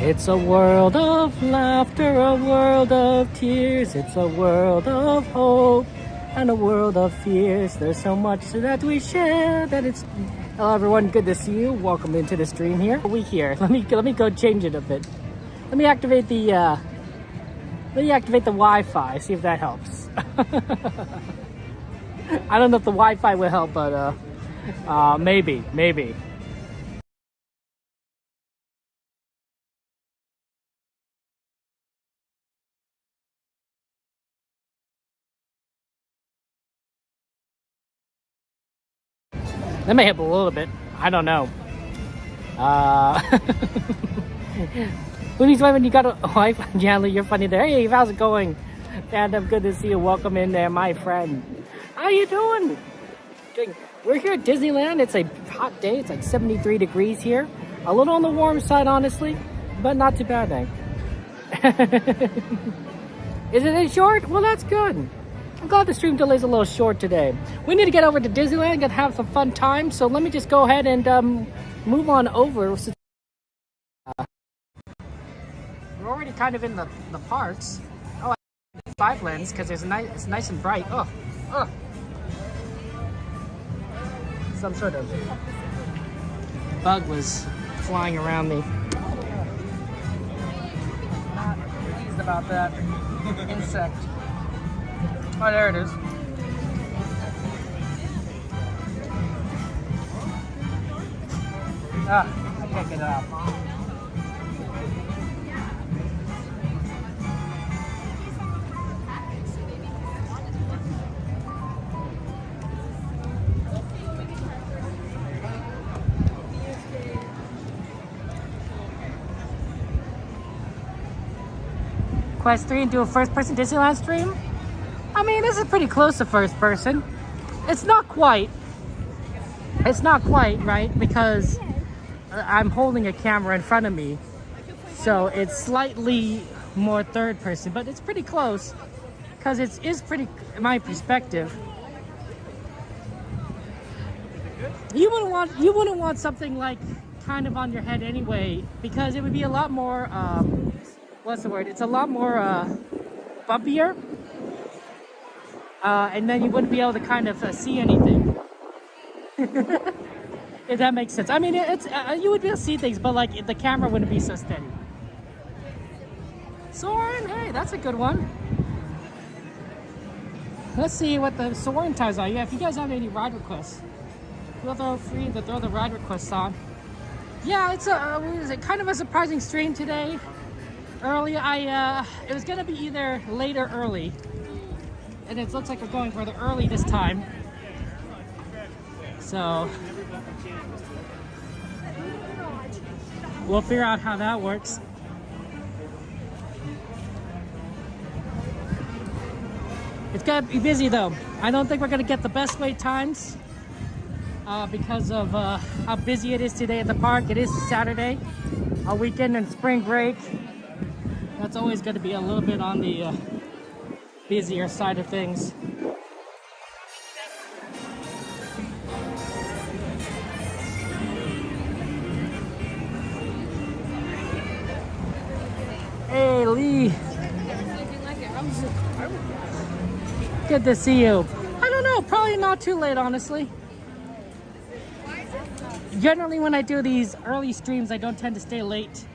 It's a world of laughter, a world of tears. It's a world of hope and a world of fears. There's so much that we share that it's... Hello everyone, good to see you. Welcome into the stream here. We here. Let me go change it a bit. Let me activate the Wi-Fi. See if that helps. I don't know if the Wi-Fi will help, but maybe. That may help a little bit. I don't know. Please, when you got a wife, Chandler, you're funny there. Hey, how's it going? Phantom, good to see you. Welcome in there, my friend. How you doing? We're here at Disneyland. It's a hot day. It's like 73 degrees here. A little on the warm side, honestly, but not too bad, Is it short? Well, that's good. I'm glad the stream delay is a little short today. We need to get over to Disneyland and have some fun time. So let me just go ahead and move on over. We're already kind of in the parks. Oh, I have 5 lens because it's nice and bright. Oh. Some sort of bug was flying around me. Not pleased about that insect. Oh, there it is. I can't get it out. Quest 3 and do a first-person Disneyland stream? I mean, this is pretty close to first person. It's not quite, right? Because I'm holding a camera in front of me. So it's slightly more third person, but it's pretty close. Because it is pretty, in my perspective. You wouldn't want something like kind of on your head anyway, because it would be a lot more, what's the word? It's a lot more bumpier. And then you wouldn't be able to kind of see anything. If that makes sense. I mean, it's you would be able to see things, but like the camera wouldn't be so steady. Soarin', hey, that's a good one. Let's see what the Soarin' times are. Yeah, if you guys have any ride requests, feel free to throw the ride requests on. Yeah, it's kind of a surprising stream today. Early, it was gonna be either late or early. And it looks like we're going for the early this time. So we'll figure out how that works. It's gonna be busy though. I don't think we're gonna get the best wait times because of how busy it is today at the park. It is Saturday, a weekend and spring break. That's always gonna be a little bit on the busier side of things. Hey Lee, good to see you. I don't know, probably not too late, honestly. Generally when I do these early streams, I don't tend to stay late.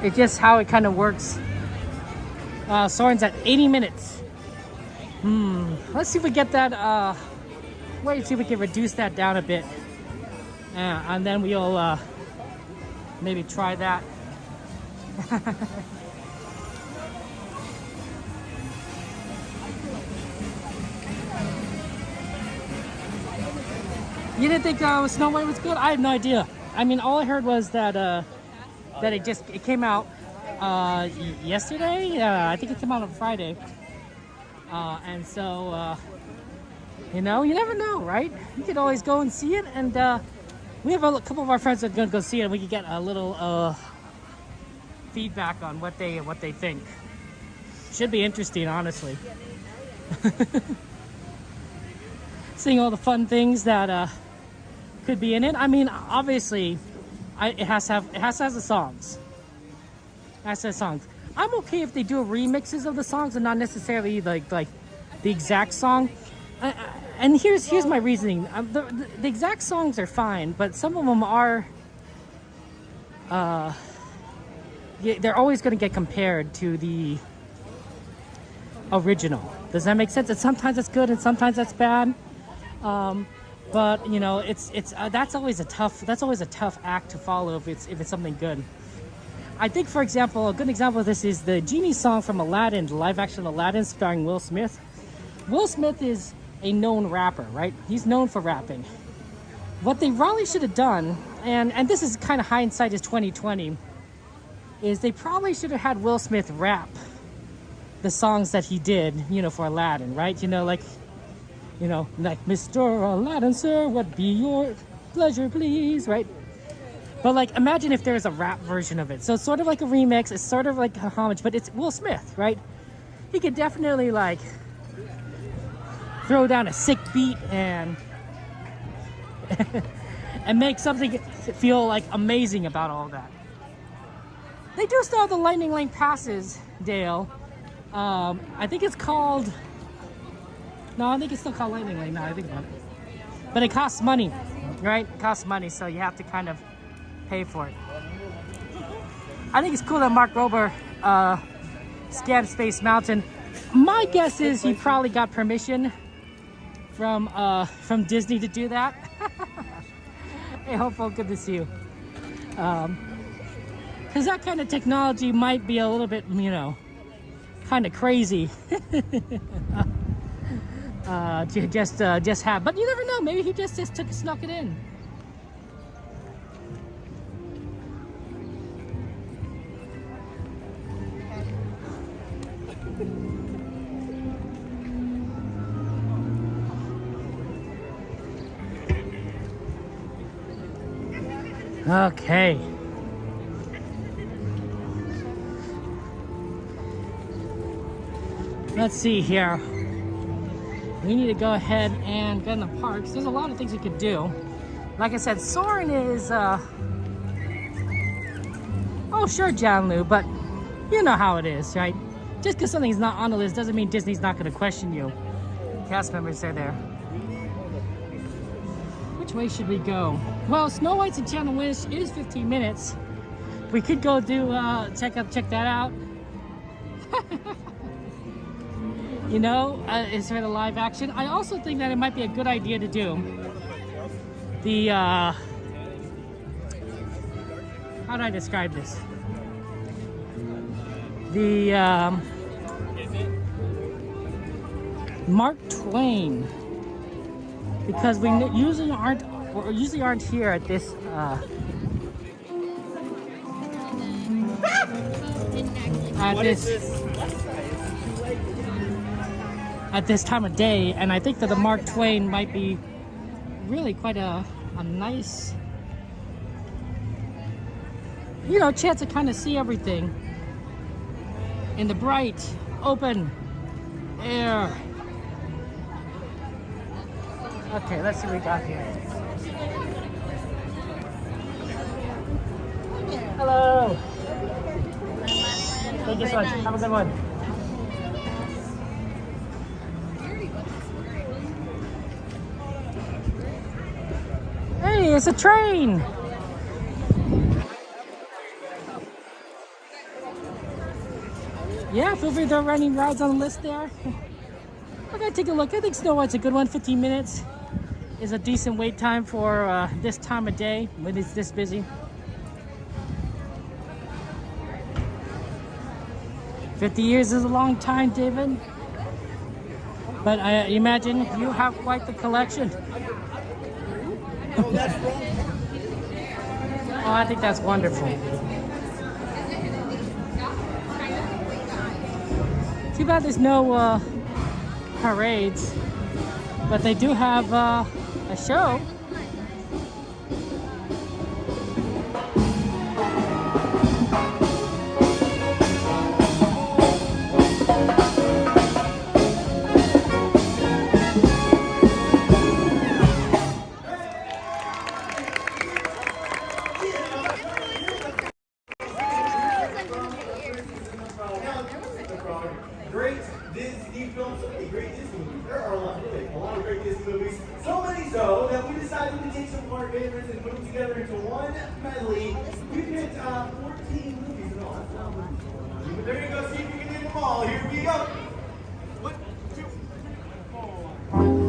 It's just how it kind of works. Soarin's at 80 minutes. Let's see if we get that. Wait, see if we can reduce that down a bit. And then we'll maybe try that. You didn't think Snow White was good? I have no idea. I mean, all I heard was that it came out yesterday. I think it came out on Friday. And so you know, you never know, right? You could always go and see it, and we have a couple of our friends that are gonna go see it, and we can get a little feedback on what they think. Should be interesting, honestly. seeing all the fun things that could be in it. I mean, obviously, it has to have the songs. It has to have songs. I'm okay if they do remixes of the songs and not necessarily like the exact song. And here's my reasoning. The exact songs are fine, but some of them are. They're always going to get compared to the original. Does that make sense? And sometimes it's good and sometimes that's bad. But you know, that's always a tough act to follow if it's something good. I think, for example, a good example of this is the Genie song from Aladdin, the live action Aladdin starring Will Smith. Will Smith is a known rapper, right? He's known for rapping. What they probably should have done, and this is kind of hindsight is 2020, is they probably should have had Will Smith rap the songs that he did, you know, for Aladdin, right? You know, like Mr. Aladdin, sir, what be your pleasure, please, right? But like, imagine if there was a rap version of it. So it's sort of like a remix, it's sort of like a homage, but it's Will Smith, right? He could definitely like throw down a sick beat and and make something feel like amazing about all of that. They do still have the lightning lane passes, Dale. I think it's called. No, I think it's still called lightning lane. No, I think about it. But it costs money, right? It costs money, so you have to kind of pay for it. I think it's cool that Mark Rober scanned Space Mountain. My guess is he probably got permission from Disney to do that. Hey, hopeful, good to see you. Because that kind of technology might be a little bit, you know, kind of crazy. Just have, but you never know. Maybe he just snuck it in. Okay. Let's see here. We need to go ahead and get in the parks. There's a lot of things we could do. Like I said, Soarin' is, oh sure, John Lou, but you know how it is, right? Just because something's not on the list doesn't mean Disney's not going to question you. Cast members are there. Which way should we go? Well, Snow White's Enchanted Wish is 15 minutes. We could go do, check that out. You know, is there the live action? I also think that it might be a good idea to do the, how do I describe this? The, Mark Twain. Because we usually aren't here at this, at this time of day, and I think that the Mark Twain might be really quite a nice, you know, chance to kind of see everything in the bright, open air. Okay, let's see what we got here. Hello. Thank you so much. Have a good one. Hey, it's a train. Yeah, feel free to throw any rides on the list there. I gotta take a look. I think Snow White's a good one. 15 minutes is a decent wait time for this time of day when it's this busy. 50 years is a long time, David. But I imagine you have quite the collection. Oh, I think that's wonderful. Too bad there's no parades, but they do have a show. Disney movies. So many so that we decided to take some of our favorites and put them together into one medley. We picked 14 movies in all. But there you go. See if you can name them all. Here we go. 1, 2, 4.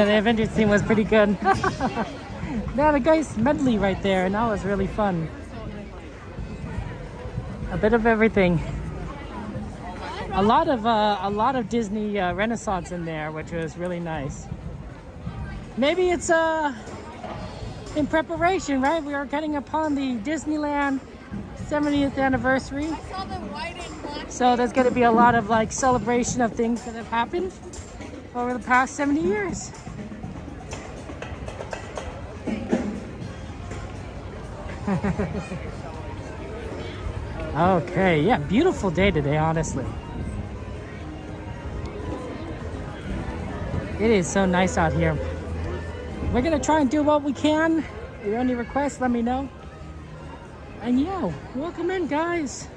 Yeah, the Avengers theme was pretty good. They had a nice medley right there, and that was really fun. A bit of everything. A lot of Disney Renaissance in there, which was really nice. Maybe it's in preparation, right? We are getting upon the Disneyland 70th anniversary. So there's going to be a lot of like celebration of things that have happened over the past 70 years. Okay, yeah, beautiful day today, honestly. It is so nice out here. We're gonna try and do what we can. If you have any requests, let me know. And yeah, welcome in, guys.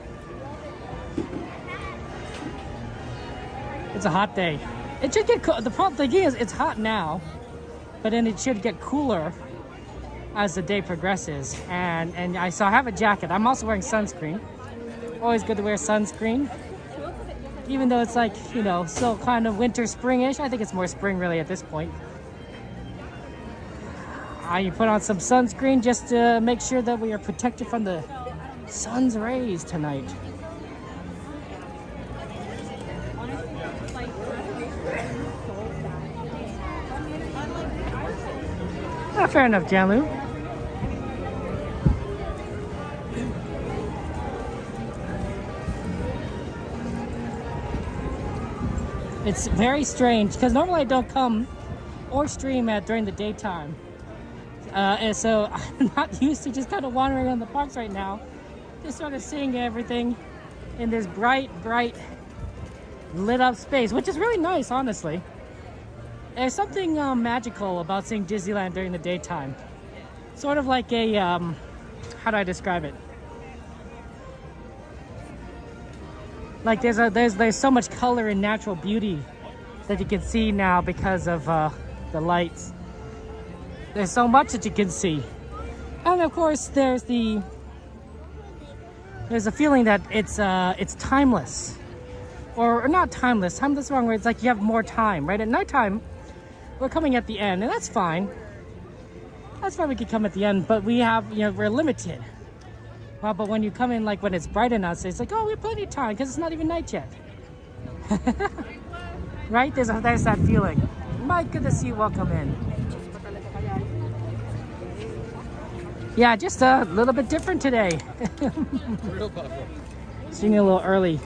It's a hot day. It should get cool. The problem thing is, it's hot now, but then it should get cooler as the day progresses. And I have a jacket. I'm also wearing sunscreen. Always good to wear sunscreen. Even though it's like, you know, still kind of winter, springish. I think it's more spring really at this point. You put on some sunscreen just to make sure that we are protected from the sun's rays tonight. Fair enough, Janlu. It's very strange because normally I don't come or stream during the daytime. And so I'm not used to just kind of wandering around the parks right now. Just sort of seeing everything in this bright lit up space, which is really nice, honestly. There's something magical about seeing Disneyland during the daytime. Sort of like a, how do I describe it? Like there's so much color and natural beauty that you can see now because of the lights. There's so much that you can see. And of course there's a feeling that it's timeless. Or not timeless, timeless is the wrong word. It's like you have more time, right? At nighttime, we're coming at the end, and that's fine. That's fine, we could come at the end, but we have, you know, we're limited. Well, but when you come in, like when it's bright enough, it's like, oh, we have plenty of time because it's not even night yet. Right? There's that feeling. Mike, good to see you. Welcome in. Yeah, just a little bit different today. Seeing a little early.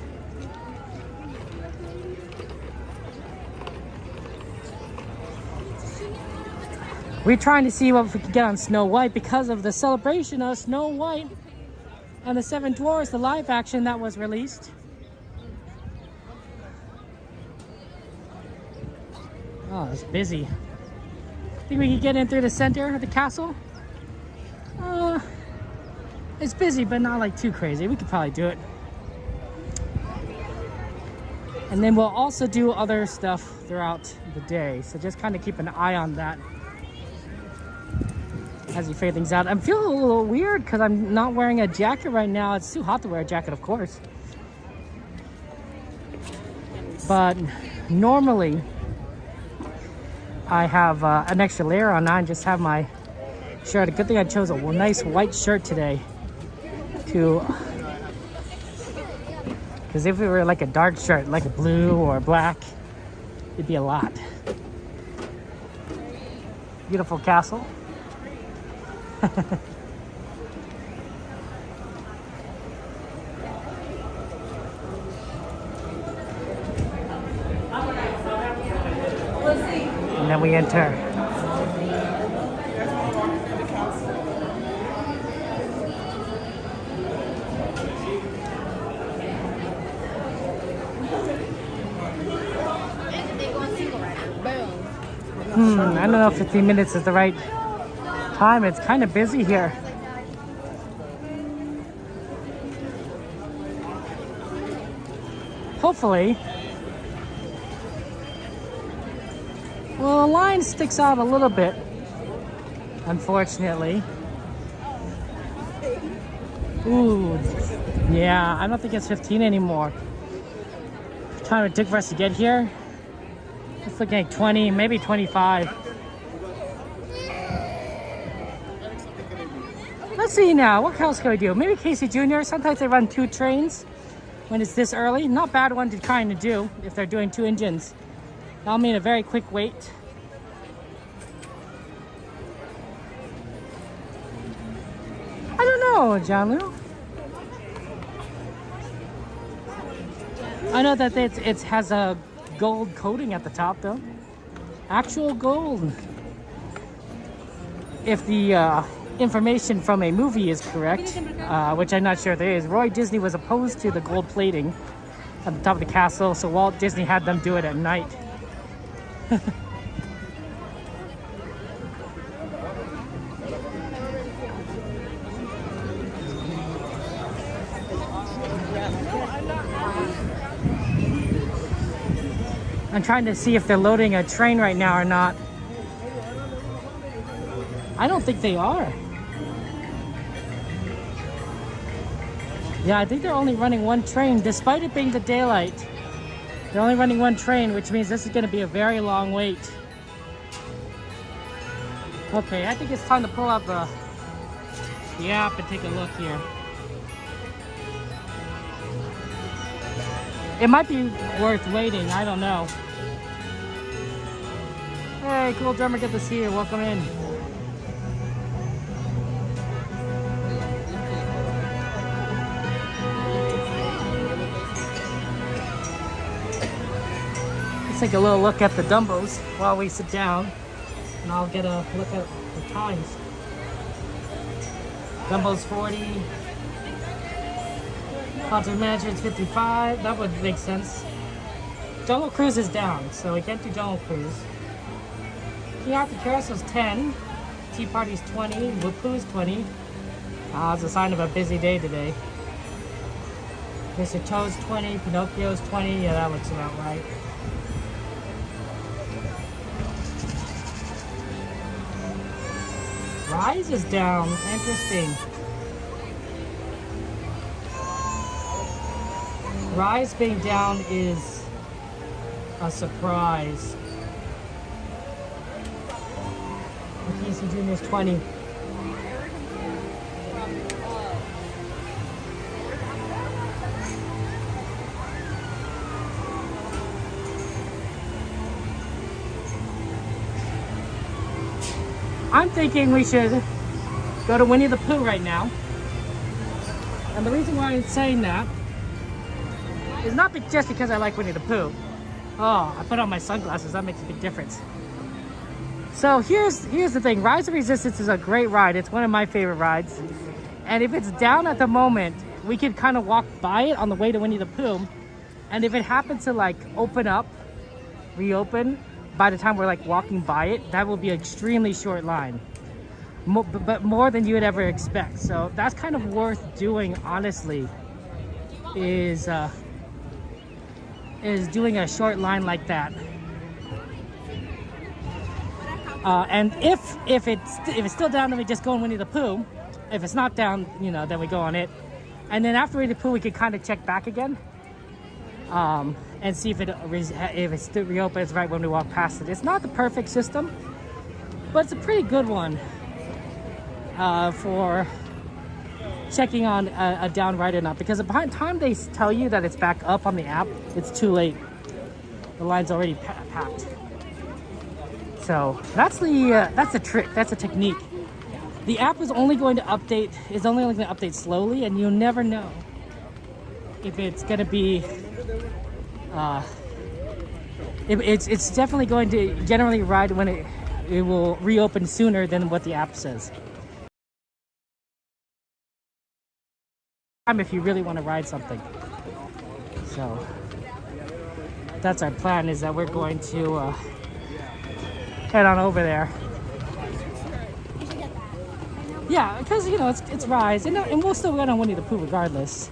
We're trying to see what we can get on Snow White because of the celebration of Snow White and the Seven Dwarfs, the live action that was released. Oh, it's busy. Think we can get in through the center of the castle? It's busy, but not like too crazy. We could probably do it. And then we'll also do other stuff throughout the day. So just kind of keep an eye on that as you figure things out. I'm feeling a little weird because I'm not wearing a jacket right now. It's too hot to wear a jacket, of course. But normally I have an extra layer on. I just have my shirt. A good thing I chose a nice white shirt today. Because if it were like a dark shirt, like a blue or black, it'd be a lot. Beautiful castle. And then we enter. I don't know if 15 minutes is the right time. It's kind of busy here. Hopefully. Well, the line sticks out a little bit, unfortunately. Ooh, yeah, I don't think it's 15 anymore. The time it took for us to get here, It's looking like 20, maybe 25. Let's see now, what else can we do? Maybe Casey Jr., sometimes they run 2 trains when it's this early. Not bad one to kind of do if they're doing 2 engines. That'll mean a very quick wait. I don't know, John Lou. I know that it has a gold coating at the top though. Actual gold. If the information from a movie is correct, which I'm not sure there is, Roy Disney was opposed to the gold plating at the top of the castle, so Walt Disney had them do it at night. I'm trying to see if they're loading a train right now or not. I don't think they are. Yeah, I think they're only running 1 train, despite it being the daylight. They're only running 1 train, which means this is going to be a very long wait. Okay, I think it's time to pull up the app and take a look here. It might be worth waiting, I don't know. Hey, cool drummer, good to see you. Welcome in. Let's take a little look at the Dumbos while we sit down, and I'll get a look at the times. Dumbo's 40. Haunted Management's 55. That would make sense. Jungle Cruise is down, so we can't do Jungle Cruise. King Arthur Carousel's 10. Tea Party's 20. Wapoo's 20. It's a sign of a busy day today. Mr. Toad's 20. Pinocchio's 20. Yeah, that looks about right. Rise is down. Interesting. Rise being down is a surprise. Casey Jr.'s 20. I'm thinking we should go to Winnie the Pooh right now. And the reason why I'm saying that is not just because I like Winnie the Pooh. Oh, I put on my sunglasses, that makes a big difference. So here's the thing, Rise of Resistance is a great ride. It's one of my favorite rides. And if it's down at the moment, we could kind of walk by it on the way to Winnie the Pooh. And if it happens to like open up, reopen, by the time we're like walking by it, that will be an extremely short line. But more than you would ever expect. So that's kind of worth doing, honestly, is doing a short line like that. And if it's still down, then we just go on Winnie the Pooh. If it's not down, you know, then we go on it. And then after Winnie the Pooh, we could kind of check back again. And see if it still reopens right when we walk past it. It's not the perfect system, but it's a pretty good one for checking on a down ride or not. Because by the time they tell you that it's back up on the app, it's too late. The line's already packed. So that's the trick. That's a technique. The app is only going to update. Is only going to update slowly, and you'll never know if it's going to be. It's definitely going to generally ride when it will reopen sooner than what the app says. If you really want to ride something. So that's our plan, is that we're going to head on over there. Yeah, because you know it's Rise, and we'll still get on Winnie the Pooh regardless.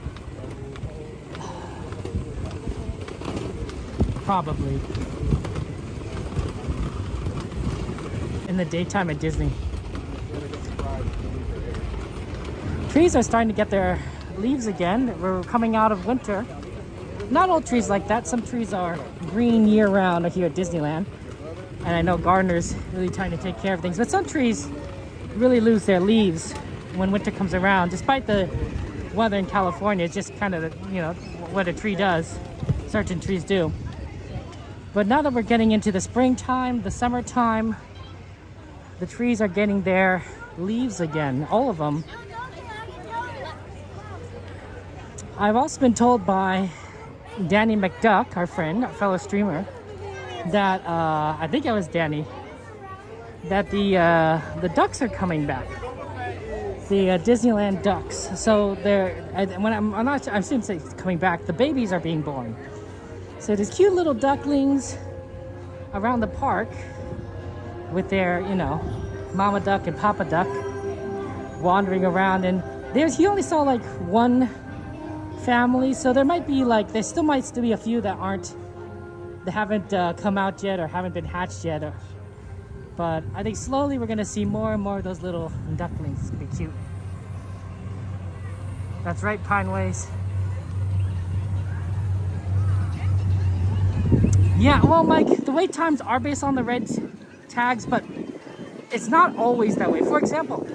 Probably. In the daytime at Disney. Trees are starting to get their leaves again. We're coming out of winter. Not all trees like that. Some trees are green year-round here at Disneyland. And I know gardeners really trying to take care of things. But some trees really lose their leaves when winter comes around. Despite the weather in California, it's just kind of, you know, what a tree does. Certain trees do. But now that we're getting into the springtime, the summertime, the trees are getting their leaves again, all of them. I've also been told by Danny McDuck, our friend, our fellow streamer, that I think it was Danny, that the ducks are coming back, the Disneyland ducks. So they're I'm not sure, I'm assuming it's coming back. The babies are being born. So there's cute little ducklings around the park with their, you know, mama duck and papa duck wandering around. And he only saw like one family, so there still might be a few that haven't come out yet or haven't been hatched yet. But I think slowly we're gonna see more and more of those little ducklings. It's gonna be cute. That's right, Pineways. Yeah, well, Mike, the wait times are based on the red tags, but it's not always that way. For example,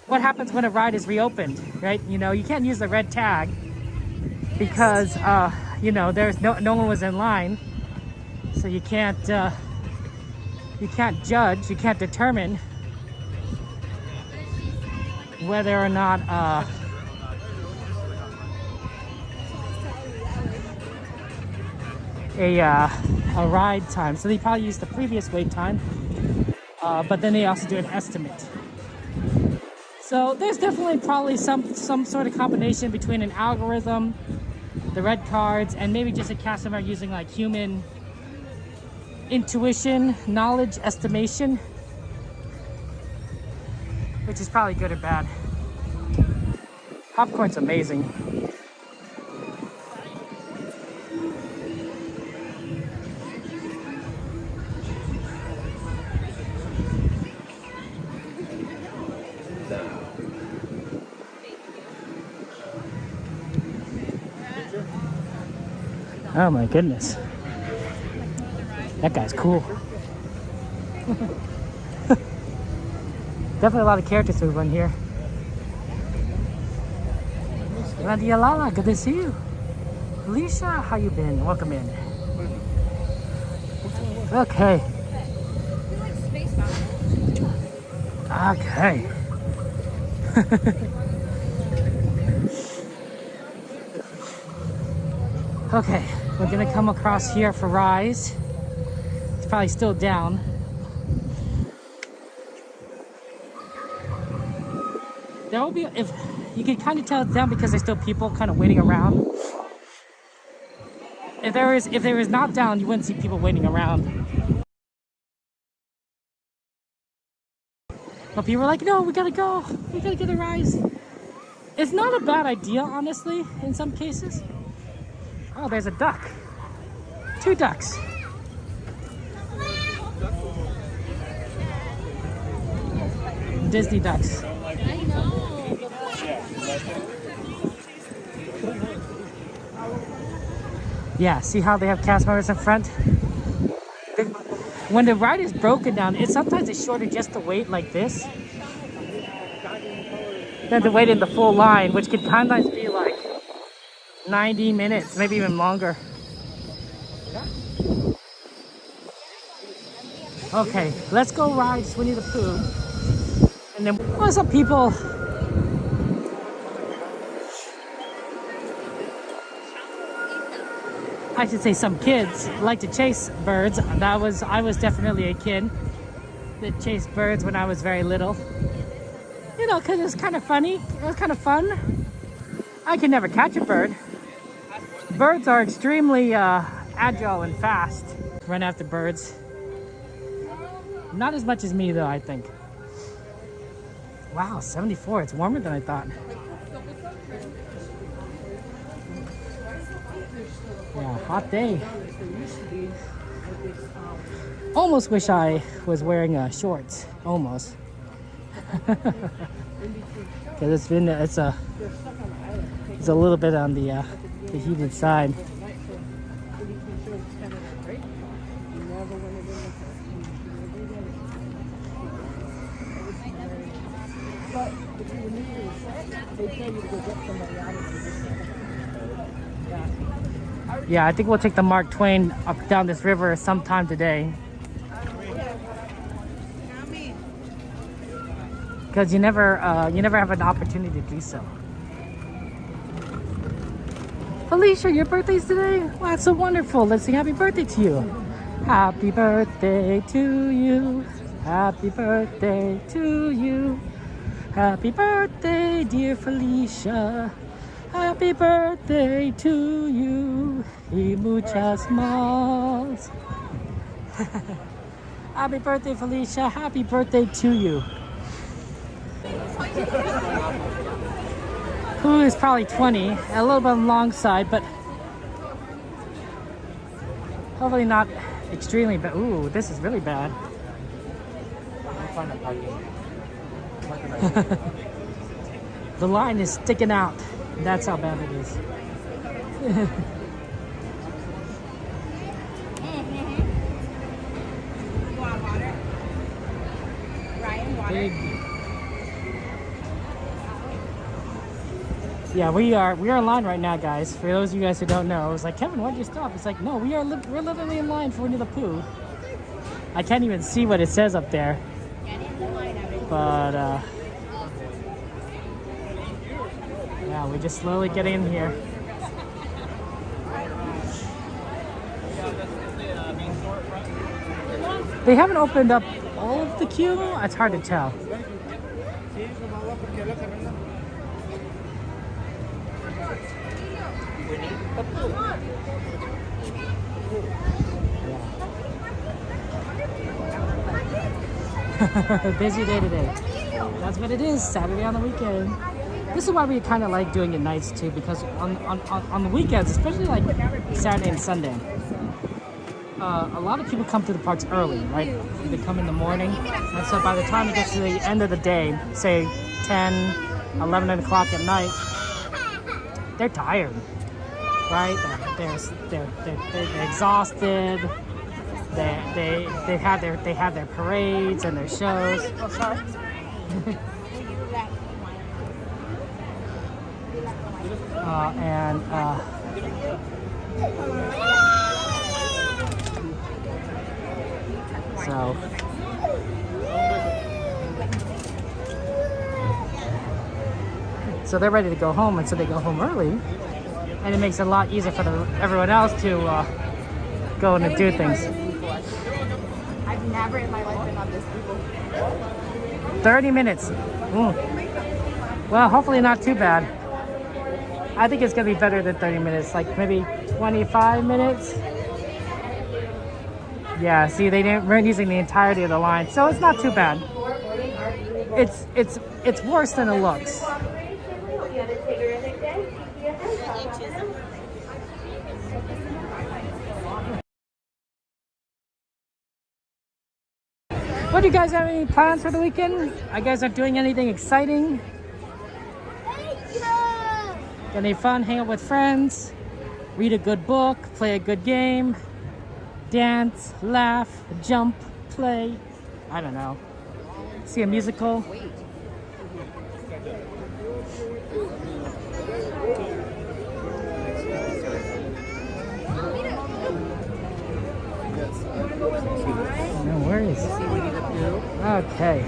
what happens when a ride is reopened, right? You know, you can't use the red tag because, you know, there's no one was in line, so you can't judge, you can't determine whether or not a ride time. So they probably use the previous wait time, but then they also do an estimate. So there's definitely probably some sort of combination between an algorithm, the red cards, and maybe just a cast member using like human intuition, knowledge, estimation, which is probably good or bad. Popcorn's amazing. Oh my goodness. That guy's cool. Definitely a lot of characters to run here. Randy Alala, good to see you. Alicia, how you been? Welcome in. Okay. Okay. Okay, we're gonna come across here for Rise. It's probably still down. There will be, if you can kind of tell it's down because there's still people kind of waiting around. If there is not down, you wouldn't see people waiting around. But people are like, no, we gotta go. We gotta get a Rise. It's not a bad idea, honestly, in some cases. Oh, there's a duck. 2 ducks. Disney ducks. I know. Yeah, see how they have cast members in front? When the ride is broken down, sometimes it's shorter just to wait like this than to wait in the full line, which could sometimes be like 90 minutes, maybe even longer. Okay, let's go ride Winnie the Pooh. And then, well, some people, I should say some kids, like to chase birds. I was definitely a kid that chased birds when I was very little. You know, because it was kind of funny. It was kind of fun. I could never catch a bird. Birds are extremely agile and fast. Run after birds. Not as much as me, though, I think. Wow, 74. It's warmer than I thought. Yeah, hot day. Almost wish I was wearing shorts. Almost. Because it's a little bit on the the heated side. Yeah, I think we'll take the Mark Twain up down this river sometime today. Because you never have an opportunity to do so. Felicia, your birthday's today? Wow, that's so wonderful. Let's sing happy birthday to you. Happy birthday to you. Happy birthday to you. Happy birthday, dear Felicia. Happy birthday to you. Y muchas más. Happy birthday, Felicia. Happy birthday to you. Pooh is probably 20, a little bit on the long side, but hopefully not extremely bad. Ooh, this is really bad. The line is sticking out. That's how bad it is. Big. Yeah, we're in line right now, guys. For those of you guys who don't know, I was like, Kevin, why'd you stop? It's like, no, we're literally in line for Winnie the Pooh. I can't even see what it says up there. But yeah, we're just slowly getting in here. They haven't opened up all of the queue. It's hard to tell. Busy day today. That's what it is. Saturday on the weekend. This is why we kind of like doing it nights too, because on the weekends, especially like Saturday and Sunday, a lot of people come to the parks early, right? They come in the morning, and so by the time it gets to the end of the day, say 10, 11 o'clock at night, they're tired, right? They're exhausted. They have their parades and their shows. So they're ready to go home, and so they go home early, and it makes it a lot easier for everyone else to go and do things. I've never in my life been on this before. 30 minutes. Well, hopefully not too bad. I think it's gonna be better than 30 minutes, like maybe 25 minutes. Yeah, see, weren't using the entirety of the line, so it's not too bad. It's worse than it looks. What do you guys have any plans for the weekend? Are you guys not doing anything exciting? Got any fun? Hang out with friends? Read a good book? Play a good game? Dance? Laugh? Jump? Play? I don't know. See a musical? No worries. Okay.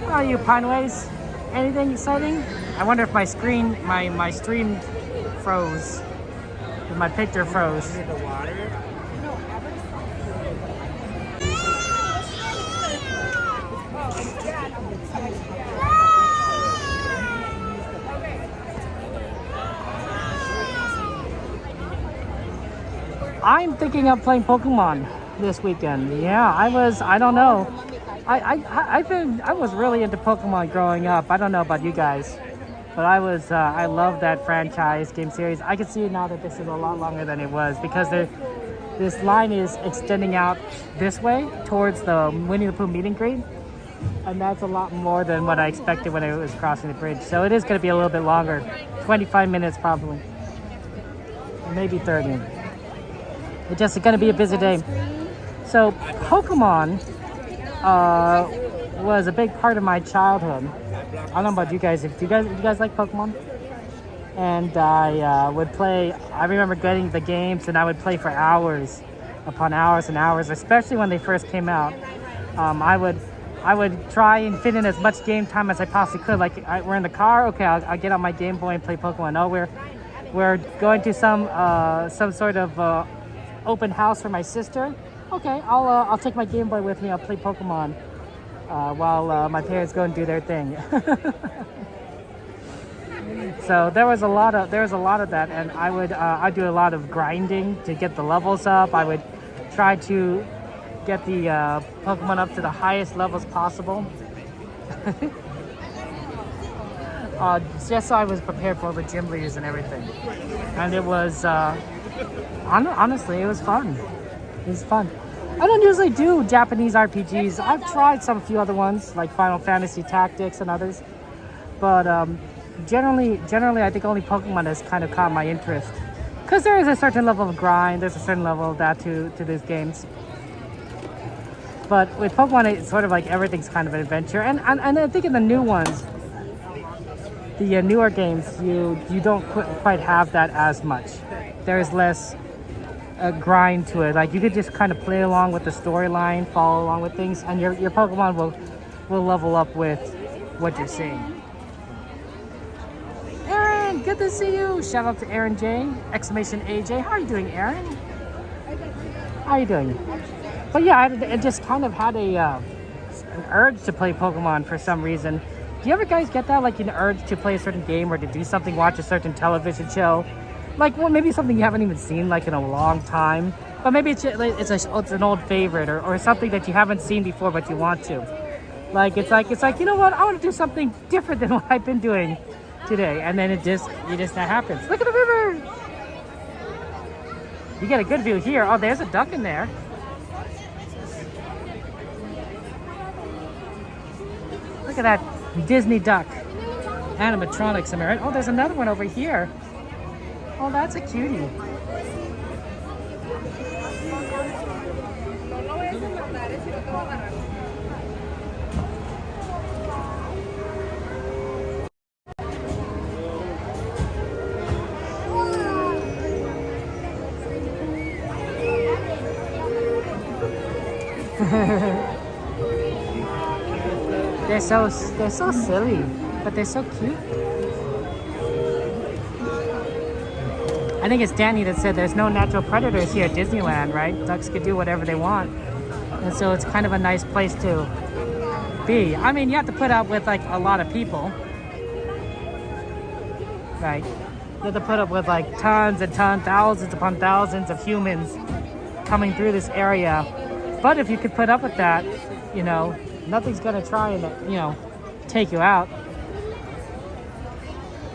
How are you, Pineways? Anything exciting? I wonder if my stream froze. If my picture froze. I'm thinking of playing Pokemon this weekend. Yeah, I don't know. I was really into Pokemon growing up. I don't know about you guys, but I love that franchise game series. I can see now that this is a lot longer than it was because this line is extending out this way towards the Winnie the Pooh meet and greet. And that's a lot more than what I expected when I was crossing the bridge. So it is going to be a little bit longer. 25 minutes probably. Maybe 30. It's just going to be a busy day. So Pokemon was a big part of my childhood. I don't know about you guys. Do you guys like Pokemon? And I would play. I remember getting the games, and I would play for hours upon hours and hours. Especially when they first came out. I would try and fit in as much game time as I possibly could. Like we're in the car. Okay, I'll get on my Game Boy and play Pokemon. Oh, we're going to some sort of open house for my sister. Okay, I'll take my Game Boy with me. I'll play Pokemon while my parents go and do their thing. So there was a lot of that, and I'd do a lot of grinding to get the levels up. I would try to get the Pokemon up to the highest levels possible. Just so I was prepared for all the gym leaders and everything. And it was honestly, it was fun. It was fun. I don't usually do Japanese RPGs. I've tried some few other ones like Final Fantasy Tactics and others, but generally I think only Pokemon has kind of caught my interest, because there is a certain level of grind, there's a certain level of that to these games. But with Pokemon, it's sort of like everything's kind of an adventure, and I think in the new ones, the newer games, you don't quite have that as much. There's less grind to it. Like you could just kind of play along with the storyline, follow along with things, and your Pokemon will level up with what you're seeing. Aaron, good to see you. Shout out to Aaron J! Exclamation AJ. How are you doing, Aaron? How are you doing? But yeah, I just kind of had an urge to play Pokemon for some reason. Do you ever guys get that, like an urge to play a certain game or to do something, watch a certain television show? Like, well, maybe something you haven't even seen like in a long time, but maybe it's an old favorite or something that you haven't seen before but you want to. Like it's like you know what? I want to do something different than what I've been doing today, and then that happens. Look at the river. You get a good view here. Oh, there's a duck in there. Look at that Disney duck. Animatronics, am I right? Oh, there's another one over here. Oh, that's a cutie. They're so silly, but they're so cute. I think it's Danny that said there's no natural predators here at Disneyland, right? Ducks could do whatever they want. And so it's kind of a nice place to be. I mean, you have to put up with like a lot of people, right? You have to put up with like tons and tons, thousands upon thousands of humans coming through this area. But if you could put up with that, you know, nothing's gonna try and, you know, take you out.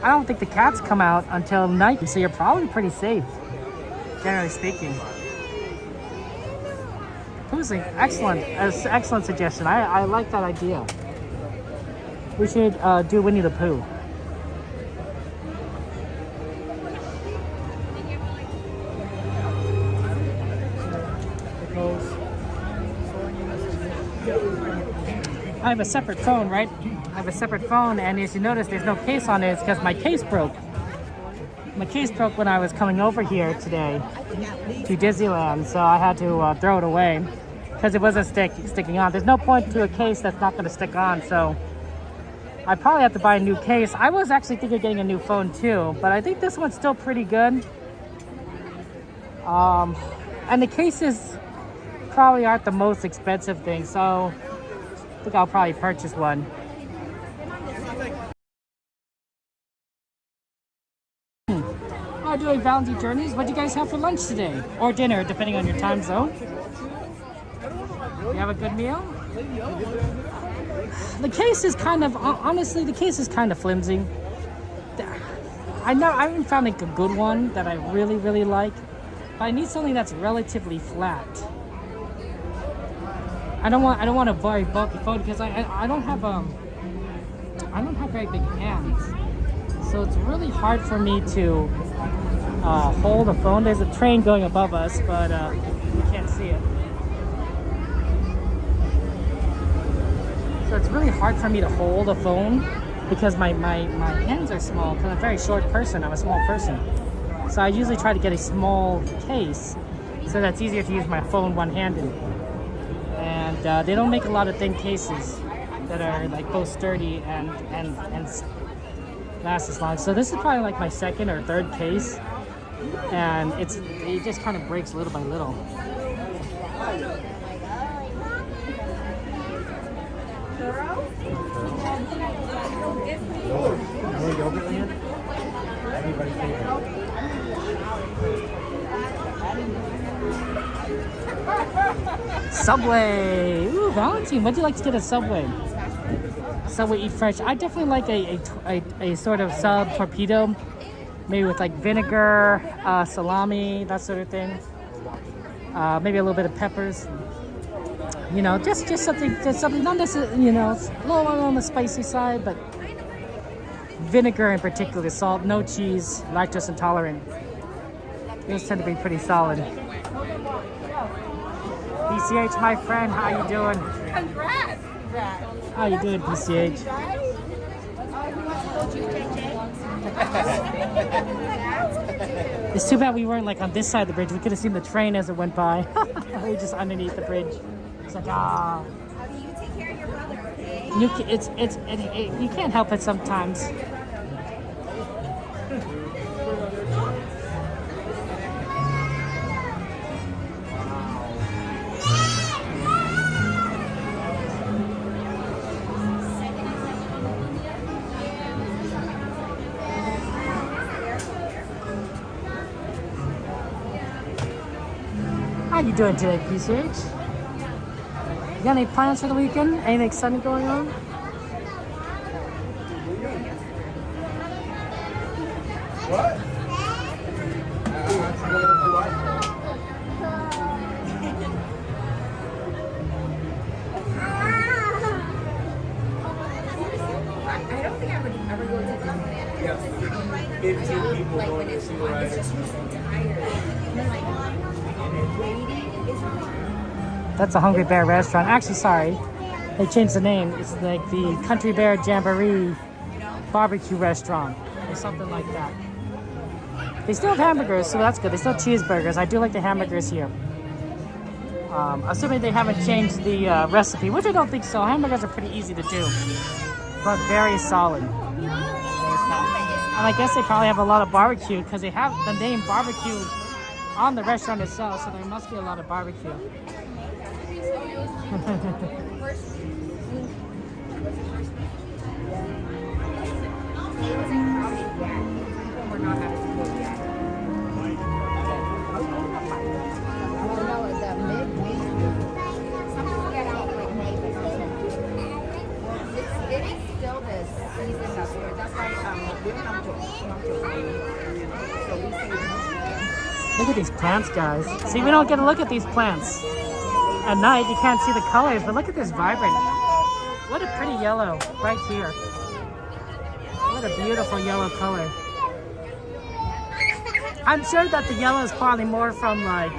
I don't think the cats come out until night, so you're probably pretty safe, generally speaking. It was an excellent suggestion. I like that idea. We should do Winnie the Pooh. I have a separate phone, right? I have a separate phone, and as you notice, there's no case on it. It's because my case broke. My case broke when I was coming over here today to Disneyland, so I had to throw it away because it wasn't sticking on. There's no point to a case that's not going to stick on, so I probably have to buy a new case. I was actually thinking of getting a new phone too, but I think this one's still pretty good. And the cases probably aren't the most expensive thing, so I think I'll probably purchase one. Doing Valentine Journeys. What do you guys have for lunch today? Or dinner, depending on your time zone. You have a good meal? The case is kind of, honestly, the case is kind of flimsy. I haven't found like a good one that I really, really like. but I need something that's relatively flat. I don't want a very bulky phone because I don't have very big hands, so it's really hard for me to hold a phone. There's a train going above us, but you can't see it. So it's really hard for me to hold a phone because my hands are small because I'm a very short person. I'm a small person. So I usually try to get a small case so that's easier to use my phone one-handed. And they don't make a lot of thin cases that are like both sturdy and last as long. So this is probably like my second or third case, and it just kind of breaks little by little. Subway! Ooh, Valentine, what'd you like to get at Subway? Subway Eat Fresh. I definitely like a sort of sub torpedo, maybe with like vinegar, salami, that sort of thing. Maybe a little bit of peppers. You know, just something not necessarily, you know, it's a little on the spicy side, but vinegar in particular, salt, no cheese, lactose intolerant. Those tend to be pretty solid. PCH, my friend, how you doing? Congrats! How you doing, PCH? It's too bad we weren't like on this side of the bridge. We could have seen the train as it went by. We were just underneath the bridge. It's like, ah. You take care of your brother, okay? You can't help it sometimes. How you doing today, PCH? You got any plans for the weekend? Anything exciting going on? What? I don't think I would ever go to Disneyland. Yeah. 15 people Like going when to it's see the hot, ride. it's just you're so tired. And then like waiting is That's a Hungry Bear restaurant. Actually, sorry, they changed the name. It's like the Country Bear Jamboree barbecue restaurant or something like that. They still have hamburgers, so that's good. They still have cheeseburgers. I do like the hamburgers here. Assuming they haven't changed the recipe, which I don't think so. Hamburgers are pretty easy to do, but very solid. And I guess they probably have a lot of barbecue because they have the name barbecue on the restaurant itself, so there must be a lot of barbecue. we're not having to go yet. Well, no, is that mid-May? Some people get out like May, but it is still this season that's where that's why we don't have to so we say Look at these plants, guys. See, we don't get to look at these plants. At night, you can't see the colors, but look at this vibrant. What a pretty yellow right here. What a beautiful yellow color. I'm sure that the yellow is probably more from like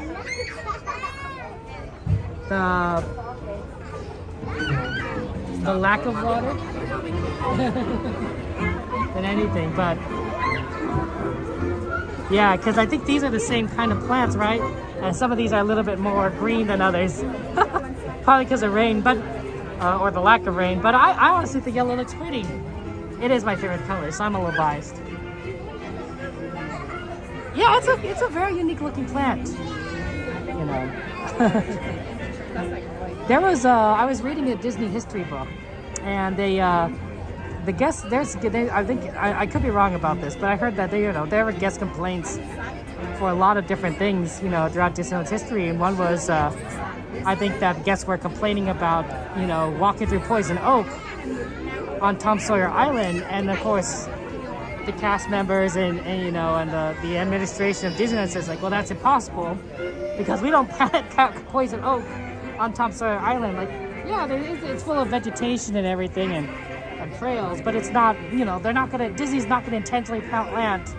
the lack of water than anything, but yeah, because I think these are the same kind of plants, right? And some of these are a little bit more green than others. Probably because of rain, but or the lack of rain. But I honestly think yellow looks pretty. It is my favorite color, so I'm a little biased. Yeah, it's a very unique looking plant. You know. There was I was reading a Disney history book, and the guest I think I could be wrong about this, but I heard that there were guest complaints for a lot of different things, throughout Disneyland's history, and one was I think that guests were complaining about walking through poison oak on Tom Sawyer Island, and of course the cast members and you know, and the administration of Disneyland says like, well, that's impossible because we don't plant poison oak on Tom Sawyer Island. Like, yeah, it's full of vegetation and everything and trails, but it's not, you know, Disney's not gonna intentionally plant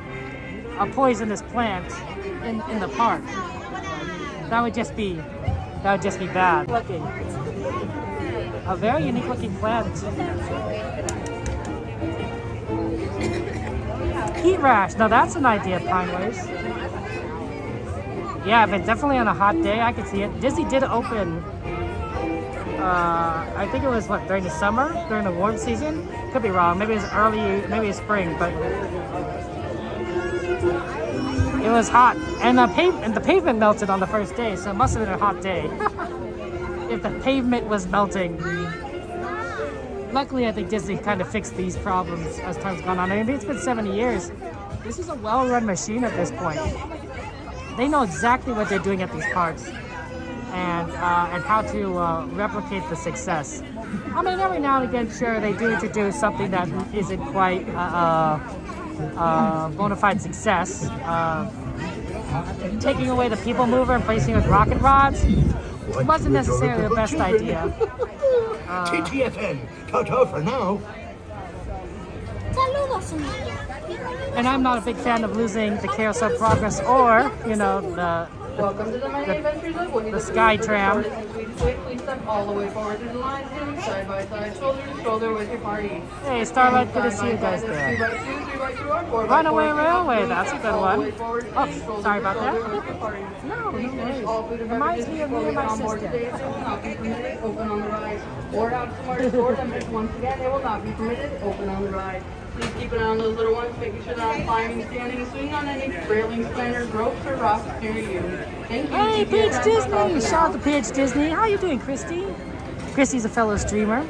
a poisonous plant in the park. That would just be bad. Looking, a very unique looking plant. Heat rash. Now that's an idea, Pineways. Yeah, but definitely on a hot day, I could see it. Disney did open. I think it was during the summer, during the warm season. Could be wrong. Maybe it's early, maybe it's spring, but it was hot, and the pavement melted on the first day, so it must have been a hot day. If the pavement was melting. Luckily, I think Disney kind of fixed these problems as time's gone on. I mean, it's been 70 years. This is a well-run machine at this point. They know exactly what they're doing at these parks and how to replicate the success. I mean, every now and again, sure, they do introduce something that isn't quite bona fide success. Taking away the people mover and placing it with rocket rods wasn't necessarily the best idea. TTFN, ta-ta for now. And I'm not a big fan of losing the Carousel Progress or, you know, the Sky Tram. Please step all the way forward to the line, side by side, shoulder to shoulder with your party. Hey, Starlight, good to see you guys there. Runaway Railway, that's a good one. Oh, sorry about that. No worries. Reminds me of me and my sister. Open on the ride. Board out smart door members once again, they will not be permitted. Open on the ride. Please keep an eye on those little ones, making sure they're not climbing, standing, swinging on any railings, planners, ropes, or rocks near you. Thank you. Hey, Paige Disney! Shout out to Paige Disney. How you doing, Christy? Christy's a fellow streamer,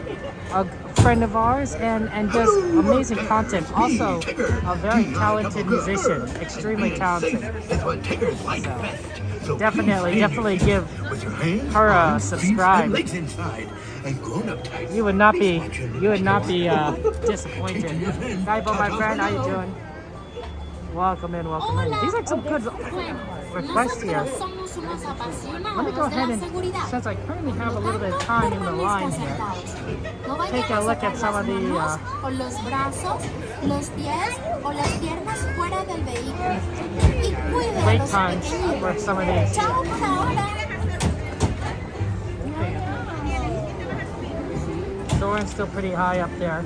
a friend of ours, and does amazing content. Also, a very talented musician, extremely talented. So, definitely give her a subscribe. You would not be disappointed. Gaibo, my friend, how you doing? Welcome in. These are some good requests here. Let me go ahead and, since I currently have a little bit of time in the line here, take a look at some of the wait times for some of these. Soaring's still pretty high up there.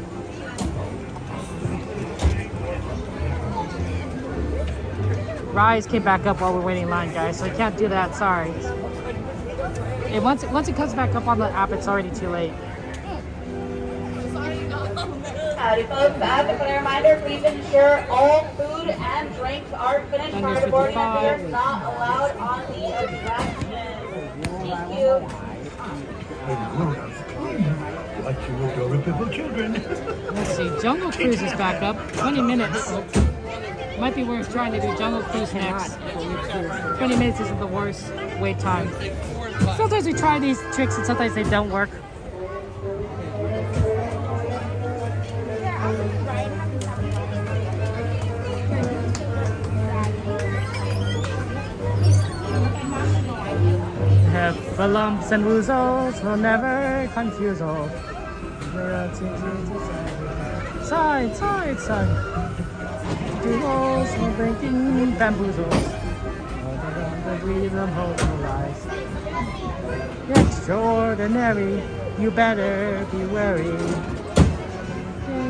Rise came back up while we're waiting in line, guys, so we can't do that, sorry. Once it comes back up on the app, it's already too late. Howdy folks, as a friendly reminder, please ensure all food and drinks are finished prior to boarding as they are not allowed on the attraction. Thank you. Like you adorable children. Let's see, Jungle Cruise is back up, 20 minutes. Might be worth trying to do Jungle Cruise next. 20 minutes isn't the worst wait time. Sometimes we try these tricks and sometimes they don't work. The lumps and woozles will never confuse all. Side. Duels will breaking bamboozles. The reason hope lies. Extraordinary, you better be wary.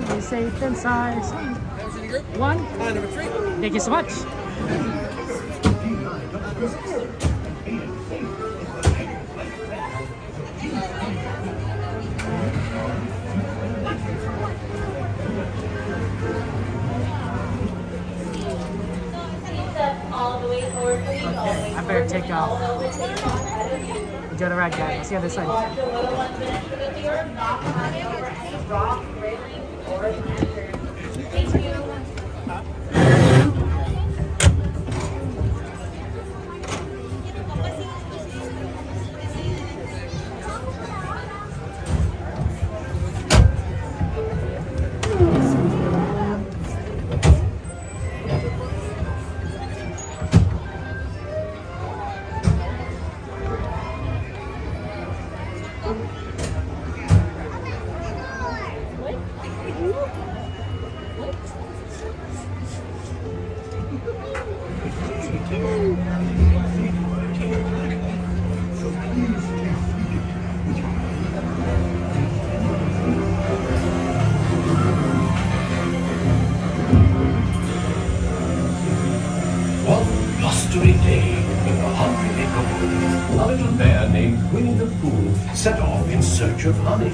Be safe inside. One. Number 3. Thank you so much. I better take off. Enjoy the ride, guys. See you on this side. Thank you. day, in the 100-acre wood, a little bear named Winnie the Pooh set off in search of honey.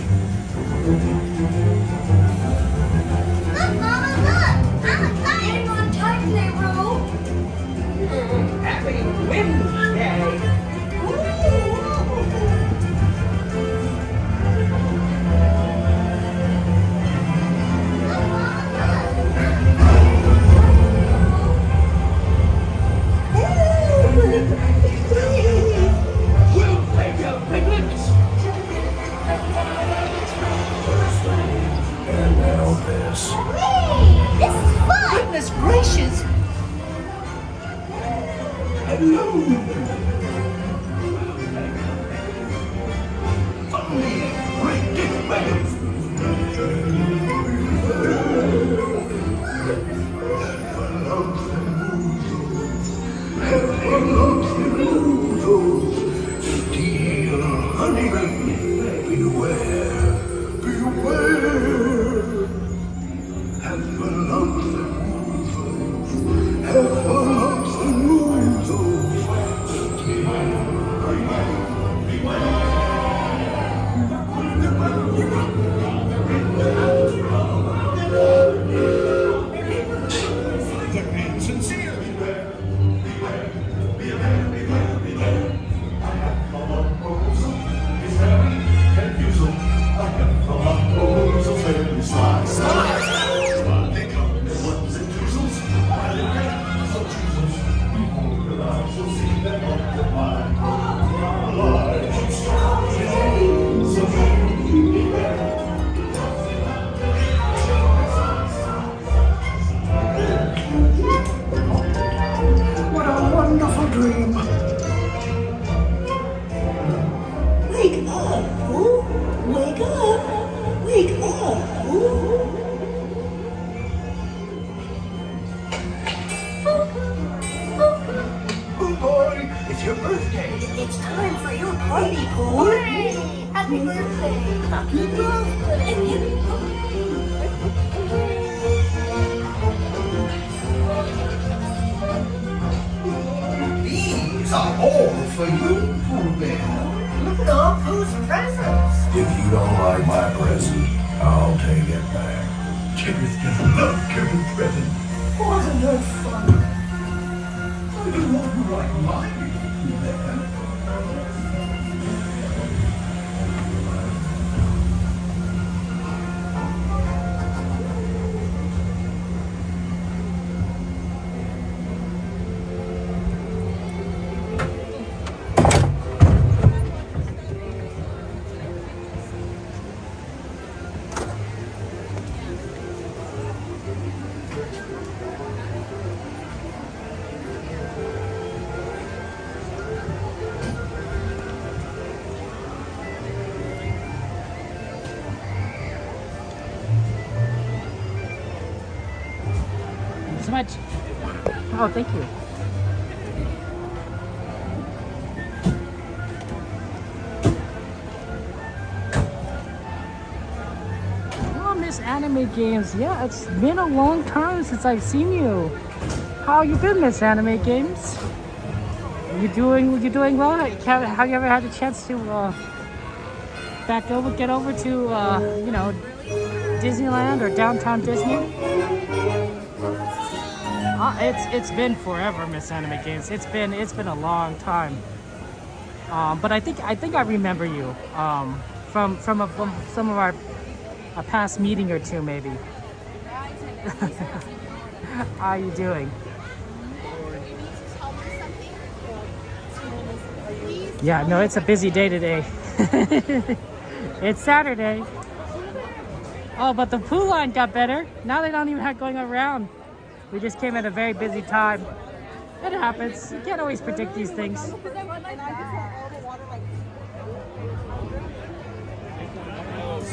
Look, Mama, look! I'm excited on time today, Roo! Happy Wednesday! We'll play your piglets! And now this. Whee! This is fun! Goodness gracious! Hello! Follow me, great big wagons! Steal honey, beware, beware! Have the lumps and woozles, have the lumps and woozles. That means sincerely. What a wonderful dream. Wake up, Pooh! Wake up! Wake up, Pooh! Oh boy, it's your birthday. It's time for your party, Pooh! Happy birthday! Happy birthday! These are all for you, Pooh Bear. Look at all Pooh's presents! If you don't like my present, I'll take it back. Kids just love giving presents. Wasn't that fun? I don't want you like mine, Pooh Bear. So much. Oh, thank you. Oh, Miss Anime Games. Yeah, it's been a long time since I've seen you. How you been, Miss Anime Games? You doing well? Have you ever had a chance to get over to you know, Disneyland or downtown Disney? It's been forever, Miss Anime Games. It's been a long time. But I think I remember you from some of our a past meeting or two, maybe. How are you doing? Yeah, no, it's a busy day today. It's Saturday. Oh, but the Pooh line got better. Now they don't even have going around. We just came at a very busy time. It happens. You can't always predict these things.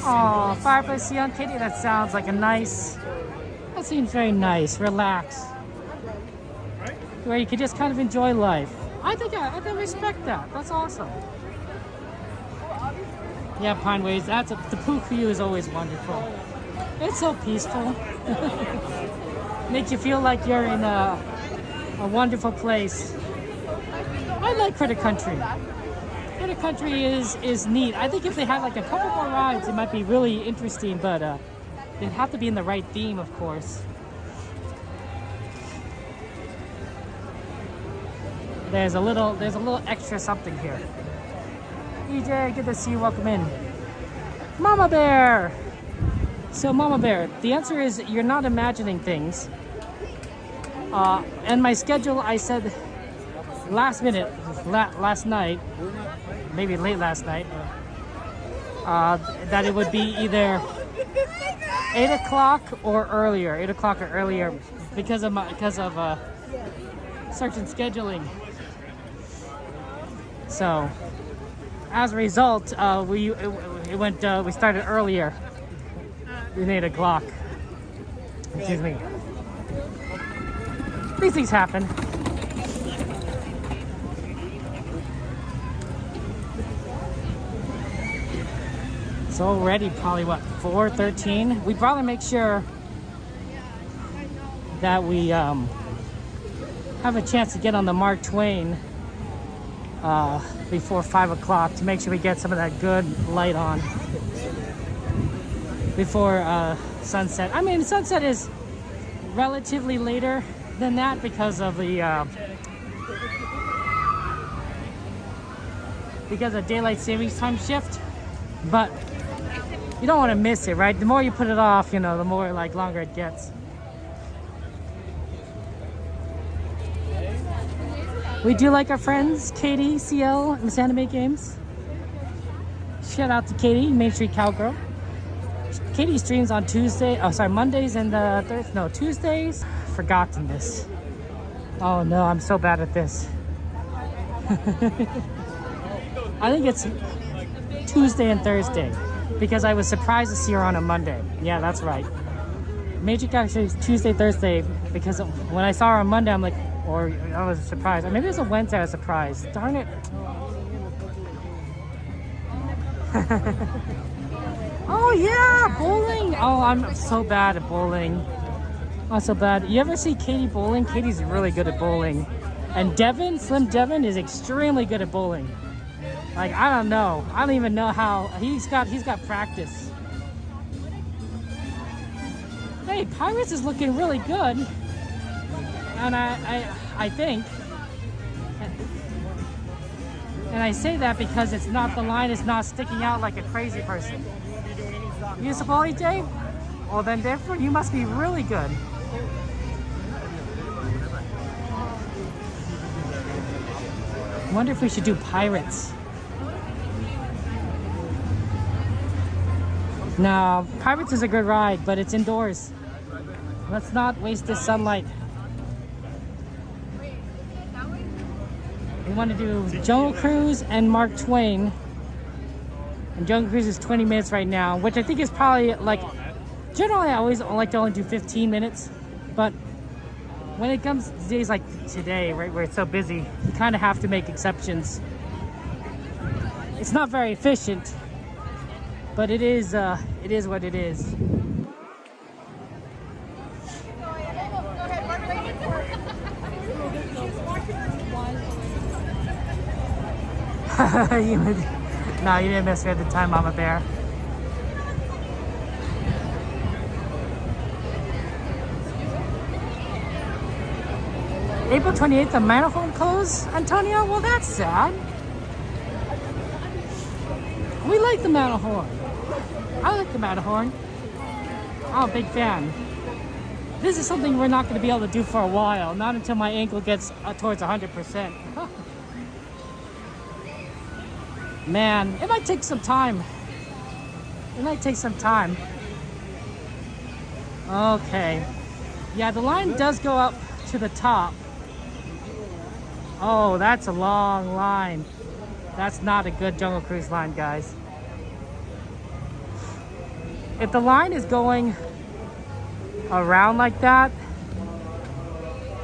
Oh, Fireplace Young Kitty, that sounds like a nice... That seems very nice. Relax. Where you can just kind of enjoy life. I think I respect that. That's awesome. Yeah, Pine Ways. The Pooh view is always wonderful. It's so peaceful. Makes you feel like you're in a wonderful place. like Critter Country. Critter Country is neat. I think if they had like a couple more rides, it might be really interesting, but it'd have to be in the right theme, of course. There's a little extra something here. EJ, good to see you. Welcome in. Mama Bear. So Mama Bear, the answer is you're not imagining things. And my schedule, I said last minute, last night, maybe late last night, that it would be either 8 o'clock or earlier. 8 o'clock or earlier because of certain scheduling. So as a result, we started earlier than 8 o'clock. Excuse me. These things happen. It's already probably what, 4:13. We'd probably make sure that we have a chance to get on the Mark Twain before 5 o'clock to make sure we get some of that good light on before sunset. I mean, sunset is relatively later than that because of the daylight savings time shift, but you don't want to miss it, right? The more you put it off, you know, the more like longer it gets. We do like our friends Katie, CL, and Miss Anime Games. Shout out to Katie, Main Street Cowgirl. Katie streams on Mondays and Tuesdays. Forgotten this. Oh no, I'm so bad at this. I think it's Tuesday and Thursday because I was surprised to see her on a Monday. Yeah, that's right. Magic actually is Tuesday, Thursday because when I saw her on Monday, I'm like, or I was surprised. Or maybe it was a Wednesday I was surprised. Darn it. Oh yeah, bowling. Oh, I'm so bad at bowling. Not so bad. You ever see Katie bowling? Katie's really good at bowling. And Devin, Slim Devin, is extremely good at bowling. Like, I don't know. I don't even know how. He's got practice. Hey, Pirates is looking really good. And I think. And I say that because the line is not sticking out like a crazy person. You used to bowl, EJ? Well, then therefore you must be really good. I wonder if we should do Pirates. No, Pirates is a good ride, but it's indoors. Let's not waste this sunlight. We want to do Jungle Cruise and Mark Twain. And Jungle Cruise is 20 minutes right now, which I think is probably like, generally I always like to only do 15 minutes, but when it comes to days like today, right, where it's so busy, you kind of have to make exceptions. It's not very efficient, but it is what it is. No, you didn't miss me at the time, Mama Bear. April 28th, the Matterhorn closed, Antonio? Well, that's sad. We like the Matterhorn. I like the Matterhorn. I'm a big fan. This is something we're not going to be able to do for a while, not until my ankle gets towards 100%. Man, it might take some time. It might take some time. Okay. Yeah, the line does go up to the top. Oh, that's a long line. That's not a good Jungle Cruise line, guys. If the line is going around like that,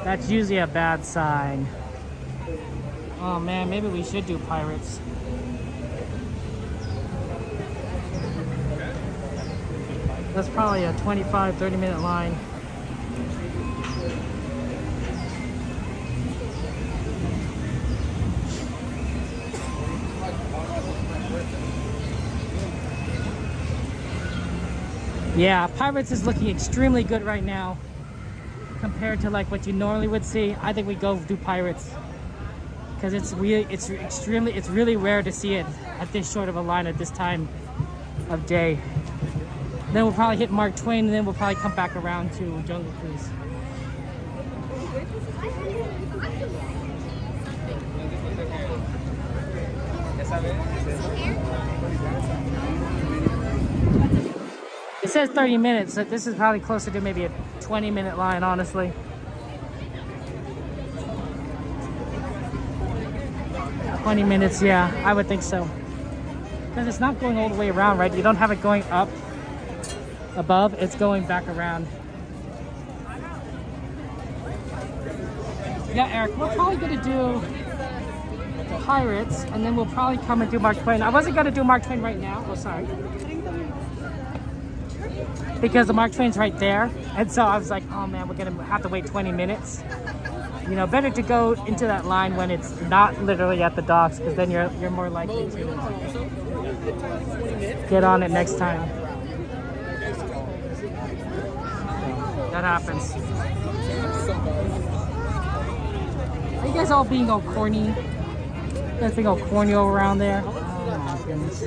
that's usually a bad sign. Oh man, maybe we should do Pirates. That's probably a 25-30 minute line. Yeah, Pirates is looking extremely good right now compared to like what you normally would see. I think we go do Pirates because it's really rare to see it at this short of a line at this time of day. Then we'll probably hit Mark Twain, and then we'll probably come back around to Jungle Cruise. It says 30 minutes, so this is probably closer to maybe a 20-minute line, honestly. $20, yeah, I would think so. Because it's not going all the way around, right? You don't have it going up above, it's going back around. Yeah, Eric, we're probably gonna do Pirates, and then we'll probably come and do Mark Twain. I wasn't gonna do Mark Twain right now, oh sorry. Because the Mark Twain's right there, and so I was like, oh man, we're gonna have to wait 20 minutes. You know, better to go into that line when it's not literally at the docks, because then you're more likely to get on it next time. That happens. Are you guys all being all corny? You guys being all corny over around there? Oh my goodness.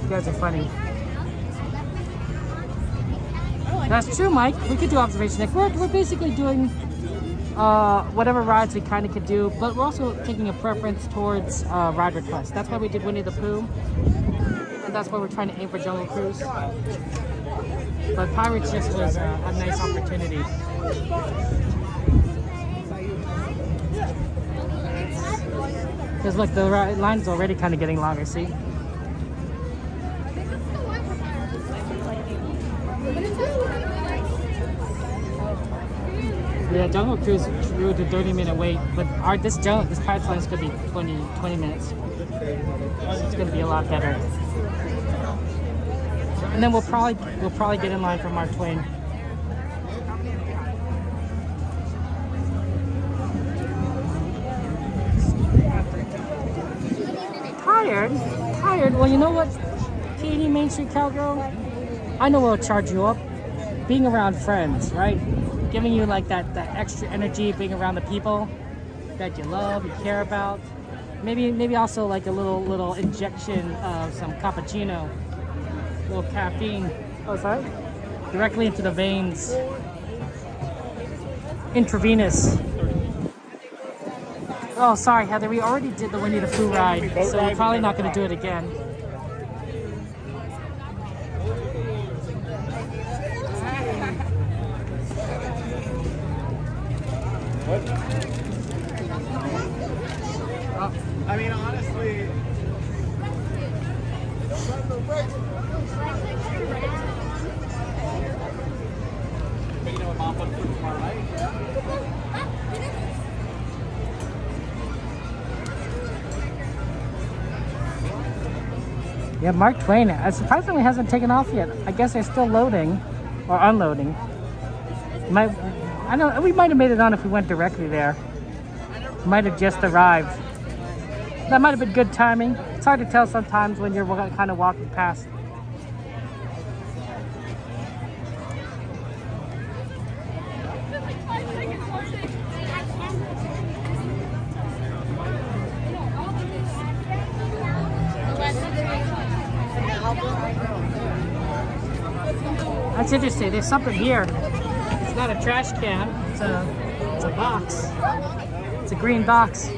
You guys are funny. That's true, Mike. We could do observation deck. We're basically doing whatever rides we kind of could do, but we're also taking a preference towards ride requests. That's why we did Winnie the Pooh, and that's why we're trying to aim for Jungle Cruise. But Pirates just was a nice opportunity. Because look, the line's already kind of getting longer, see? Yeah, Jungle Cruise drew to 30-minute wait, but this Pirates line is going to be 20 minutes. It's going to be a lot better. And then we'll probably get in line for Mark Twain. Tired? Well, you know what, Katie, Main Street Cowgirl? I know what'll charge you up. Being around friends, right? Giving you like that extra energy, being around the people that you love, you care about. Maybe also like a little injection of some cappuccino, a little caffeine. Oh, sorry. Directly into the veins. Intravenous. Oh, sorry, Heather. We already did the Winnie the Pooh ride, so we're probably not going to do it again. I mean, honestly. Yeah, Mark Twain, surprisingly hasn't taken off yet. I guess they're still loading or unloading. We might have made it on if we went directly there. Might have just arrived. That might have been good timing. It's hard to tell sometimes when you're kind of walking past. That's interesting. There's something here. It's not a trash can. It's a box. It's a green box.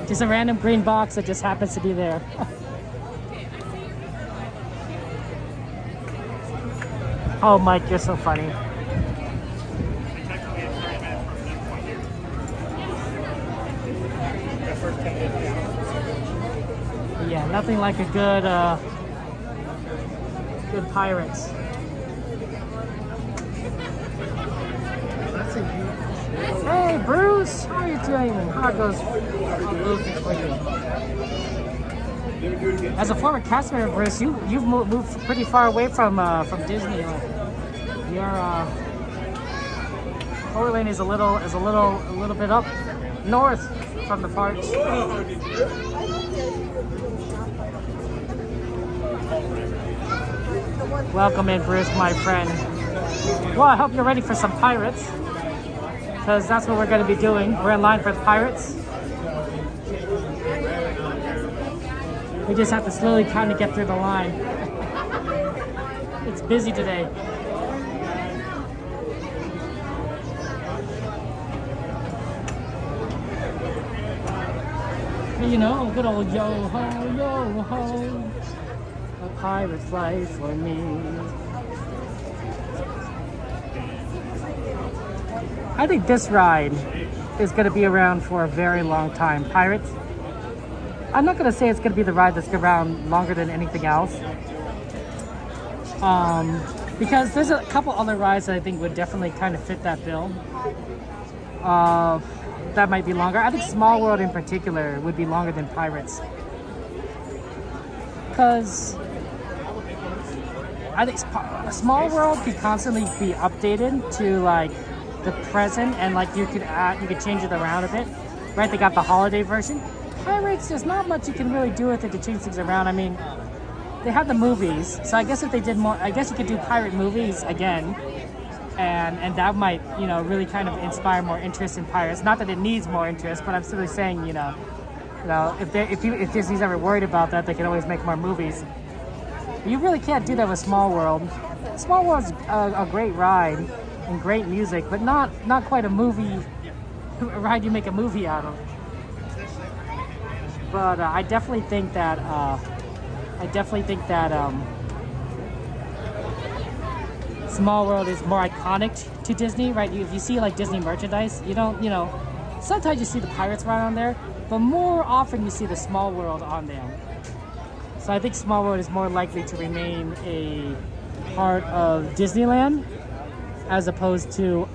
Just a random green box that just happens to be there. Oh, Mike, you're so funny. Yeah, nothing like a good Pirates. Hey, Bruce, how are you doing? How goes for you? As a former cast member, Bruce, you've moved pretty far away from Disney. Your Overland is a little bit up north. from the parks. Welcome in, Bruce, my friend. Well, I hope you're ready for some pirates, because that's what we're going to be doing. We're in line for the pirates. We just have to slowly kind of get through the line. It's busy today. You know, good old yo-ho, a pirate's life for me. I think this ride is going to be around for a very long time. Pirates. I'm not going to say it's going to be the ride that's around longer than anything else. Because there's a couple other rides that I think would definitely kind of fit that bill. That might be longer. I think Small World in particular would be longer than Pirates. Because I think Small World could constantly be updated to like the present, and like you could change it around a bit. Right? They got the holiday version. Pirates, there's not much you can really do with it to change things around. I mean, they have the movies, so I guess if they did more, I guess you could do pirate movies again, and that might, you know, really kind of inspire more interest in pirates. Not that it needs more interest, but I'm simply saying, you know, if Disney's ever worried about that, they can always make more movies. But you really can't do that with Small World. Small World's a great ride and great music, but not quite a movie ride you make a movie out of. But I definitely think that Small World is more iconic to Disney, right? If you see like Disney merchandise, you don't, you know, sometimes you see the Pirates ride on there, but more often you see the Small World on there. So I think Small World is more likely to remain a part of Disneyland as opposed to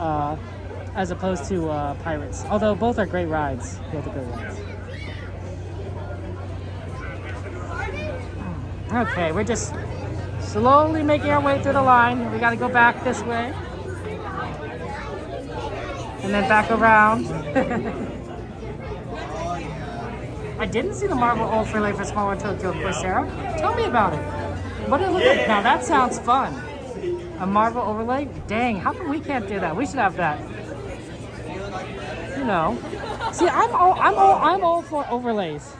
Pirates. Although both are great rides. Both are great rides. Okay, we're just slowly making our way through the line. We gotta go back this way. And then back around. I didn't see the Marvel overlay for Small World Tokyo before, Sarah. Tell me about it. What did it look like? Now that sounds fun. A Marvel overlay? Dang, how come we can't do that? We should have that. You know. See, I'm all for overlays.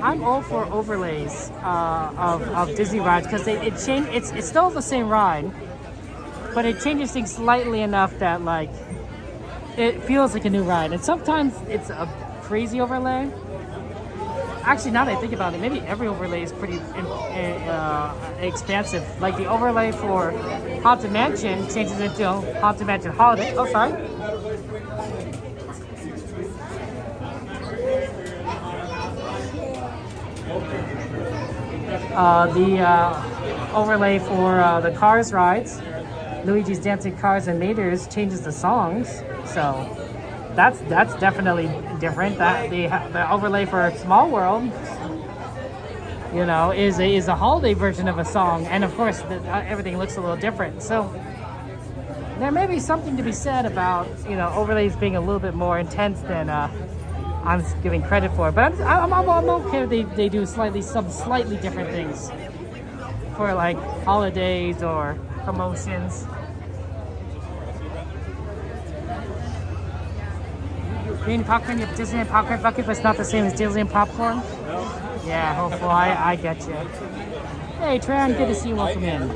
I'm all for overlays of Disney rides because it's still the same ride, but it changes things slightly enough that like it feels like a new ride. And sometimes it's a crazy overlay. Actually, now that I think about it, maybe every overlay is pretty expansive. Like the overlay for Haunted Mansion changes into Haunted Mansion Holiday. Oh, sorry. The overlay for the Cars rides, Luigi's Dancing Cars and Mater's changes the songs, so that's definitely different. That the overlay for Small World, you know, is a holiday version of a song, and of course everything looks a little different. So there may be something to be said about, you know, overlays being a little bit more intense than I'm giving credit for, but I'm okay if they do some slightly different things for like holidays or promotions. Green popcorn, you have Disneyland popcorn bucket, but it's not the same as Disneyland popcorn? Yeah, hopefully, I get you. Hey, Tran, good to see you. Welcome in.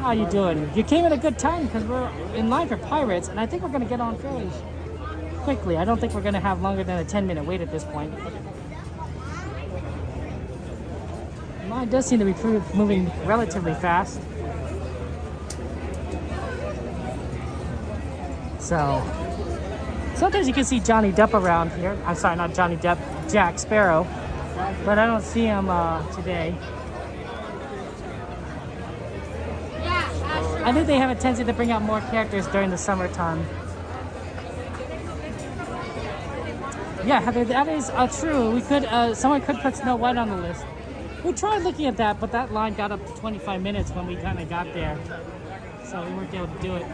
How you doing? You came at a good time because we're in line for Pirates, and I think we're going to get on fairly quickly. I don't think we're going to have longer than a 10-minute wait at this point. The line does seem to be moving relatively fast. So, sometimes you can see Johnny Depp around here. I'm sorry, not Johnny Depp, Jack Sparrow. But I don't see him today. I think they have a tendency to bring out more characters during the summertime. Yeah, Heather, that is true. We could, someone could put Snow White on the list. We tried looking at that, but that line got up to 25 minutes when we kind of got there. So we weren't able to do it.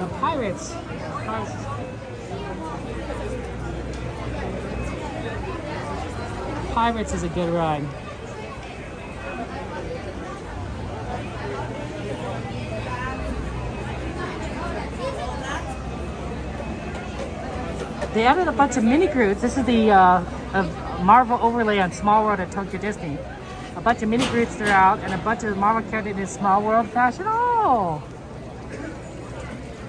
The Pirates. Pirates is a good ride. They added a bunch of mini Groots. This is the Marvel overlay on Small World at Tokyo Disney. A bunch of mini Groots throughout, and a bunch of Marvel characters in Small World fashion. Oh!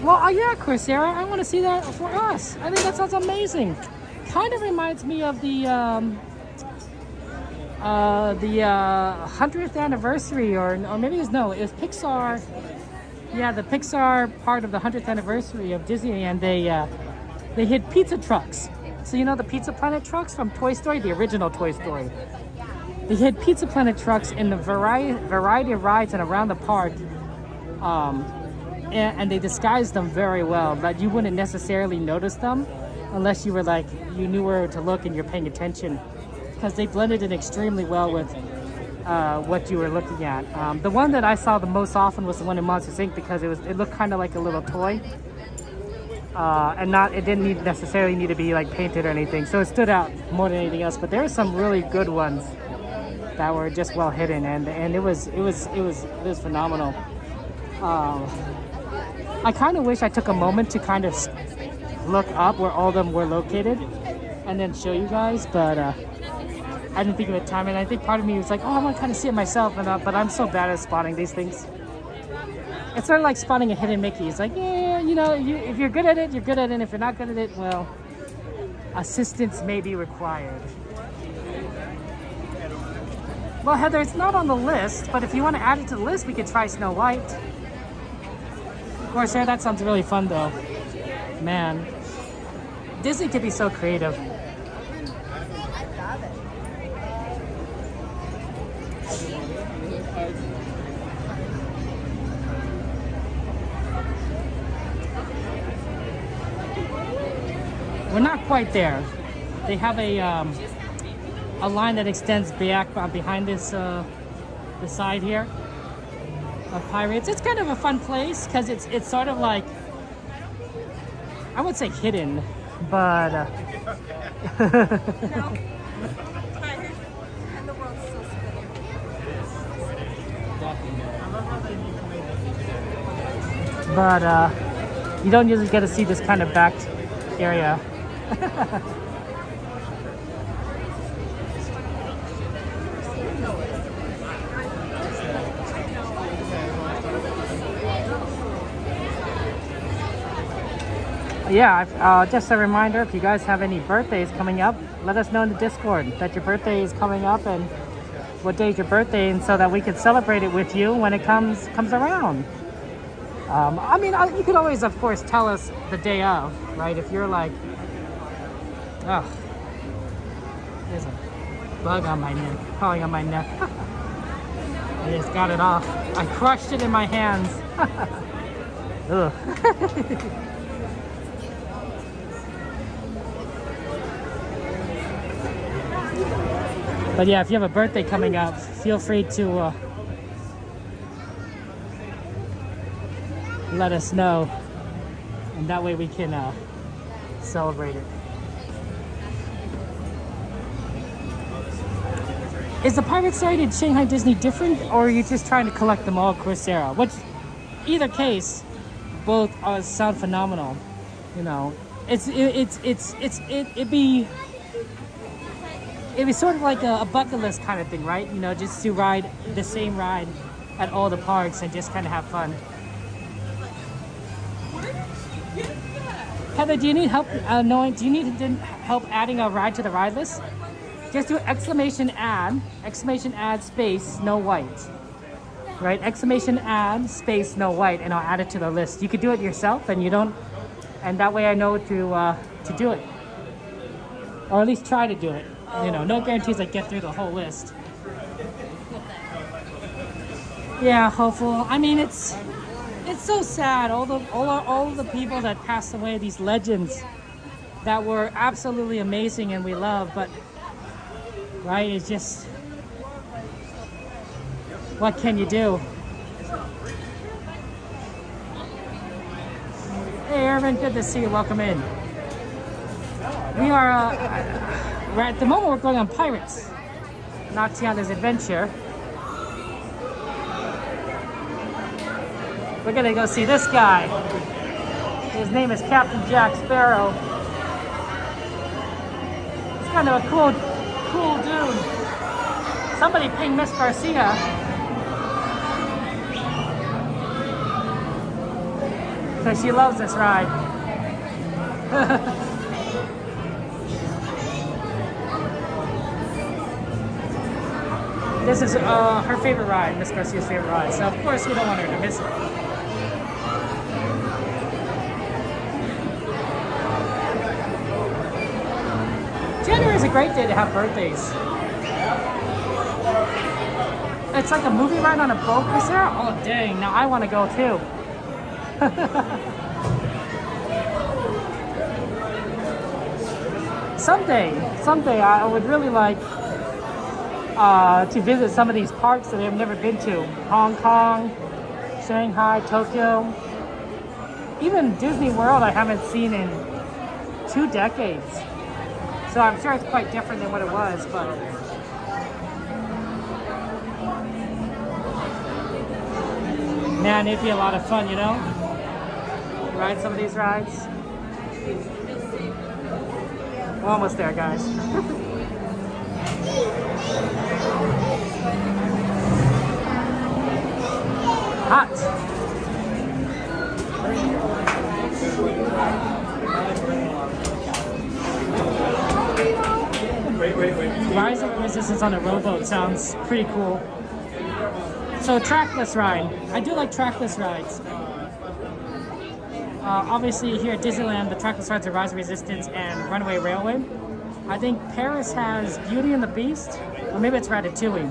Well, yeah, Coursera, I want to see that for us. I think that sounds amazing. Kind of reminds me of the 100th anniversary, or maybe it was Pixar. Yeah, the Pixar part of the 100th anniversary of Disney, and they hid pizza trucks. So you know the Pizza Planet trucks from Toy Story, the original Toy Story. They hid Pizza Planet trucks in the variety of rides and around the park. And they disguised them very well, but you wouldn't necessarily notice them unless you were like, you knew where to look and you're paying attention, because they blended it extremely well with what you were looking at. The one that I saw the most often was the one in Monsters Inc. because it looked kind of like a little toy, and it didn't necessarily need to be like painted or anything, so it stood out more than anything else. But there are some really good ones that were just well hidden, and it was phenomenal. I kind of wish I took a moment to kind of look up where all of them were located and then show you guys, but I didn't think of it time, and I think part of me was like, oh, I want to kind of see it myself, but I'm so bad at spotting these things. It's sort of like spotting a hidden Mickey. It's like, yeah, you know, if you're good at it, you're good at it, and if you're not good at it, well, assistance may be required. Well, Heather, it's not on the list, but if you want to add it to the list, we could try Snow White. Of course, yeah, that sounds really fun, though. Man, Disney could be so creative. We're not quite there. They have a line that extends back behind this the side here of Pirates. It's kind of a fun place because it's sort of like, I would say hidden, but but you don't usually get to see this kind of back area. Yeah, just a reminder, if you guys have any birthdays coming up, let us know in the Discord that your birthday is coming up and what day is your birthday, and so that we can celebrate it with you when it comes around. I mean, you could always, of course, tell us the day of, right? If you're like, oh, there's a bug on my neck, crawling on my neck. I just got it off. I crushed it in my hands. Ugh. But yeah, if you have a birthday coming up, feel free to let us know, and that way we can celebrate it. Is the pirate side in Shanghai Disney different, or are you just trying to collect them all, Coursera? Which, either case, both sound phenomenal. You know, it'd be sort of like a bucket list kind of thing, right? You know, just to ride the same ride at all the parks and just kind of have fun. Heather, do you need help do you need help adding a ride to the ride list? Just do exclamation add space Snow White. Right? Exclamation add space Snow White, and I'll add it to the list. You could do it yourself, and and that way I know to do it. Or at least try to do it. You know, no guarantees I get through the whole list. Yeah, hopeful. I mean, it's so sad. All the people that passed away, these legends that were absolutely amazing and we love, but right, it's just, what can you do? Hey, Irvin, good to see you. Welcome in. We are, at the moment, we're going on Pirates. Natiana's Adventure. We're gonna go see this guy. His name is Captain Jack Sparrow. He's kind of a cool dude. Somebody ping Miss Garcia. Because she loves this ride. This is her favorite ride, Miss Garcia's favorite ride. So of course we don't want her to miss it. January is a great day to have birthdays. It's like a movie ride on a boat, is there? Oh dang, now I want to go too. Someday I would really like to visit some of these parks that I've never been to. Hong Kong, Shanghai, Tokyo. Even Disney World I haven't seen in 2 decades. So I'm sure it's quite different than what it was, but man, it'd be a lot of fun, you know? Ride some of these rides. We're almost there, guys. Hot. Rise of Resistance on a rowboat sounds pretty cool. So trackless ride. I do like trackless rides. Obviously here at Disneyland, the trackless rides are Rise of Resistance and Runaway Railway. I think Paris has Beauty and the Beast, or maybe it's Ratatouille.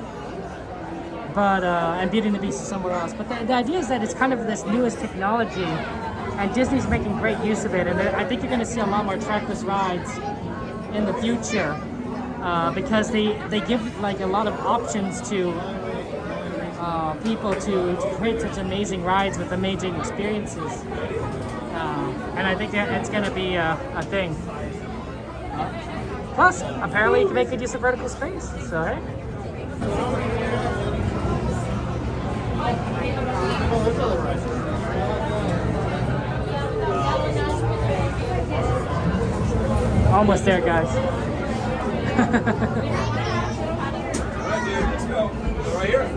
But and Beauty and the Beast is somewhere else. But the idea is that it's kind of this newest technology, and Disney's making great use of it. And I think you're going to see a lot more trackless rides in the future because they give like a lot of options to people to create such amazing rides with amazing experiences. And I think that it's going to be a thing. Plus, apparently you can make good use of vertical space, so hey. Almost there, guys. Let's go. Right here.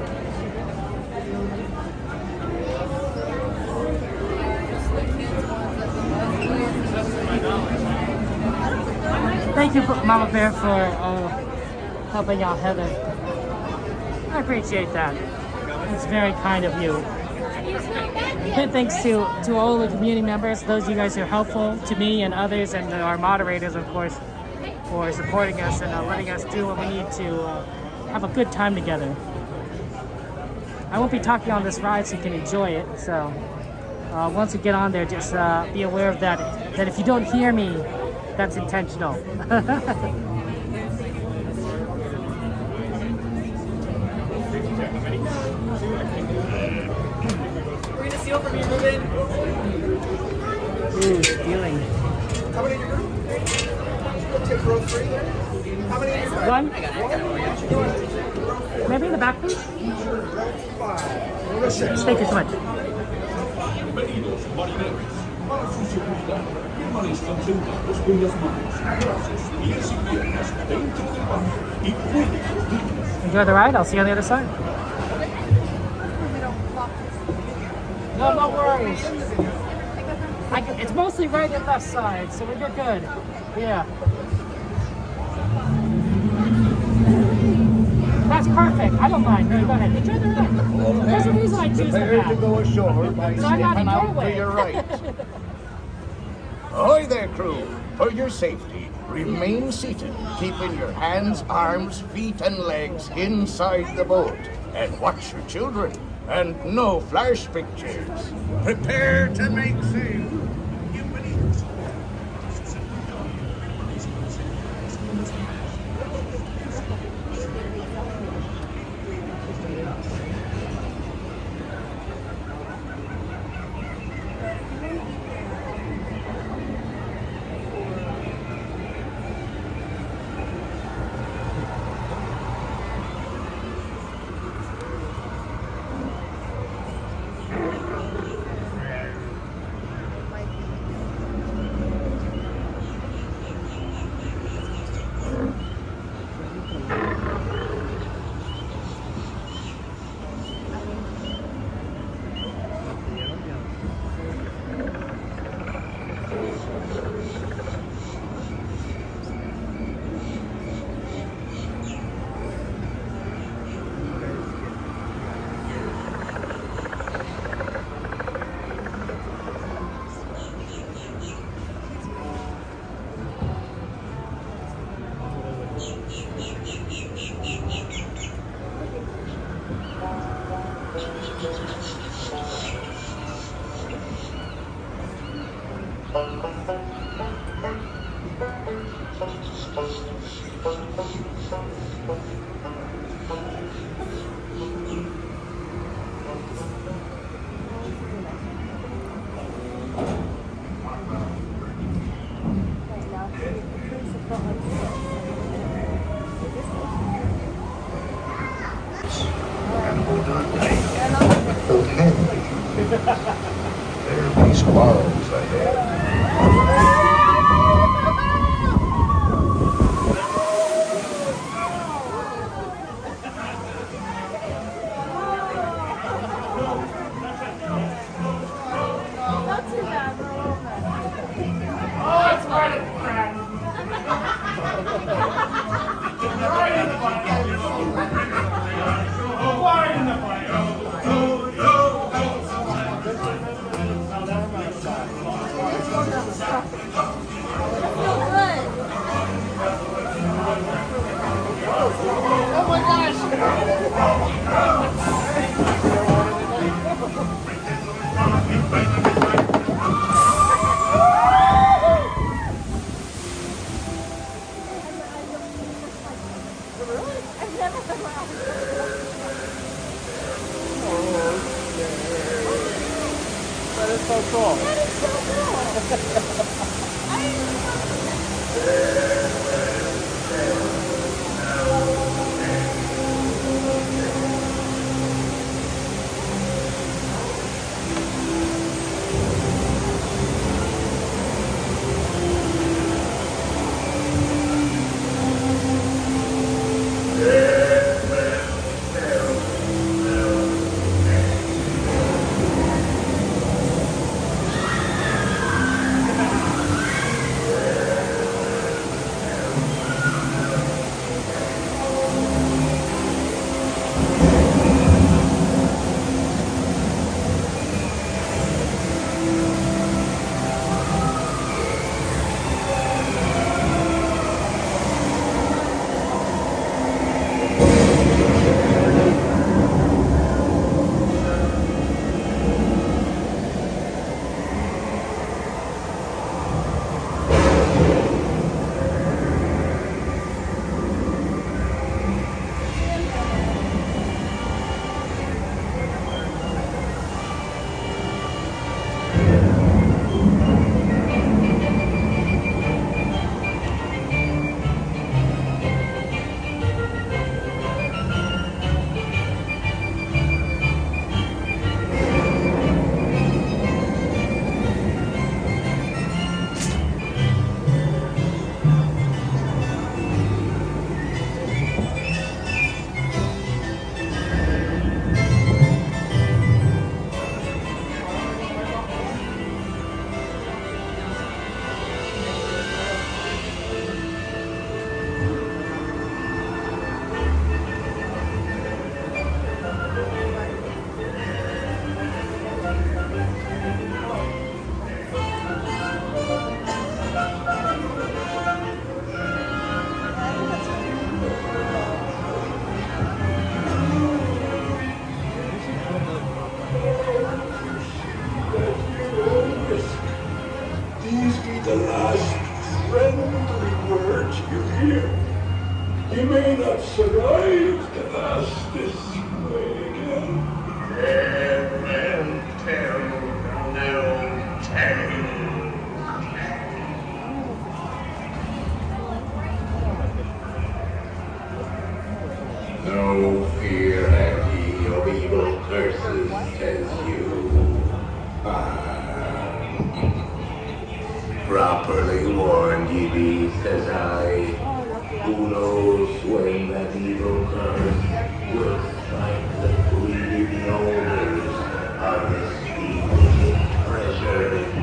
Thank you, Mama Bear, for helping out Heather. I appreciate that. It's very kind of you. And thanks to all the community members, those of you guys who are helpful to me and others, and our moderators, of course, for supporting us and letting us do what we need to have a good time together. I won't be talking on this ride so you can enjoy it, so once you get on there, just be aware of that if you don't hear me, that's intentional. We're gonna steal from you, move in. Ooh, stealing. How many in your group? Take row 3 there. How many in your group? One? Maybe in the back, please? 5. Row 6. Thank you so much. Enjoy the ride. I'll see you on the other side. No worries. It's mostly right and left side, so we're good. Yeah. That's perfect. I don't mind. Go ahead. Enjoy the ride. There's a reason I choose the Prepare back. to go ashore by So I'm not in stepping out your way. to your right. Ahoy there, crew. For your safety, remain seated, keeping your hands, arms, feet, and legs inside the boat. And watch your children. And no flash pictures. Prepare to make sail. There'll be squalls ahead. You may not survive to ask this way again. And tell no tale. No fear have ye of evil curses, says you. Properly warned ye be, says I. Who knows when that evil curse will strike the greedy owners of this evil treasure?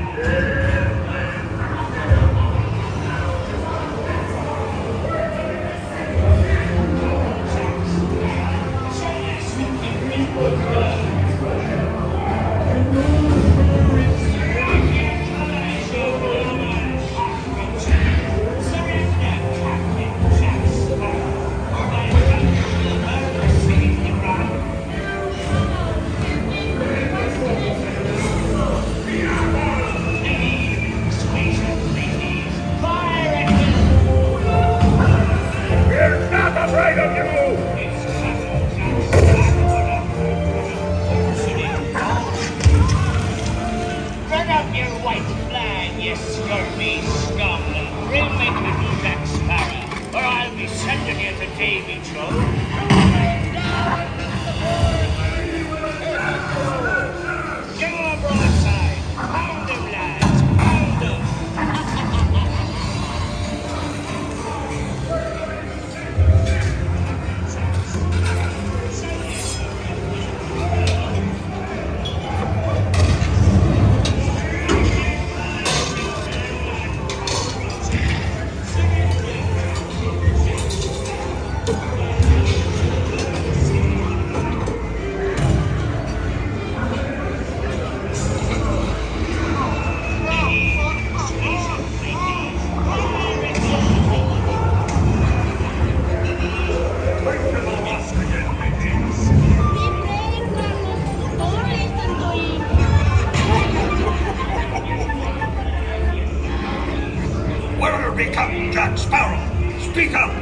Speak up!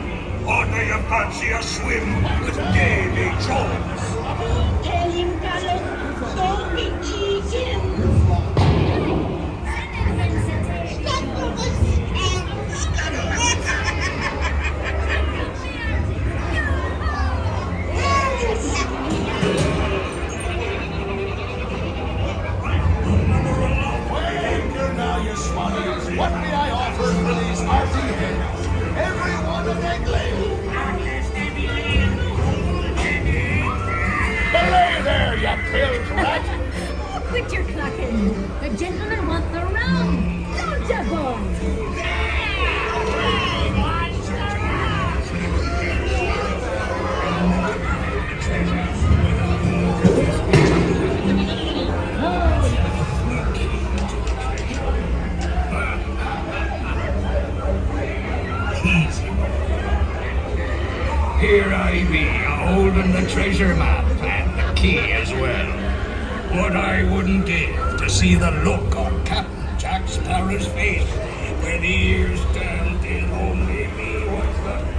Or do you fancy a swim with Davy Jones? Tell him, Carlos, don't be cheating. What may I offer for these hearty hails? Everyone an egg lay. Belay there, you killed rat! Quit your clucking. The gentlemen want the rum. Don't you, boys? Here I be, holding the treasure map and the key as well. What I wouldn't give to see the look on Captain Jack Sparrow's face when he hears tell it only me was the...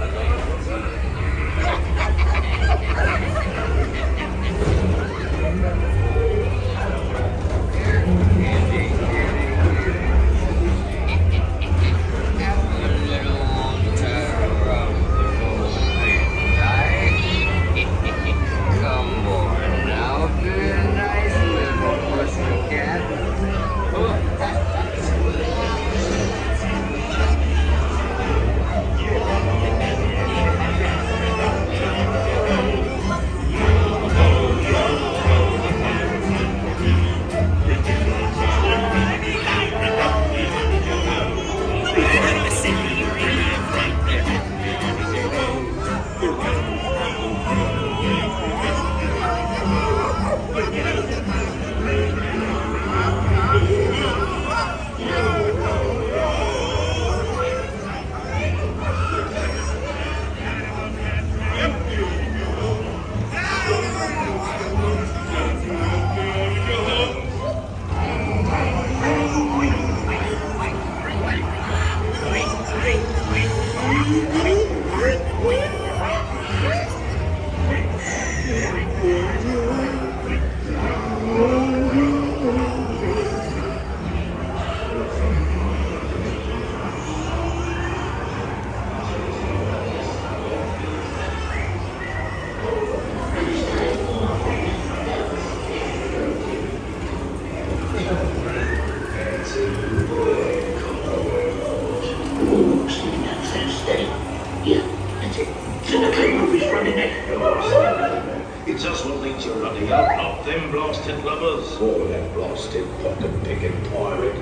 It's us what leads you running up, not them blasted lovers. Or that blasted pocket-picking pirate.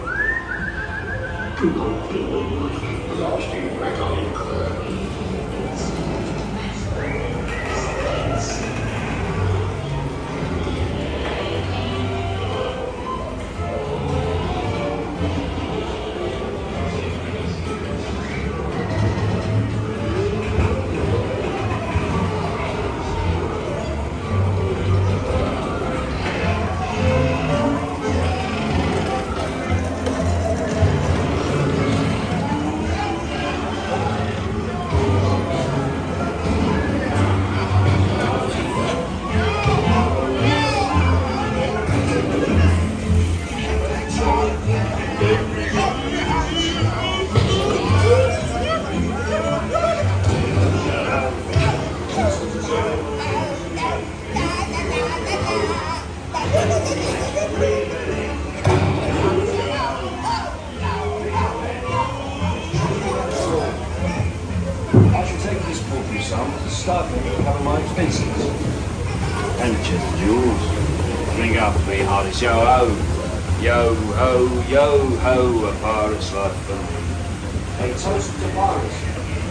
Blasted rat-on. Start me to cover my expenses. And just yours. Bring up me heartiest yo-ho. Yo-ho, yo-ho, a pirate's life for me. A toast to pirates,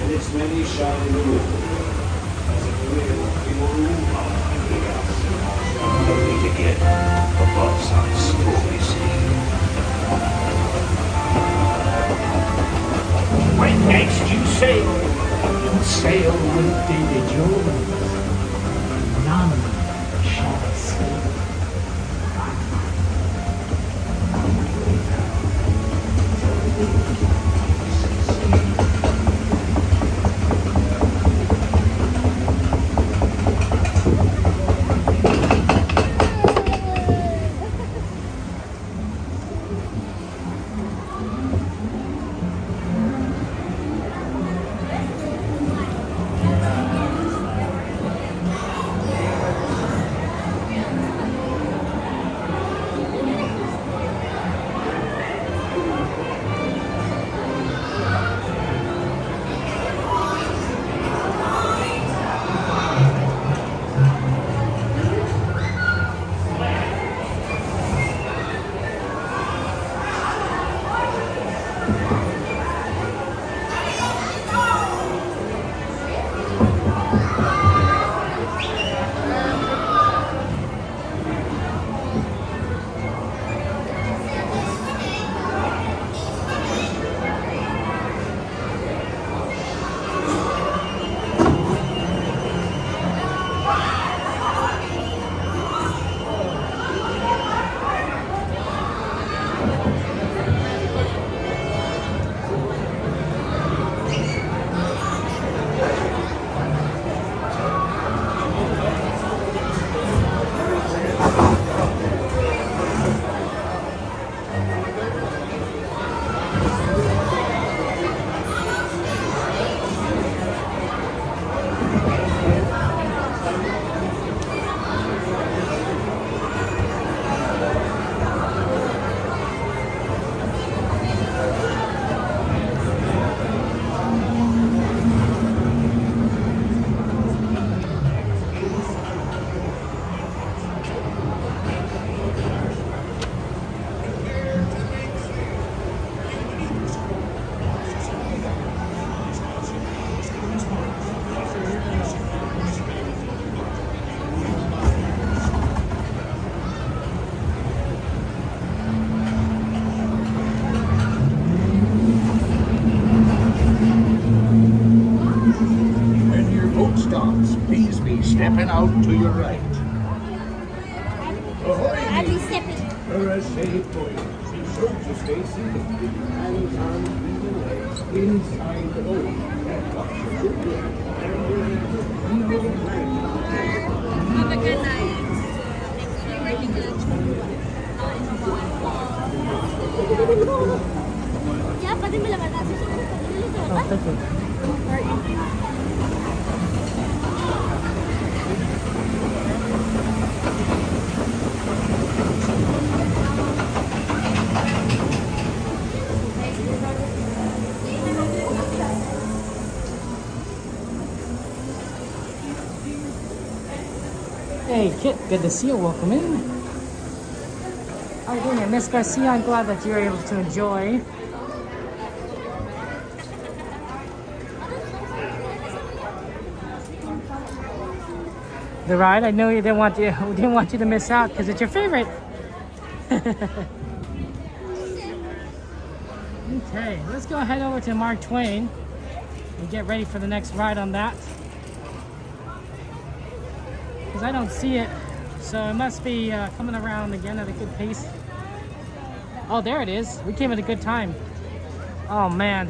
and its many shining the roof. As if the real people don't need to get a bite-sized sporty sea. When next you sail, you'll sail with Davy Jones. None shall escape. and out to your right. I'd be stepping. For a safe voyage, be sure to stay seated. Hands on the legs inside the boat. And watch your children. Have a good night. You're working good. Ya, pati mo lang natin. Oh, thank you. Hey, Kit, good to see you. Welcome in. How are you doing, Miss Garcia? I'm glad that you're able to enjoy. The ride. I know you didn't want you to miss out because it's your favorite. Okay, let's go head over to Mark Twain and get ready for the next ride on that. Because I don't see it, so it must be coming around again at a good pace. Oh, there it is. We came at a good time. Oh man,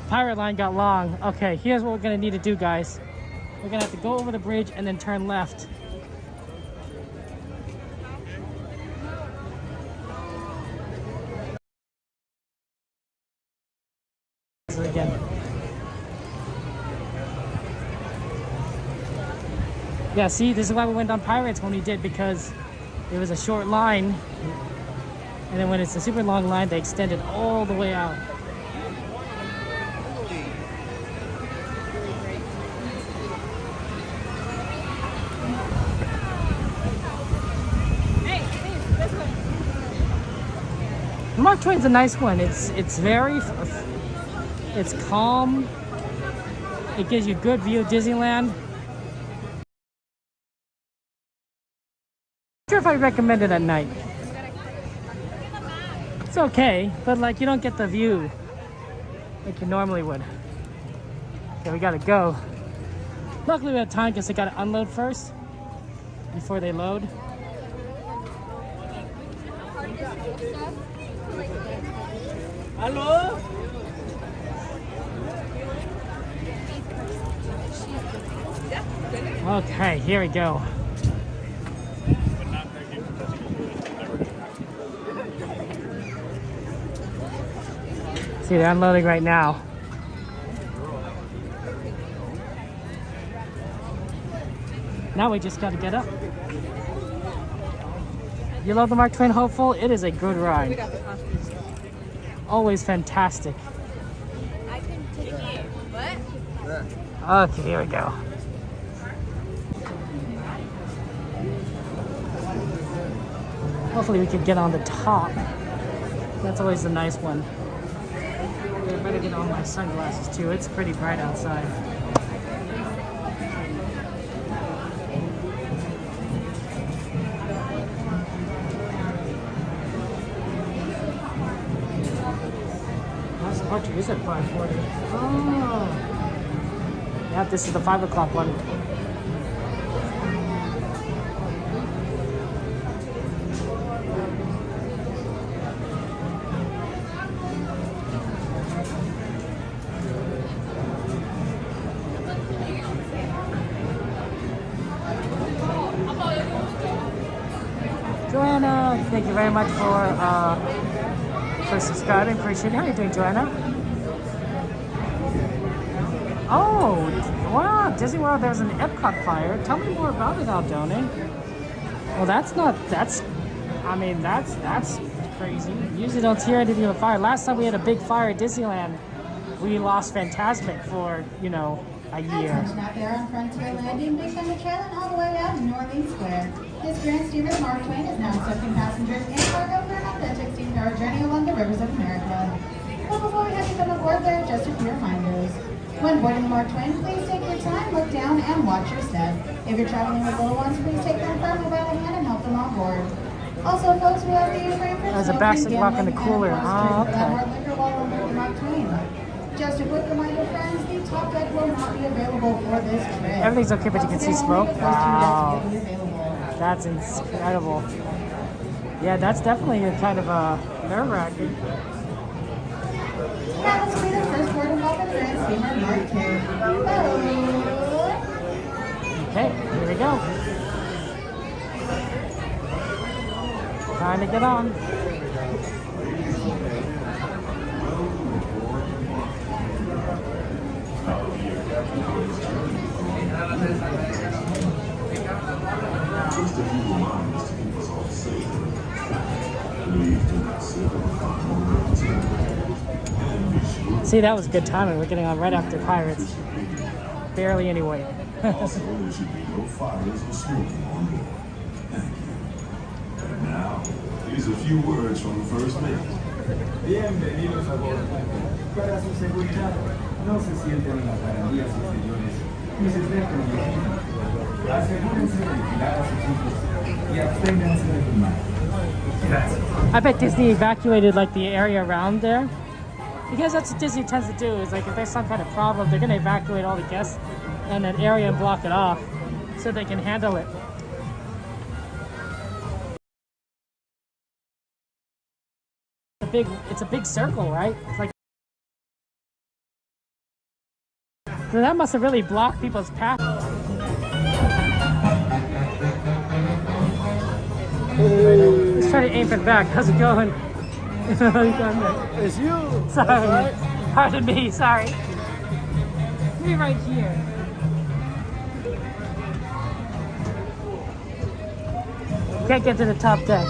pirate line got long. Okay, here's what we're gonna need to do, guys. We're gonna have to go over the bridge and then turn left. Again. Yeah, see, this is why we went on Pirates when we did, because it was a short line, and then when it's a super long line, they extend it all the way out. Mark Twain's a nice one. It's very, it's calm. It gives you a good view of Disneyland. I'm not sure if I recommend it at night. It's okay, but like you don't get the view like you normally would. Okay, we gotta go. Luckily we have time because they gotta unload first before they load. Hello? Okay, here we go. See, they're unloading right now. Now we just gotta get up. You love the Mark Twain Hopeful? It is a good ride. Always fantastic. I can take you. What? Okay, here we go. Hopefully we can get on the top. That's always a nice one. I better get on my sunglasses too. It's pretty bright outside. Last departure is at 5:40. Oh. Yeah, this is the 5 o'clock one. Joanna, thank you very much for subscribing. Appreciate it. How are you doing, Joanna? Oh, wow, Disney World, there's an Epcot fire. Tell me more about it, Aldone. Well, that's crazy. Usually don't hear anything of a fire. Last time we had a big fire at Disneyland, we lost Fantasmic for, a year. Attention out there on Frontier Landing, based on the trail and all the way down to Northern Square. This Grand Steamer Mark Twain is now accepting passengers and cargo for an authentic steam-powered journey along the rivers of America. But before we have to come aboard, there are just a few reminders. When boarding the Mark Twain, please take your time, look down, and watch your step. If you're traveling with little ones, please take them firmly by the hand and help them on board. Also, folks, we have the free for There's a basket lock in the cooler. Oh, okay. liquor while on board the Mark Twain. Just a quick reminder, friends, the top deck will not be available for this trip. Everything's okay, but you can see smoke? Wow. That's incredible. Yeah, that's definitely a kind of a nerve-wracking. Now let's be the first board and welcome Grand Steamer Mark 2. Okay, here we go. Time to get on. Just a few reminders to keep us all safe. Please do not sit on the See, that was good timing. We're getting on right after Pirates. Barely any wait. Also, there should be no fires or smoking on board. Thank you. And now, here's a few words from the first mate. Bienvenidos a bordo. Para su seguridad, no se sienten en las barandillas exteriores ni se dejen de asegúrense de vigilar a sus hijos y absténganse de fumar. Gracias. I bet Disney evacuated like the area around there. Because that's what Disney tends to do, is like if there's some kind of problem, they're gonna evacuate all the guests and an area and block it off so they can handle it. It's a big circle, right? It's like, so that must have really blocked people's path. Let's try to aim for the back. How's it going? It's you. Sorry. Pardon me, sorry. Maybe right here. Can't get to the top deck.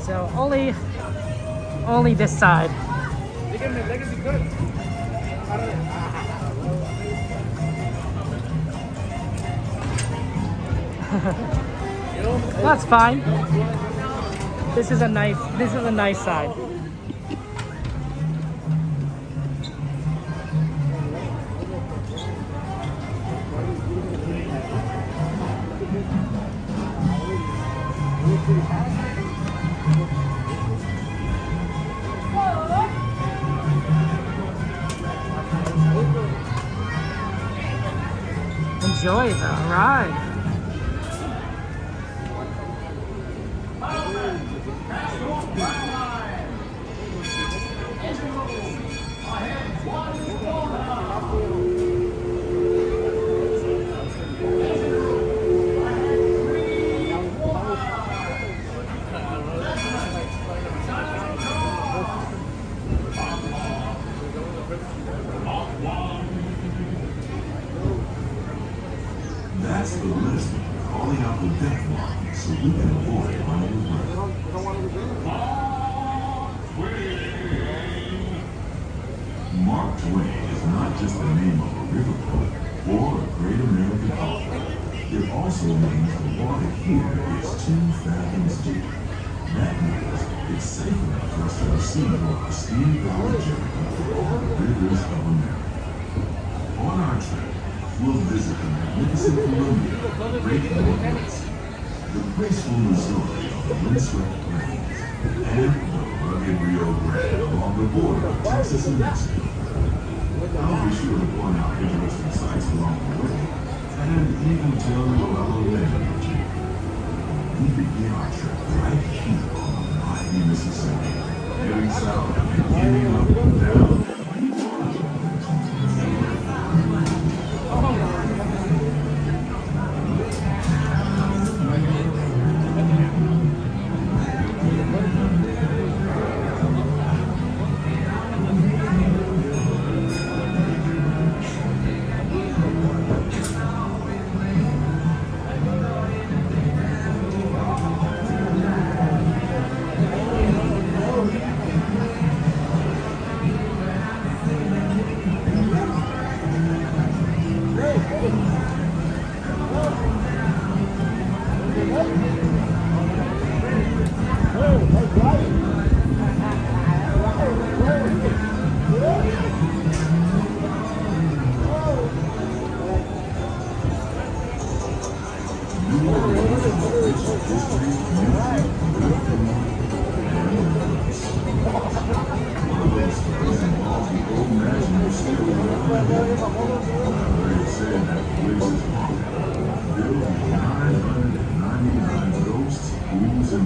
So only this side. That's fine. This is a nice side. Enjoy the ride. That's the list calling out the death mark so we can avoid running away. Mark Twain is not just the name of a riverboat or a great American author. It also means the water here is 2 fathoms deep. That means it's safe enough for us to proceed on the steam-powered journey through all the rivers of America. On our trip, we'll visit the magnificent Columbia, Great Northwoods, the graceful Missouri of the windswept plains, and the rugged Rio Grande along the border of Texas and Mexico. I'll be sure to point out interesting sights along the way, and even tell you about a legend or two. We begin our trip right here on the mighty Mississippi, heading south and beginning up and down.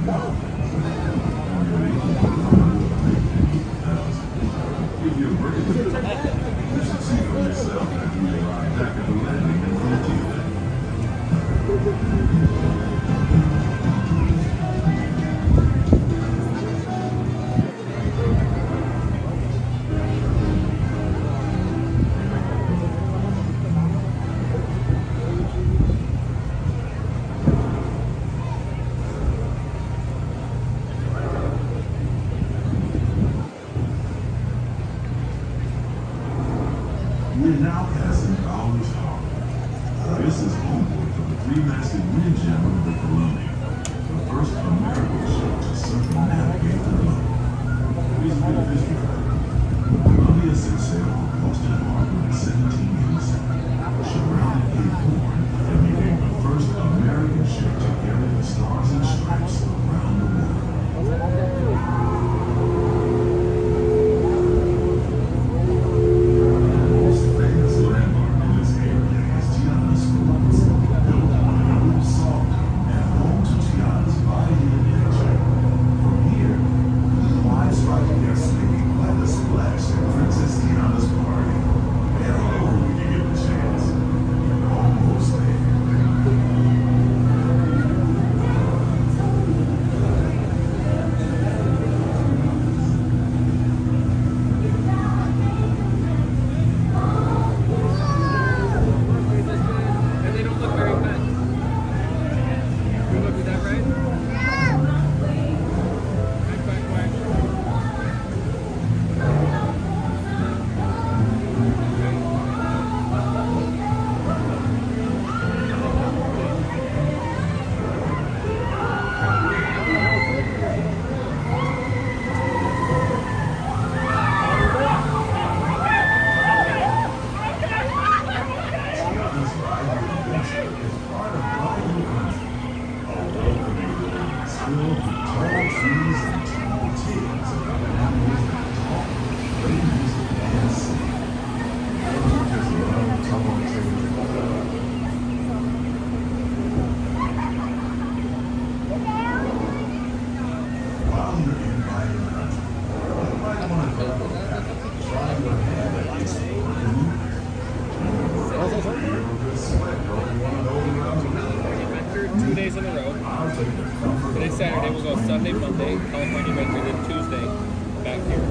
Give you a break. You should see for yourself as we arrive back at the landing in Fantasyland. We're now passing Bowers Harbor. This is homeport for the three-masted wind jammer of the Columbia, the first American ship to circumnavigate the globe. Here's a bit of history. The Columbia set sail from Boston Harbor in 1787. She rounded Cape Horn and became the first American ship to carry the Stars and Stripes around the world. Today's Saturday, we'll go Sunday, Monday, California Adventure, then Tuesday, back here.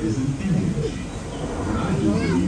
Is an Indian chief, and I do believe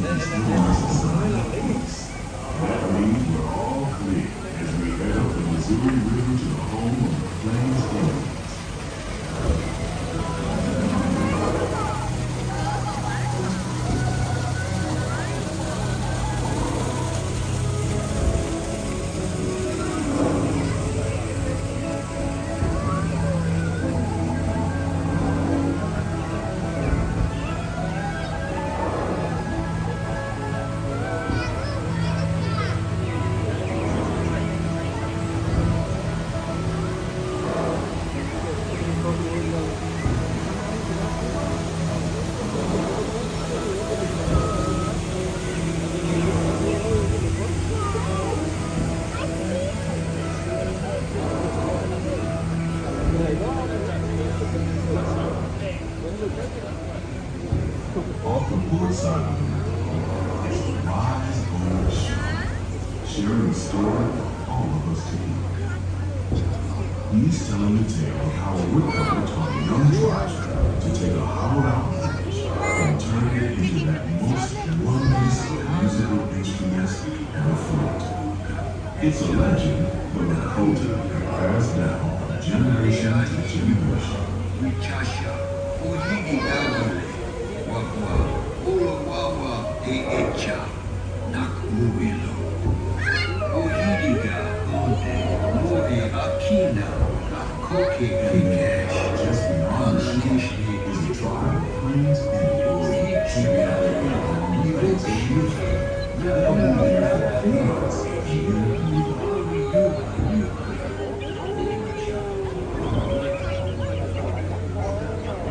Off the port side of the river is a wise old shark, sharing a story for all of us to hear. He's telling the tale of how a woodpecker taught a young tribesman to take a hollowed out bridge and turn it into that most wondrous of musical instruments ever flute. It's a legend, but a culture passed down from generation to generation. Muchacha, ujidi dagule, wakwa, uwawa, echa, nakubilo. Ujidiga, onde, mode, akina, koke, kikesh. Just beyond the shore is a tribe of Plains Indians. Together along the banks of the river, they've been there for eons, year and year.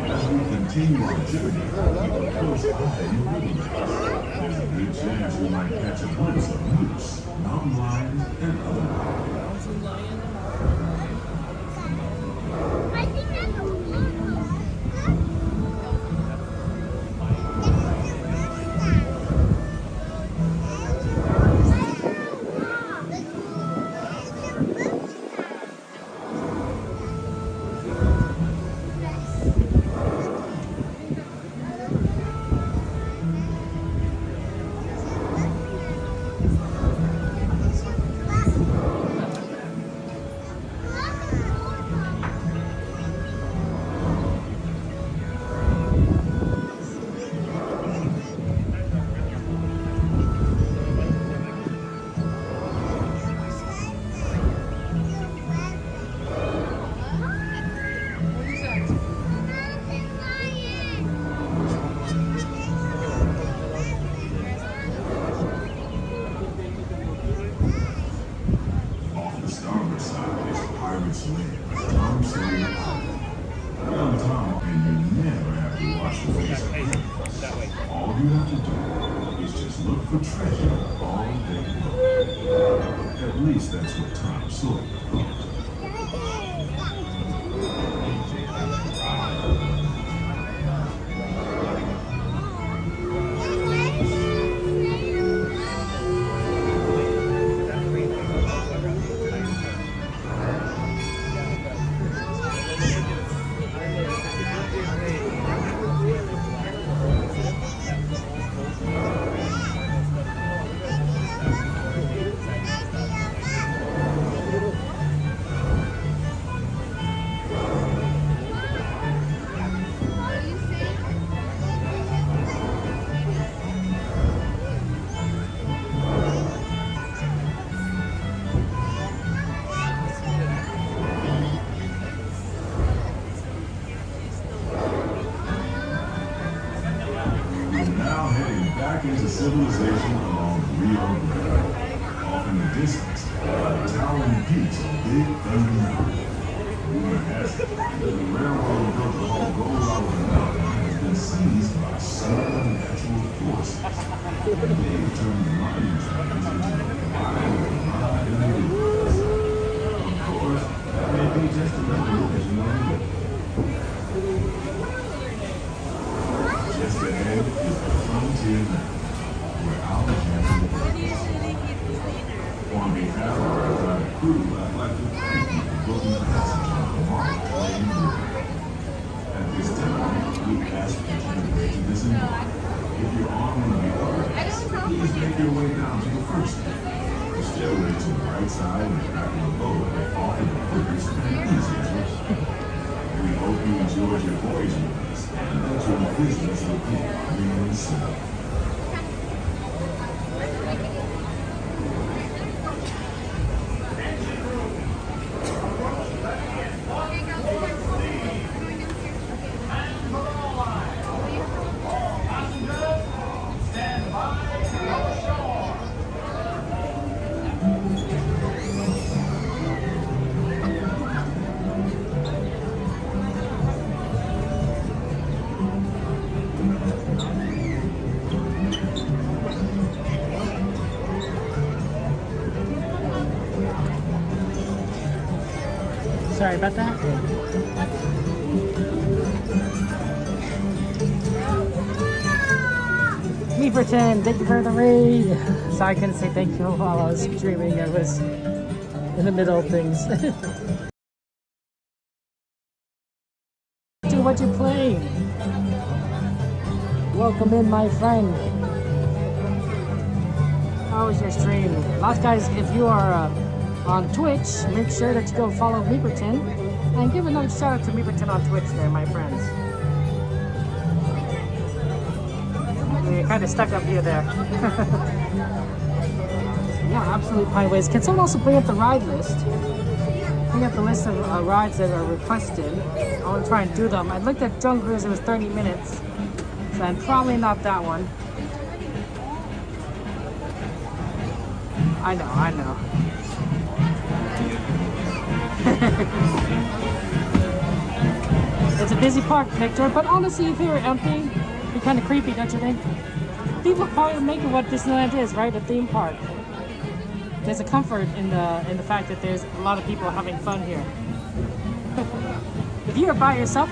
As we continue our journey, keep a close eye on the riverbanks. There's a good chance we might catch a glimpse of moose, mountain lions, and other wildlife. I think that's a All you have to do is just look for treasure all day long. At least that's what Tom Sawyer thought. Into civilization along the Rio Grande. Off in the distance, the towering peaks of Big Thunder Mountain. Rumor has it that the railroad built the whole gold out of the mountain has been seized by supernatural forces. They've turned the mining trains into wild and endurance. Of course, that may be just another illusion on the river. Just ahead is the frontier now. On behalf of our entire crew, I'd like to thank you for booking a passage on the Mark Twain River. At this time, we ask you to migrate to this environment. If you're on one of the other decks, please make your way down to the first deck. The stairway to the right side and the back of the boat may offer the quickest and easiest way. We hope you enjoyed your voyage with us and that your business will be really simple. Sorry about that. Beaverton, thank you for the raid. Sorry I couldn't say thank you while I was streaming. I was in the middle of things. Dude, what you playing? Welcome in, my friend. How was your stream? Lots, guys, if you are on Twitch, make sure that you go follow Beaverton and give another shout out to Beaverton on Twitch there, my friends. You're kind of stuck up here there. Yeah, absolutely Pineways. Can someone also bring up the ride list? Bring up the list of rides that are requested. I want to try and do them. I looked at Jungle Cruise, it was 30 minutes. So I'm probably not that one. I know. It's a busy park, Victor, but honestly, if you're empty, it'd be kind of creepy, don't you think? People probably make it what Disneyland is, right? A theme park. There's a comfort in the fact that there's a lot of people having fun here. If you're by yourself,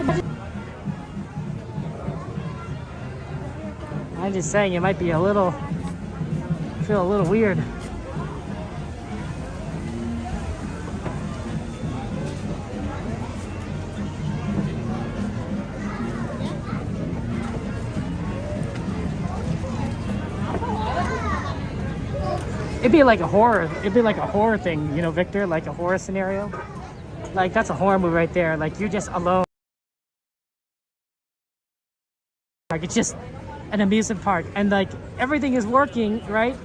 I'm just saying it might be feel a little weird. It'd be like a horror thing, you know, Victor, like a horror scenario. Like that's a horror movie right there. Like you're just alone. Like it's just an amusement park and like everything is working, right?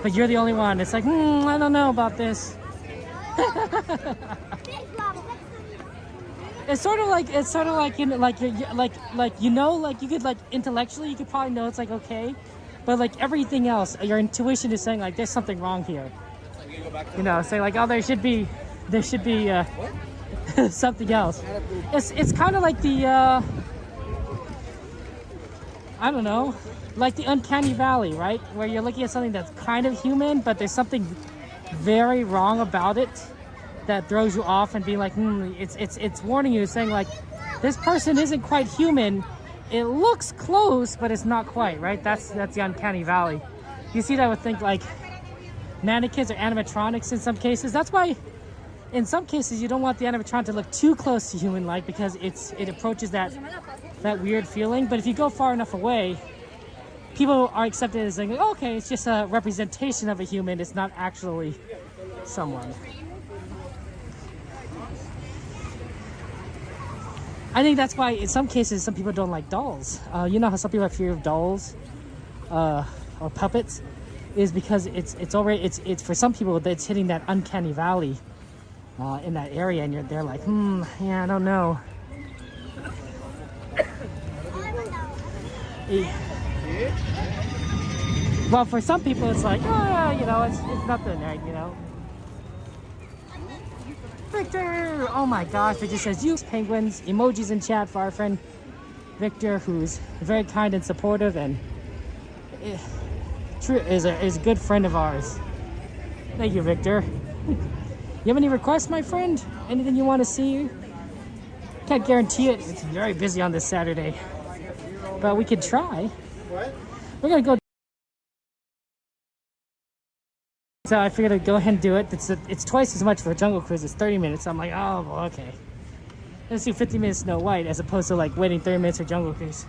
But you're the only one. It's like, I don't know about this. It's sort of like you know, like you could like intellectually you could probably know it's like okay. But like everything else, your intuition is saying like there's something wrong here. You know, saying like, oh, there should be something else. It's kind of like the I don't know, like the uncanny valley, right? Where you're looking at something that's kind of human, but there's something very wrong about it that throws you off and being like, it's warning you, saying like, this person isn't quite human. It looks close, but it's not quite, right? That's the uncanny valley. You see that with things like mannequins or animatronics in some cases. That's why in some cases you don't want the animatronic to look too close to human-like because it approaches that weird feeling. But if you go far enough away, people are accepted as saying, oh, okay, it's just a representation of a human. It's not actually someone. I think that's why in some cases some people don't like dolls. You know how some people have fear of dolls or puppets is because it's for some people that it's hitting that uncanny valley in that area and they're like, yeah, I don't know. Well, for some people it's like, oh, you know, it's nothing, right, you know. Victor! Oh my gosh, Victor says, use penguins, emojis in chat for our friend Victor, who's very kind and supportive and is a good friend of ours. Thank you, Victor. You have any requests, my friend? Anything you want to see? Can't guarantee it. It's very busy on this Saturday. But we could try. What? We're going to go. So I figured I'd go ahead and do it. It's twice as much for a Jungle Cruise. It's 30 minutes. I'm like, oh, well, okay. Let's do 50 minutes Snow White as opposed to like waiting 30 minutes for Jungle Cruise.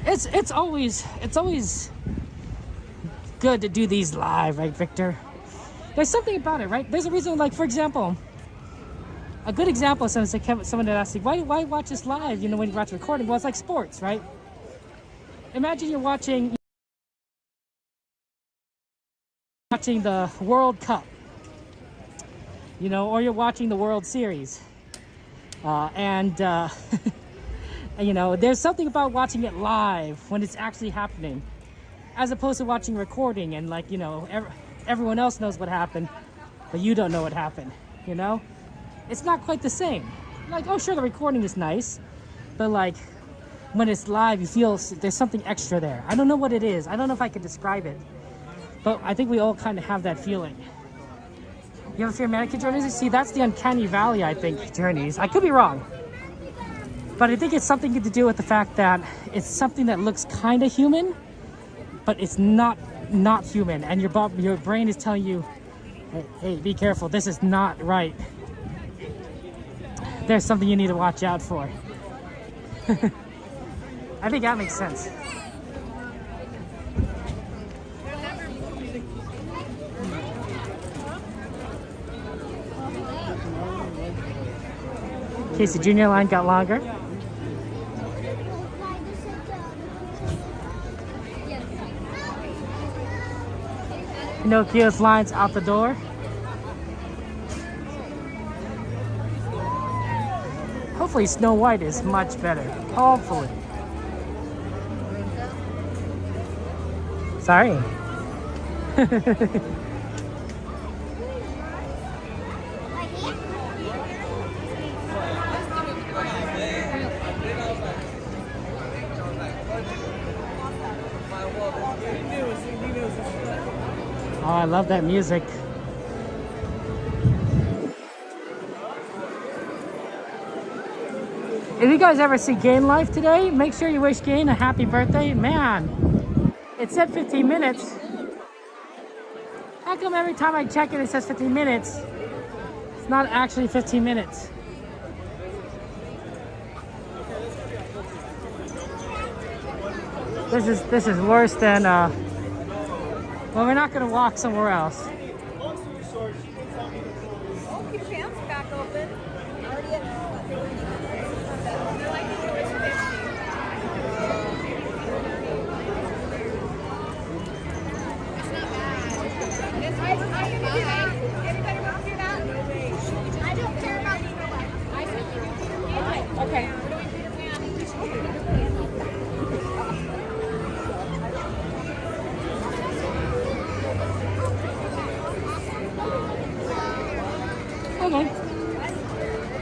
It's always good to do these live, right, Victor? There's something about it, right? There's a reason, like, for example, a good example of someone that asked me, why watch this live, you know, when you watch a recording? Well, it's like sports, right? Imagine you're watching the World Cup, you know, or you're watching the World Series. You know, there's something about watching it live when it's actually happening, as opposed to watching recording and like, you know, everyone else knows what happened, but you don't know what happened, you know? It's not quite the same. Like, oh, sure, the recording is nice, but like, when it's live, you feel there's something extra there. I don't know what it is. I don't know if I can describe it, but I think we all kind of have that feeling. You ever fear mannequin journeys? See, that's the uncanny valley, I think, journeys. I could be wrong. But I think it's something to do with the fact that it's something that looks kind of human, but it's not human. And your brain is telling you, hey, be careful, this is not right. There's something you need to watch out for. I think that makes sense. Casey Junior line got longer. Pinocchio's line's out the door. Hopefully Snow White is much better. Hopefully. Sorry. Oh, I love that music. If you guys ever see Gain Life today, make sure you wish Gain a happy birthday. Man, it said 15 minutes. How come every time I check it says 15 minutes? It's not actually 15 minutes. This is worse than well, we're not gonna walk somewhere else. Long story short, she did tell me to close. Oh, keep your pants back open. Already at I don't care about okay. Okay.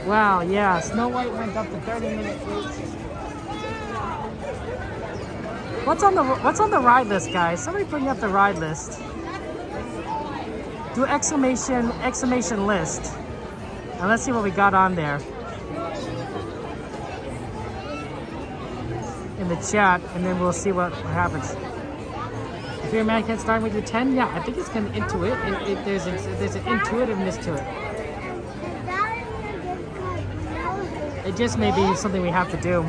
Wow, yeah, Snow White went up to 30 minutes late. What's on the ride list, guys? Somebody bring up the ride list. Do exclamation list. And let's see what we got on there. In the chat, and then we'll see what happens. If your man can't start with your 10, yeah, I think it's kind of intuitive. There's an intuitiveness to it. It just may be something we have to do.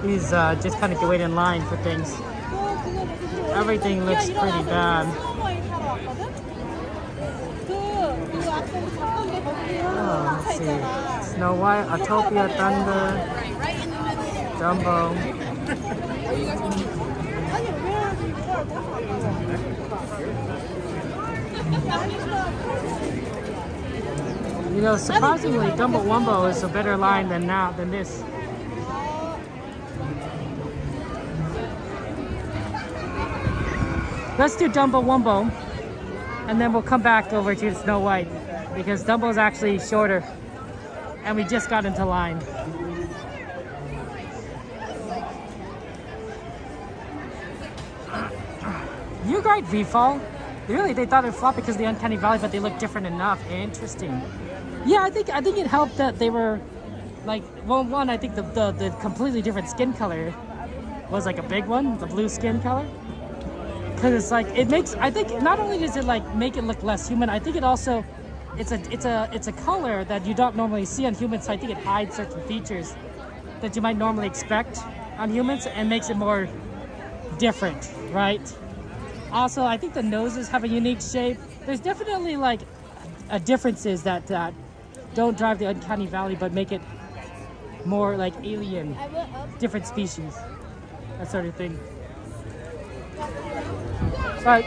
He's just kind of wait in line for things. Everything looks pretty bad. Oh, let's see. Snow White, Autotopia, Thunder, Dumbo. You know, surprisingly, Dumbo Wumbo is a better line than this. Let's do Dumbo Wumbo, and then we'll come back over to Snow White, because Dumbo's actually shorter, and we just got into line. You're right, V-Fall. Really, they thought it flopped because of the Uncanny Valley, but they look different enough. Interesting. Yeah, I think it helped that they were like, well, one, I think the completely different skin color was like a big one, the blue skin color. Because it's like, it makes, I think not only does it like make it look less human, I think it also, it's a color that you don't normally see on humans, so I think it hides certain features that you might normally expect on humans and makes it more different, right? Also, I think the noses have a unique shape. There's definitely like differences that don't drive the Uncanny Valley, but make it more like alien, different species, that sort of thing. Sorry.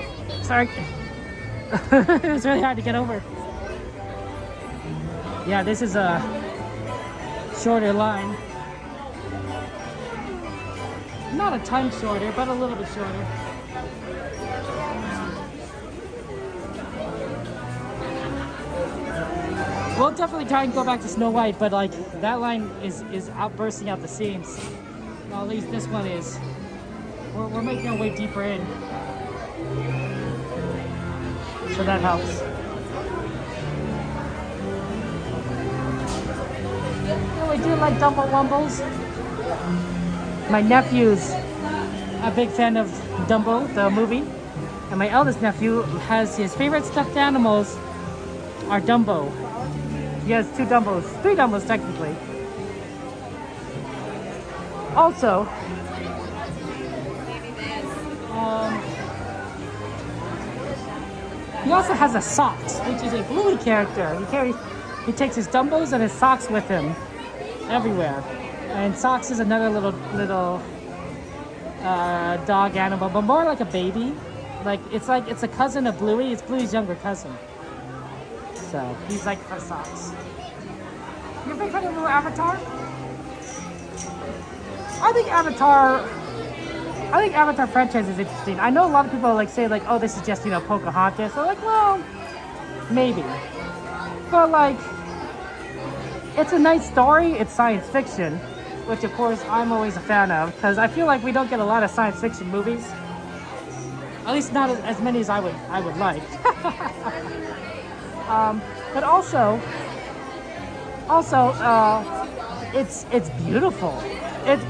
It's really hard to get over. Yeah, this is a shorter line. Not a ton shorter, but a little bit shorter. We'll definitely try and go back to Snow White, but like that line is bursting out the seams. Well, at least this one is. We're making our way deeper in, so that helps. I do like Dumbo Wumbles. My nephew's a big fan of Dumbo, the movie. And my eldest nephew has his favorite stuffed animals are Dumbo. He has 2 Dumbos, 3 Dumbos technically. Also, he also has a Socks, which is a Bluey character. He takes his Dumbos and his socks with him everywhere. And Socks is another little dog animal, but more like a baby. It's a cousin of Bluey. It's Bluey's younger cousin. So he's like for Socks. You a big fan of Avatar? I think Avatar franchise is interesting. I know a lot of people say oh, this is just Pocahontas. So well, maybe, but it's a nice story. It's science fiction, which of course I'm always a fan of because I feel like we don't get a lot of science fiction movies. At least not as many as I would like. But also, it's beautiful. It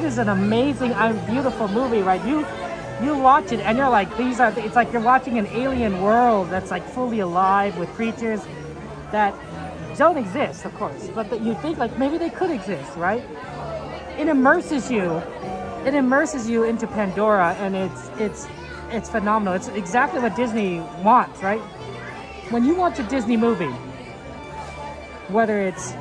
is an amazing and beautiful movie, right? You watch it and you're like, it's like you're watching an alien world that's fully alive with creatures that don't exist, of course, but that you think maybe they could exist, right? It immerses you into Pandora, and it's phenomenal. It's exactly what Disney wants, right? When you watch a Disney movie, whether it's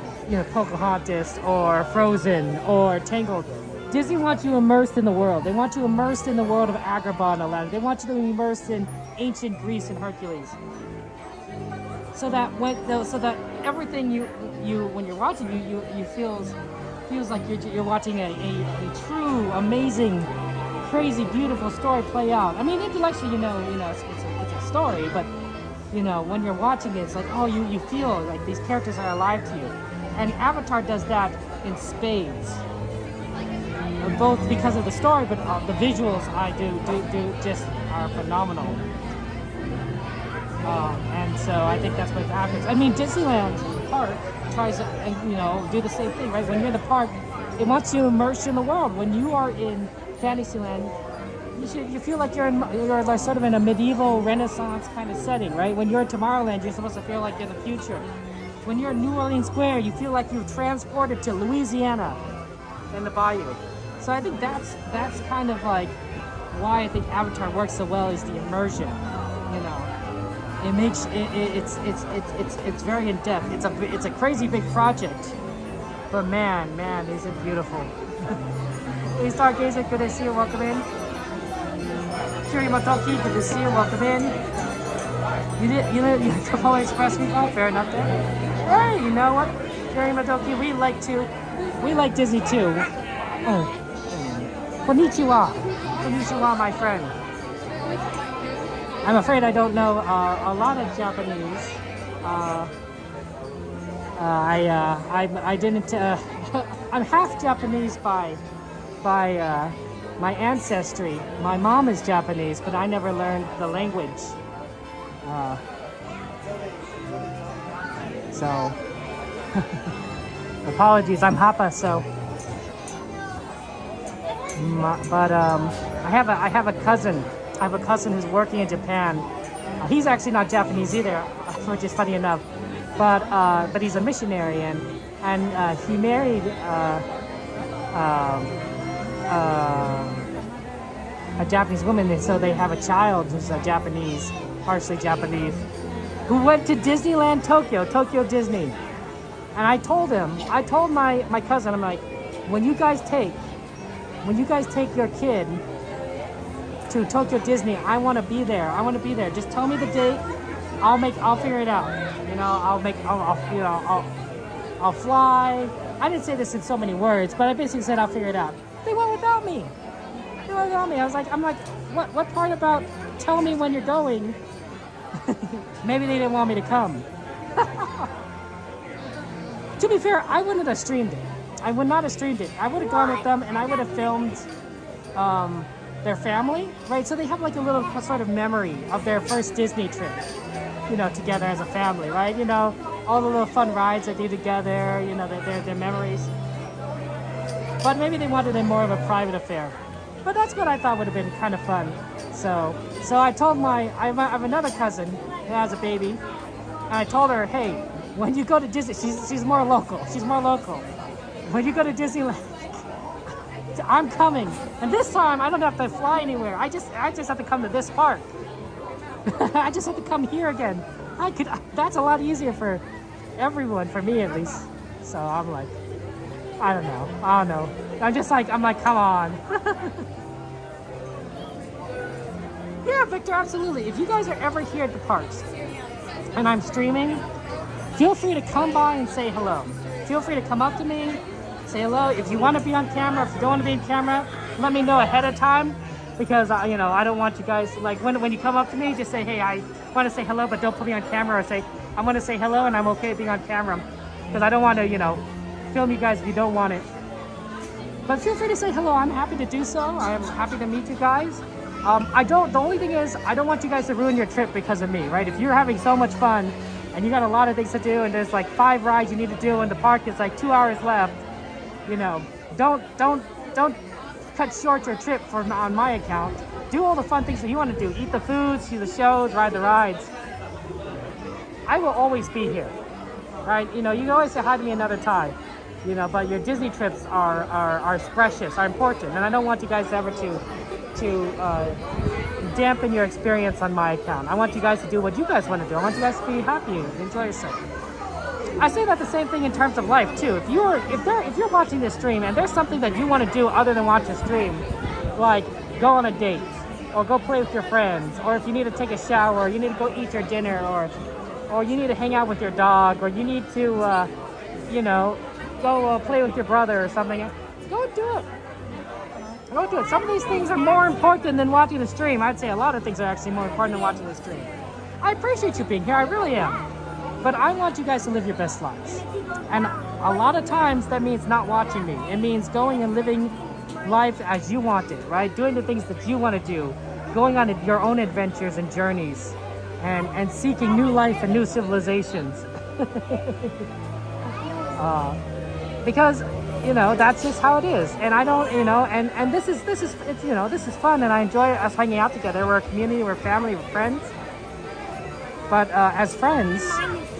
Pocahontas or Frozen or Tangled, Disney wants you immersed in the world. They want you immersed in the world of Agrabah and Aladdin. They want you to be immersed in ancient Greece and Hercules. So that everything you when you're watching you feels like you're watching a true, amazing, crazy, beautiful story play out. I mean, intellectually, it's a story, but when you're watching it, it's like, oh, you feel like these characters are alive to you. And Avatar does that in spades, both because of the story, but the visuals just are phenomenal. And so I think that's what happens. I mean, Disneyland Park tries to do the same thing, right? When you're in the park, it wants you immersed in the world. When you are in Fantasyland, you feel like you're sort of in a medieval Renaissance kind of setting, right? When you're in Tomorrowland, you're supposed to feel like you're in the future. When you're in New Orleans Square, you feel like you've transported to Louisiana and the Bayou. So I think that's kind of why I think Avatar works so well, is the immersion. It makes it's very in depth. It's a crazy big project, but man, is it beautiful. Hey Stargazer, good to see you. Welcome in. Kirimatoki, good to see you. Welcome in. You can only express me. Oh, fair enough there. Hey, you know what, Kirimatoki, we like Disney too. Oh, konnichiwa, my friend. I'm afraid I don't know a lot of Japanese. I didn't. I'm half Japanese by my ancestry. My mom is Japanese, but I never learned the language. So apologies. I'm Hapa, so. But I have a cousin. I have a cousin who's working in Japan. He's actually not Japanese either, which is funny enough. But he's a missionary, and he married a Japanese woman, and so they have a child who's a Japanese, partially Japanese, who went to Disneyland Tokyo Disney. And I told my cousin, I'm like, when you guys take your kid to Tokyo Disney, I want to be there. Just tell me the date. I'll figure it out. I'll fly. I didn't say this in so many words, but I basically said I'll figure it out. They went without me. I'm like, what part about tell me when you're going? Maybe they didn't want me to come. To be fair, I wouldn't have streamed it. I would not have streamed it. I would have gone with them, and I would have filmed their family, right? So they have like a little sort of memory of their first Disney trip, together as a family, right? all the little fun rides they do together, you know, their memories. But maybe they wanted it more of a private affair. But that's what I thought would have been kind of fun. So I told I have another cousin who has a baby, and I told her, hey, when you go to Disney, she's more local. She's more local. When you go to Disneyland, I'm coming. And this time I don't have to fly anywhere. I just have to come to this park. I just have to come here again. That's a lot easier for everyone, for me at least. So I'm like, I don't know. I'm like, come on. Yeah, Victor, absolutely. If you guys are ever here at the parks and I'm streaming, feel free to come by and say hello. Feel free to come up to me, say hello. If you want to be on camera, if you don't want to be on camera, let me know ahead of time, because I don't want you guys, like, when you come up to me, just say, hey, I want to say hello, but don't put me on camera, or say, I want to say hello and I'm okay being on camera, because I don't want to, film you guys if you don't want it. But feel free to say hello. I'm happy to do so. I'm happy to meet you guys. The only thing is, I don't want you guys to ruin your trip because of me, right? If you're having so much fun and you got a lot of things to do and there's like 5 rides you need to do and the park is like 2 hours left, don't cut short your trip on my account. Do all the fun things that you want to do. Eat the food, see the shows, ride the rides. I will always be here, right? You can always say hi to me another time, but your Disney trips are precious, are important, and I don't want you guys ever to dampen your experience on my account. I want you guys to do what you guys want to do. I want you guys to be happy and enjoy yourself. I say that the same thing in terms of life too. If you're watching this stream and there's something that you want to do other than watch a stream, like go on a date, or go play with your friends, or if you need to take a shower, or you need to go eat your dinner, or you need to hang out with your dog, or you need to go play with your brother or something, go do it. Go do it. Some of these things are more important than watching the stream. I'd say a lot of things are actually more important than watching the stream. I appreciate you being here, I really am. But I want you guys to live your best lives. And a lot of times that means not watching me. It means going and living life as you want it, right? Doing the things that you want to do. Going on your own adventures and journeys. And seeking new life and new civilizations. Because that's just how it is, and I don't, and this is fun, and I enjoy us hanging out together. We're a community, we're family, we're friends. But as friends,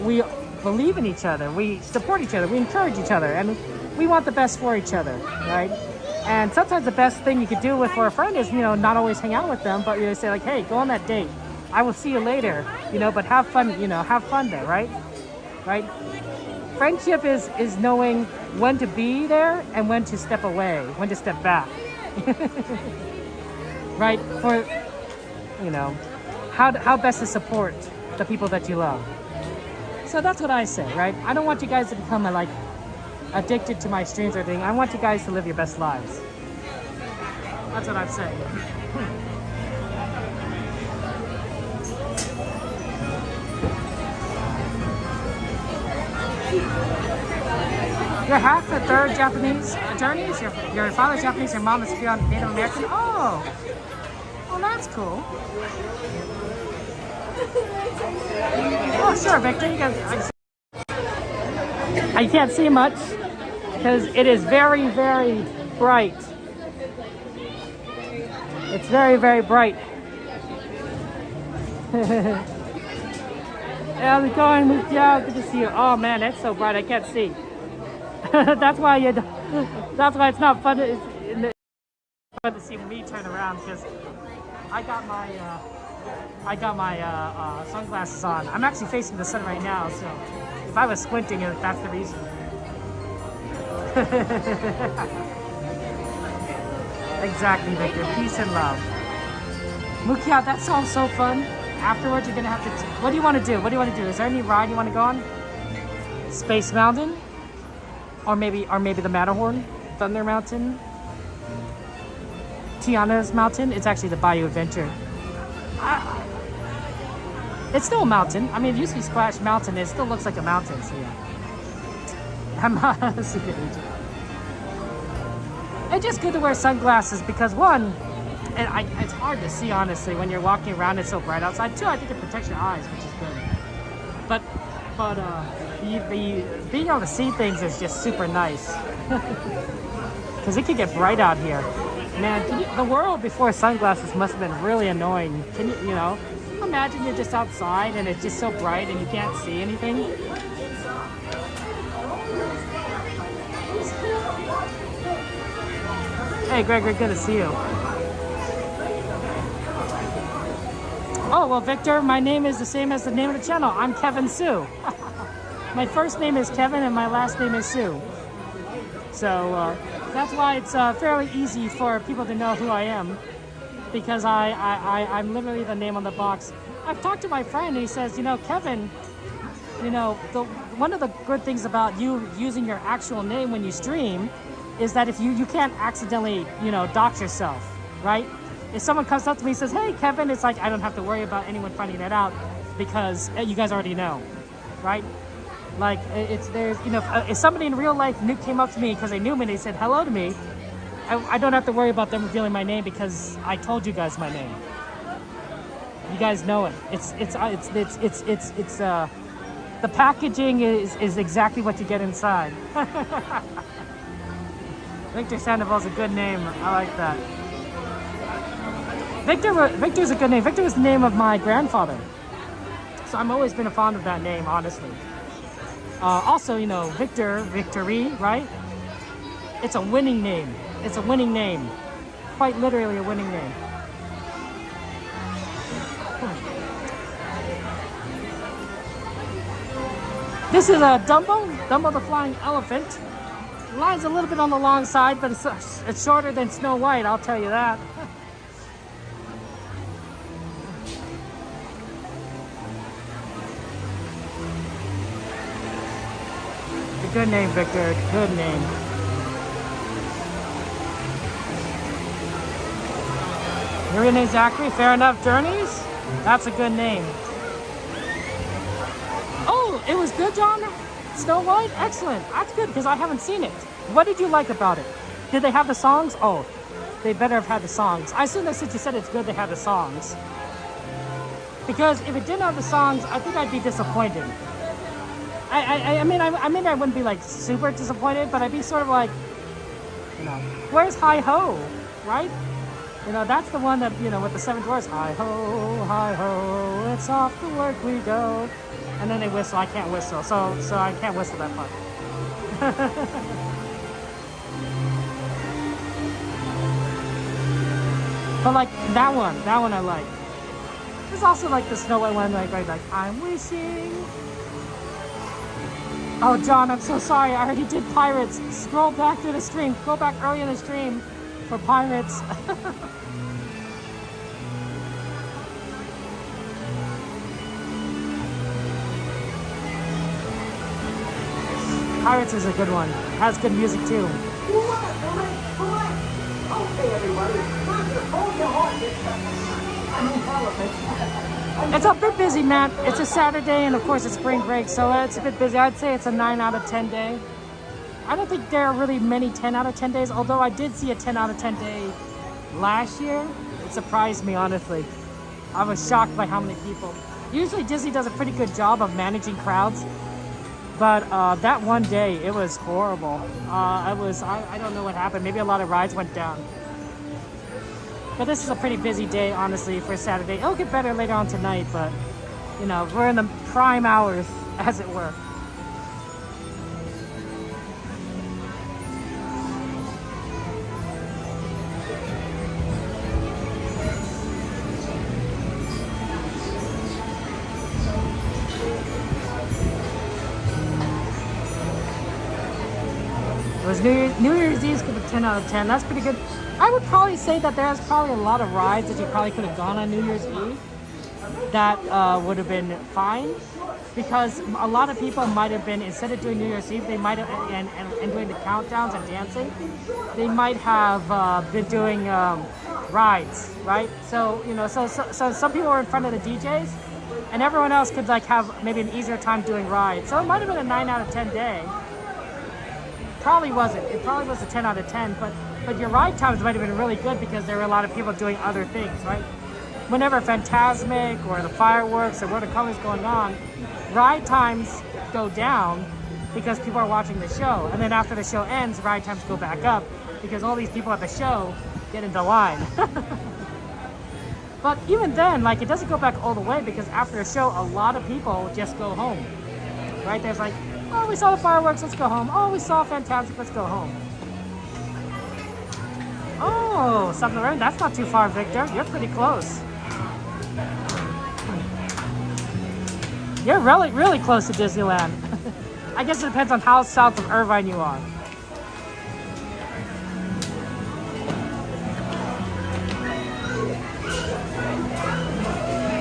we believe in each other, we support each other, we encourage each other, and we want the best for each other, right? And sometimes the best thing you could do for a friend is, not always hang out with them, but say like, hey, go on that date. I will see you later, but have fun, have fun there, right? Right? Friendship is knowing when to be there and when to step away, when to step back. Right? For, how best to support the people that you love. So that's what I say, right? I don't want you guys to become addicted to my streams or anything. I want you guys to live your best lives. That's what I'm saying. You're half the third Japanese journeys. Your father's Japanese, your mom is Native American. Oh, well, that's cool. Oh, sure, Victor. I can't see much because it is very, very bright. It's very, very bright. How's it going? Yeah, good to see you. Oh man, it's so bright I can't see. That's why it's not fun. It's fun to see me turn around because I got my sunglasses on. I'm actually facing the sun right now, so if I was squinting, that's the reason. Exactly, Victor. Peace and love. Mukia, that sounds so fun. Afterwards, you're gonna have to. What do you want to do? Is there any ride you want to go on? Space Mountain, or maybe the Matterhorn, Thunder Mountain, Tiana's Mountain. It's actually the Bayou Adventure. It's still a mountain. I mean, it used to be Splash Mountain. It still looks like a mountain. So yeah, I'm not a secret agent. It's just good to wear sunglasses because one. It's hard to see, honestly, when you're walking around. It's so bright outside. Two, I think it protects your eyes, which is good. But but being able to see things is just super nice. Because it could get bright out here. Man, the world before sunglasses must have been really annoying. Can you know, imagine you're just outside and it's just so bright and you can't see anything. Hey, Gregory, good to see you. Oh, well, Victor, my name is the same as the name of the channel. I'm Kevin Sue. My first name is Kevin and my last name is Sue. So that's why it's fairly easy for people to know who I am, because I'm literally the name on the box. I've talked to my friend and he says, you know, Kevin, you know, one of the good things about you using your actual name when you stream is that if you can't accidentally, you know, dox yourself, right? If someone comes up to me and says, hey, Kevin, it's like I don't have to worry about anyone finding that out because you guys already know, right? Like, there's, you know, if somebody in real life came up to me because they knew me and they said hello to me, I don't have to worry about them revealing my name because I told you guys my name. You guys know it. The packaging is exactly what you get inside. Victor Sandoval's a good name. I like that. Victor's a good name. Victor was the name of my grandfather. So I've always been a fond of that name, honestly. Also, you know, Victory, right? It's a winning name. It's a winning name. Quite literally a winning name. This is a Dumbo the Flying Elephant. The line's a little bit on the long side, but it's shorter than Snow White, I'll tell you that. Good name, Victor. Good name. Your name's Zachary. Fair enough. Journeys? That's a good name. Oh, it was good, John? Snow White? Excellent. That's good because I haven't seen it. What did you like about it? Did they have the songs? Oh, they better have had the songs. I assume that since you said it's good, they had the songs. Because if it didn't have the songs, I think I'd be disappointed. I mean, I wouldn't be like super disappointed, but I'd be sort of like, you know, where's Hi Ho, right? You know, that's the one that, you know, with the seven dwarfs, hi ho, it's off to work we go. And then they whistle. I can't whistle, so I can't whistle that part. But like that one I like. There's also like the Snow White one, like I'm wishing. Oh, John, I'm so sorry. I already did Pirates. Scroll back through the stream. Go back early in the stream for Pirates. Pirates is a good one. Has good music too. Okay, everybody. Hold your horses. It's a bit busy, Matt. It's a Saturday, and of course it's spring break, so it's a bit busy. I'd say it's a 9 out of 10 day. I don't think there are really many 10 out of 10 days, although I did see a 10 out of 10 day last year. It surprised me, honestly. I was shocked by how many people. Usually Disney does a pretty good job of managing crowds, but that one day, it was horrible. I don't know what happened. Maybe a lot of rides went down. But this is a pretty busy day, honestly, for Saturday. It'll get better later on tonight, but, you know, we're in the prime hours, as it were. It was New Year's Eve with a 10 out of 10. That's pretty good. I would probably say that there's probably a lot of rides that you probably could have gone on New Year's Eve that would have been fine, because a lot of people might have been, instead of doing New Year's Eve, they might have, and doing the countdowns and dancing, they might have been doing rides, right? So, you know, so some people were in front of the DJs, and everyone else could like have maybe an easier time doing rides. So it might have been a 9 out of 10 day. Probably wasn't. It probably was a 10 out of 10, but your ride times might have been really good because there were a lot of people doing other things, right? Whenever Fantasmic or the fireworks or World of Colors going on, ride times go down because people are watching the show. And then after the show ends, ride times go back up because all these people at the show get into line. But even then, like, it doesn't go back all the way because after the show, a lot of people just go home. Right? There's like, oh, we saw the fireworks, let's go home. Oh, we saw Fantastic, let's go home. Oh, Submarine, that's not too far, Victor. You're pretty close. You're really, really close to Disneyland. I guess it depends on how south of Irvine you are.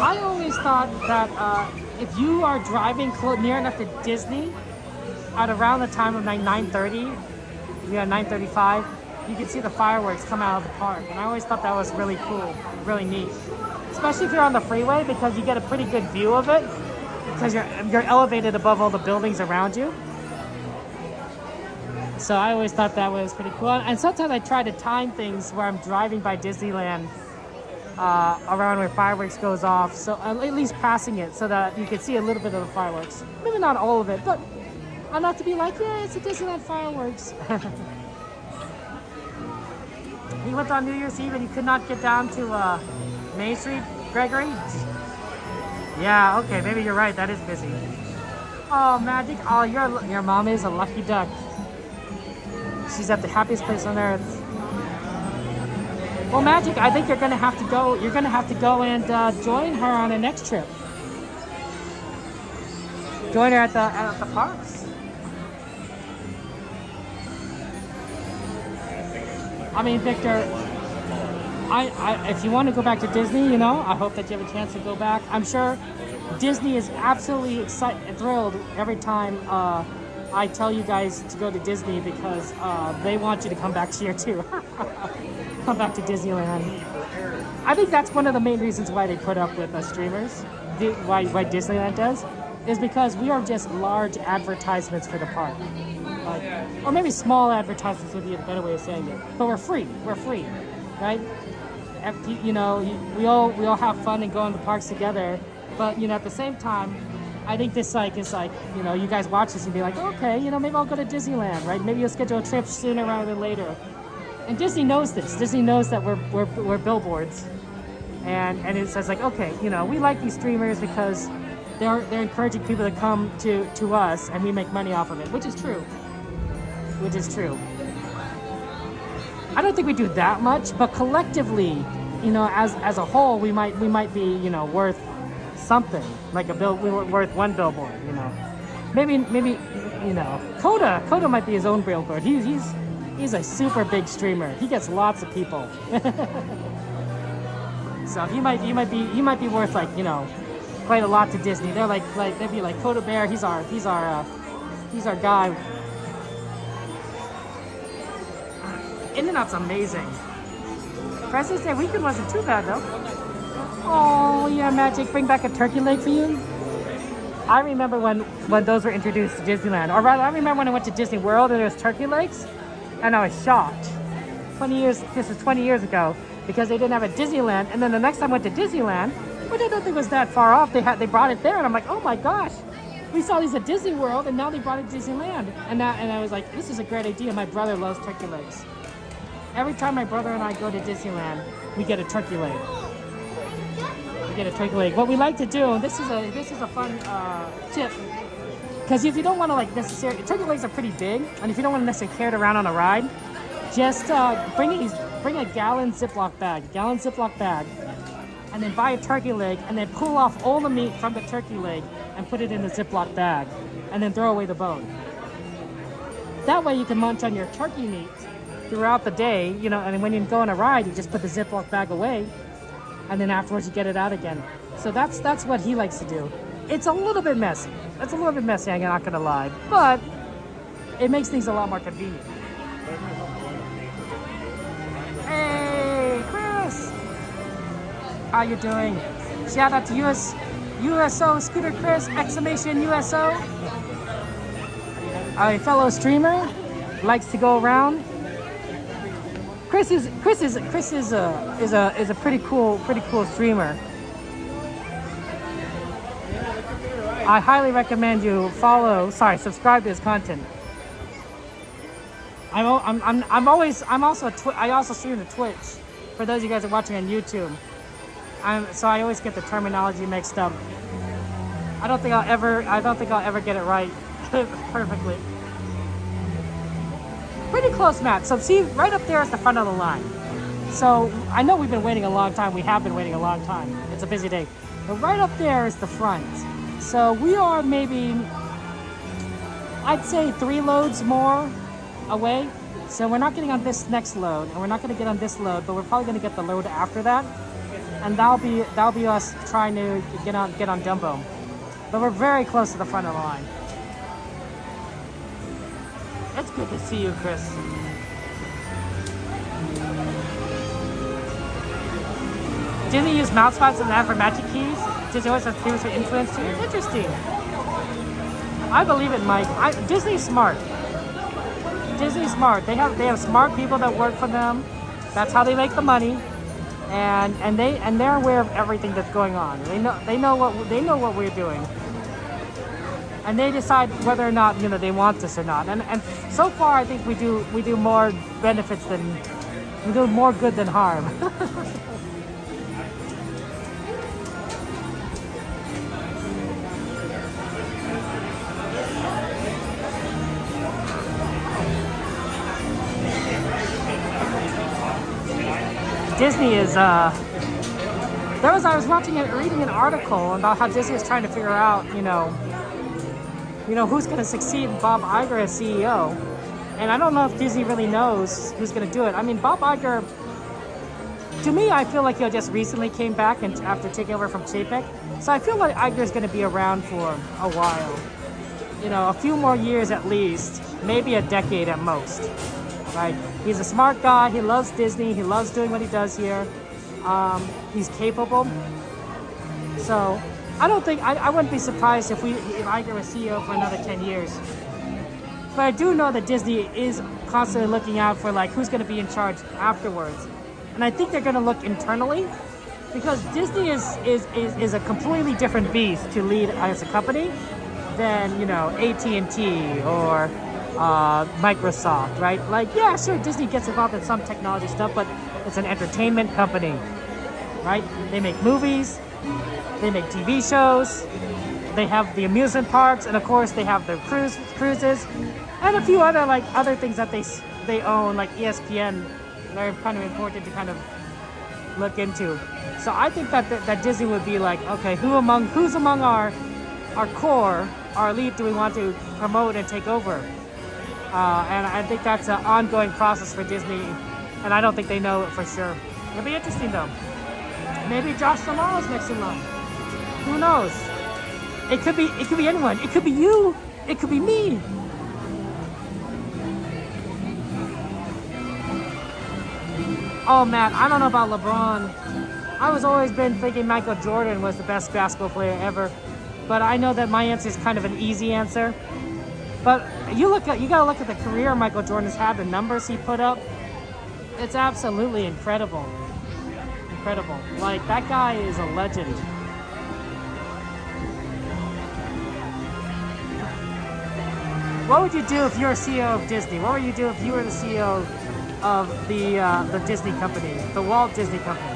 I always thought that if you are driving near enough to Disney at around the time of like 9:30, 9:35, you can see the fireworks come out of the park. And I always thought that was really cool, really neat. Especially if you're on the freeway because you get a pretty good view of it because you're elevated above all the buildings around you. So I always thought that was pretty cool. And sometimes I try to time things where I'm driving by Disneyland around where fireworks goes off, so at least passing it so that you can see a little bit of the fireworks. Maybe not all of it, but enough to be like, yeah, it's a Disneyland fireworks. You went on New Year's Eve and you could not get down to Main Street, Gregory? Yeah, okay, maybe you're right, that is busy. Oh, Magic, oh, your mom is a lucky duck. She's at the happiest place on earth. Well, Magic, I think you're gonna have to go and join her on the next trip. Join her at the parks. I mean, Victor, if you want to go back to Disney, I hope that you have a chance to go back. I'm sure Disney is absolutely thrilled every time I tell you guys to go to Disney because they want you to come back here too. Come back to Disneyland. I think that's one of the main reasons why they put up with streamers, why Disneyland does, is because we are just large advertisements for the park. Or maybe small advertisements would be a better way of saying it. But we're free, right? We all have fun and go in the parks together. But at the same time, I think this is you guys watch this and be like, okay, maybe I'll go to Disneyland, right? Maybe you'll schedule a trip sooner rather than later. And Disney knows this. Disney knows that we're billboards, and it says like, okay, we like these streamers because they're encouraging people to come to us, and we make money off of it, which is true. I don't think we do that much, but collectively, as a whole, we might be worth something, like worth one billboard. Maybe Coda might be his own billboard. He's a super big streamer. He gets lots of people. So he might be worth quite a lot to Disney. They're they'd be like Coda Bear. He's our guy. In-N-Out's amazing. President's Day weekend wasn't too bad though. Oh yeah, Magic, bring back a turkey leg for you. I remember when those were introduced to Disneyland, or rather, I remember when I went to Disney World and there was turkey legs. And I was shocked. 20 years, this was 20 years ago, because they didn't have a Disneyland. And then the next time I went to Disneyland, which I don't think was that far off, they brought it there, and I'm like, oh my gosh, we saw these at Disney World, and now they brought it to Disneyland. And I was like, this is a great idea. My brother loves turkey legs. Every time my brother and I go to Disneyland, we get a turkey leg. What we like to do, and this is a fun tip. Because if you don't want to necessarily, turkey legs are pretty big, and if you don't want to necessarily carry it around on a ride, just bring a gallon Ziploc bag, and then buy a turkey leg, and then pull off all the meat from the turkey leg and put it in the Ziploc bag, and then throw away the bone. That way you can munch on your turkey meat throughout the day, and when you go on a ride, you just put the Ziploc bag away, and then afterwards you get it out again. So that's what he likes to do. It's a little bit messy. I'm not gonna lie, but it makes things a lot more convenient. Hey, Chris! How you doing? Shout out to USO Scooter Chris, exclamation USO. A fellow streamer, likes to go around. Chris is a pretty cool streamer. I highly recommend you subscribe to his content. I also stream to Twitch. For those of you guys that are watching on YouTube, so I always get the terminology mixed up. I don't think I'll ever get it right perfectly. Pretty close, Matt. So see, right up there is the front of the line. So I know we've been waiting a long time. We have been waiting a long time. It's a busy day. But right up there is the front. So we are maybe, I'd say 3 loads more away. So we're not getting on this next load, and we're not going to get on this load, but we're probably going to get the load after that, and that'll be us trying to get on Dumbo. But we're very close to the front of the line. It's good to see you, Chris. Disney used mouse pads and that for magic keys. Disney always has themes for influence too. It's interesting. I believe it, Mike. Disney's smart. Disney's smart. They have smart people that work for them. That's how they make the money, and they're aware of everything that's going on. They know what we're doing, and they decide whether or not they want this or not. And so far, I think we do more benefits than we do more good than harm. Disney is, I was reading an article about how Disney is trying to figure out, who's going to succeed Bob Iger as CEO. And I don't know if Disney really knows who's going to do it. I mean, Bob Iger, to me, I feel like he just recently came back and after taking over from Chapek. So I feel like Iger is going to be around for a while. A few more years at least, maybe a decade at most. Right? He's a smart guy. He loves Disney. He loves doing what he does here. He's capable. So I wouldn't be surprised if Iger was CEO for another 10 years. But I do know that Disney is constantly looking out for who's going to be in charge afterwards. And I think they're going to look internally, because Disney is a completely different beast to lead as a company than AT&T or Microsoft, right? Yeah, sure, Disney gets involved in some technology stuff, but it's an entertainment company, right? They make movies, they make TV shows, they have the amusement parks, and of course they have the cruises, and a few other things that they own, like ESPN. They're kind of important to kind of look into. So I think that Disney would be okay, who's among our core, our elite, do we want to promote and take over? And I think that's an ongoing process for Disney, and I don't think they know it for sure. It'll be interesting though. Maybe Josh D'Amaro's next in line. Who knows? It could be anyone. It could be you. It could be me. Oh man, I don't know about LeBron. I was always been thinking Michael Jordan was the best basketball player ever, but I know that my answer is kind of an easy answer. But you gotta look at the career Michael Jordan's had, the numbers he put up. It's absolutely incredible. Incredible. That guy is a legend. What would you do if you were CEO of Disney? What would you do if you were the CEO of the Disney company, the Walt Disney Company?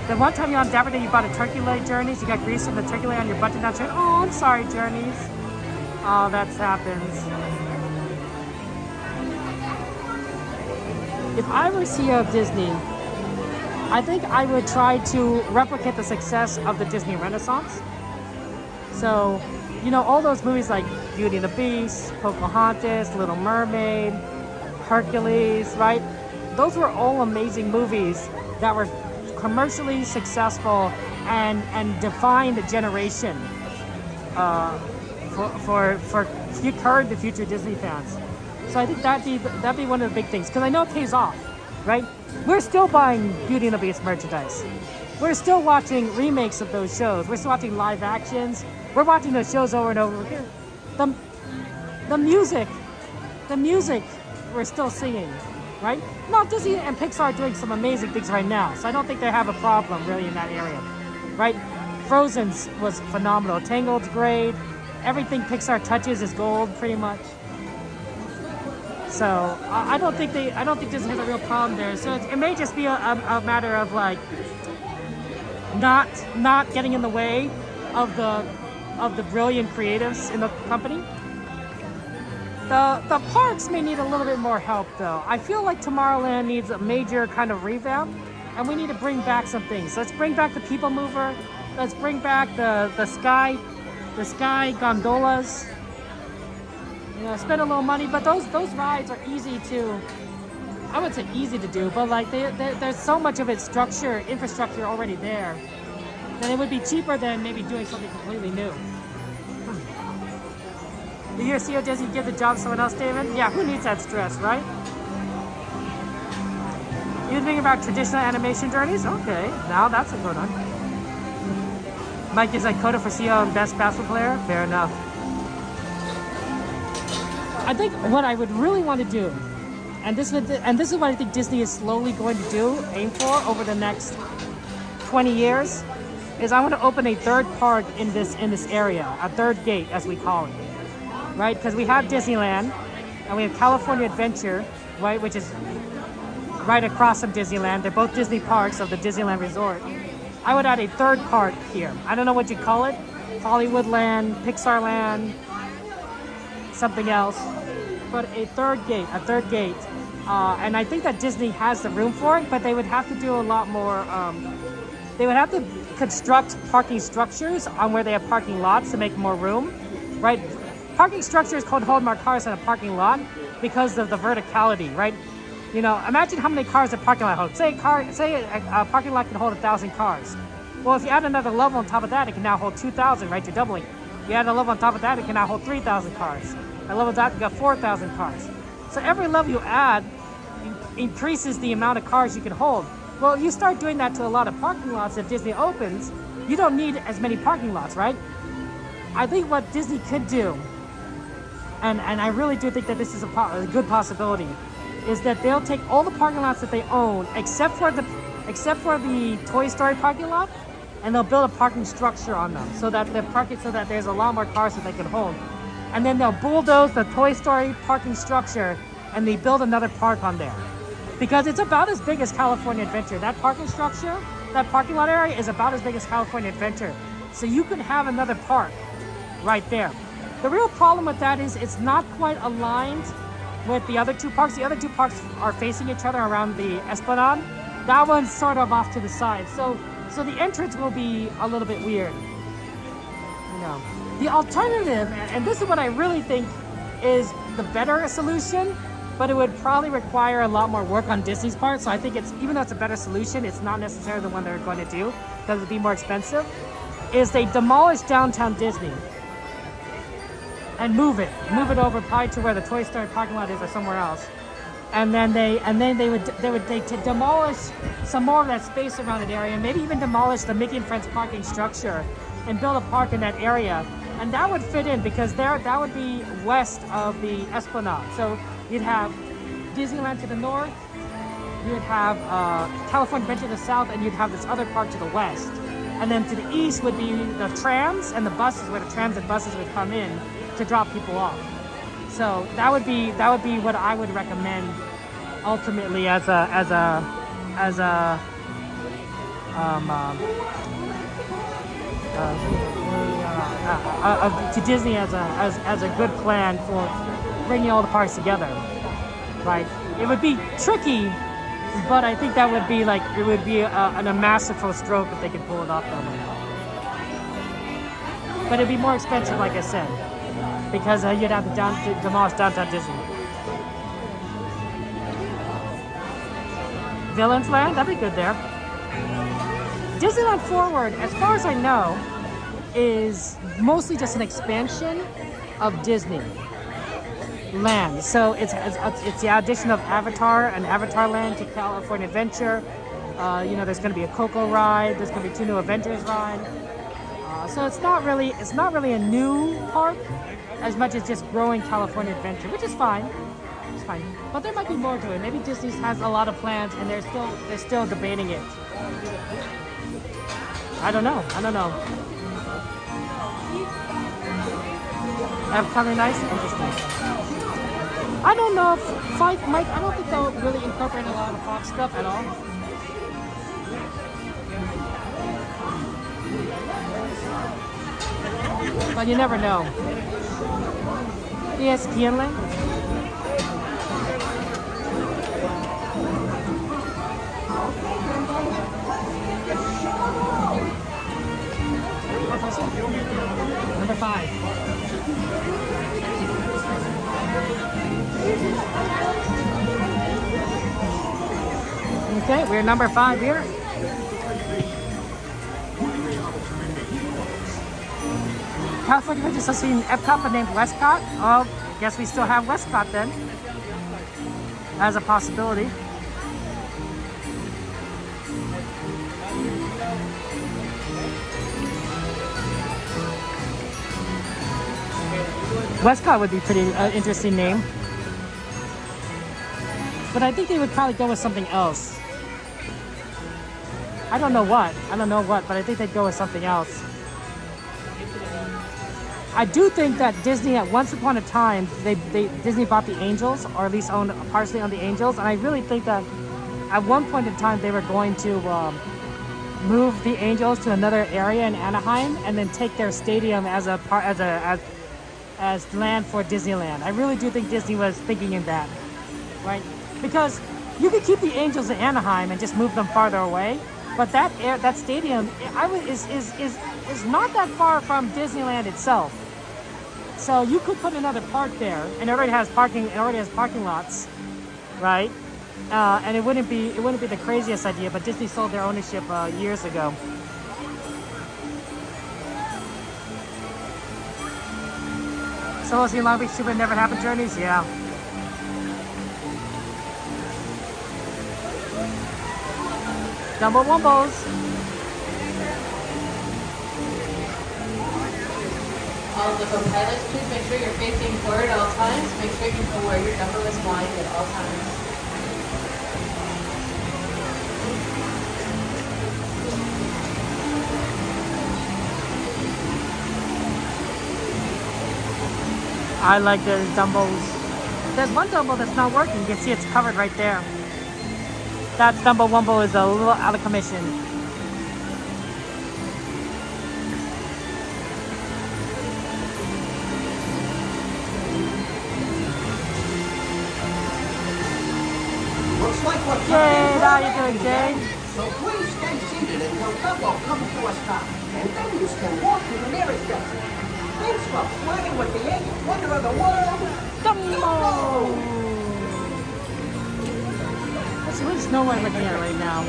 The one time you're on Dapper Day, you bought a turkey leg, Journeys. You got grease from the turkey leg on your button-down shirt. Oh, I'm sorry, Journeys. Oh, that happens. If I were CEO of Disney, I think I would try to replicate the success of the Disney Renaissance. So, all those movies like Beauty and the Beast, Pocahontas, Little Mermaid, Hercules, right? Those were all amazing movies that were commercially successful and defined a generation for current and future Disney fans. So I think that'd be one of the big things, because I know it pays off, right? We're still buying Beauty and the Beast merchandise. We're still watching remakes of those shows. We're still watching live actions. We're watching those shows over and over again. The music, we're still singing, right? No, Disney and Pixar are doing some amazing things right now, so I don't think they have a problem really in that area, right? Frozen's was phenomenal. Tangled's great. Everything Pixar touches is gold, pretty much. So I don't think Disney has a real problem there. So it may just be a matter of like not getting in the way of the brilliant creatives in the company. The parks may need a little bit more help though. I feel like Tomorrowland needs a major kind of revamp, and we need to bring back some things. Let's bring back the People Mover. Let's bring back the sky gondolas. You know, spend a little money, but those rides are easy to, I wouldn't say easy to do, but like there's so much of its infrastructure already there, that it would be cheaper than maybe doing something completely new. You hear CEO Disney give the job to someone else, David? Yeah, who needs that stress, right? You thinking about traditional animation journeys? Okay, now that's a good one. Mike is like Coda for CEO and best basketball player? Fair enough. I think what I would really want to do, and this is what I think Disney is slowly going to do, aim for over the next 20 years, is I want to open a third park in this area, a third gate as we call it, right? Because we have Disneyland, and we have California Adventure, right, which is right across from Disneyland. They're both Disney parks of the Disneyland Resort. I would add a third park here. I don't know what you'd call it, Hollywoodland, Pixarland, something else, but a third gate, and I think that Disney has the room for it, but they would have to do a lot more, they would have to construct parking structures on where they have parking lots to make more room, right? Parking structures could hold more cars in a parking lot because of the verticality, right? You know, imagine how many cars a parking lot holds. Say a parking lot can hold 1,000 cars. Well, if you add another level on top of that, it can now hold 2,000, right? You're doubling. You add a level on top of that, it can now hold 3,000 cars. A level that, you got 4,000 cars. So every level you add increases the amount of cars you can hold. Well, you start doing that to a lot of parking lots. If Disney opens, you don't need as many parking lots, right? I think what Disney could do, and I really do think that this is a good possibility, is that they'll take all the parking lots that they own, except for the Toy Story parking lot, and they'll build a parking structure on them so that there's a lot more cars that they can hold. And then they'll bulldoze the Toy Story parking structure and they build another park on there. Because it's about as big as California Adventure. That parking structure, that parking lot area is about as big as California Adventure. So you could have another park right there. The real problem with that is it's not quite aligned with the other two parks. The other two parks are facing each other around the Esplanade. That one's sort of off to the side. So the entrance will be a little bit weird. You know. The alternative, and this is what I really think is the better solution, but it would probably require a lot more work on Disney's part. So I think even though it's a better solution, it's not necessarily the one they're going to do because it'd be more expensive, is they demolish downtown Disney and move it over probably to where the Toy Story parking lot is or somewhere else. And then they would demolish some more of that space around that area, and maybe even demolish the Mickey and Friends parking structure and build a park in that area. And that would fit in because that would be west of the Esplanade. So you'd have Disneyland to the north, you'd have California Adventure to the south, and you'd have this other park to the west. And then to the east would be the trams and the buses, where the trams and buses would come in to drop people off. So that would be what I would recommend ultimately to Disney as a good plan for bringing all the parks together, right? It would be tricky, but I think that would be a masterful stroke if they could pull it off that way. But it'd be more expensive, like I said, because you'd have to demolish downtown Disney. Villains Land, that'd be good there. Disneyland Forward, as far as I know, is mostly just an expansion of Disneyland. So it's the addition of Avatar and Avatar Land to California Adventure. There's going to be a Coco ride. There's going to be 2 new Avengers rides. So it's not really a new park as much as just growing California Adventure, which is fine. It's fine, but there might be more to it. Maybe Disney has a lot of plans and they're still debating it. I don't know. I don't know. Coming nice? Interesting. I don't know if Fight Mike, I don't think they'll really incorporate a lot of Fox stuff at all. But you never know. ESPN link? Number 5. Okay, we're number 5 here. California Adventure still seeing Epcot but named Westcott. Oh, guess we still have Westcott then as a possibility. Westcott would be pretty interesting name. But I think they would probably go with something else. I don't know what, but I think they'd go with something else. I do think that Disney, at once upon a time, Disney bought the Angels, or at least partially owned the Angels, and I really think that at one point in time they were going to move the Angels to another area in Anaheim, and then take their stadium as land for Disneyland. I really do think Disney was thinking in that, right? Because you could keep the Angels in Anaheim and just move them farther away, but that stadium is not that far from Disneyland itself. So you could put another park there, and it already has parking lots, right? And it wouldn't be the craziest idea, but Disney sold their ownership years ago. So see Long Beach Super Never Happened journeys, yeah. Dumbo Wumbos. All of the co-pilots, please make sure you're facing forward at all times. Make sure you know where your Dumbo is flying at all times. I like the Dumbos. There's one Dumbo that's not working. You can see it's covered right there. That Dumbo Wumbo is a little out of commission. Looks like what's Yay, how you doing, Jay? So please stay seated until Dumbo comes to a stop, and then you can walk to the nearest exit. Thanks for flying with the eighth wonder of the world, Dumbo! Let's see, which snow I'm looking at right now.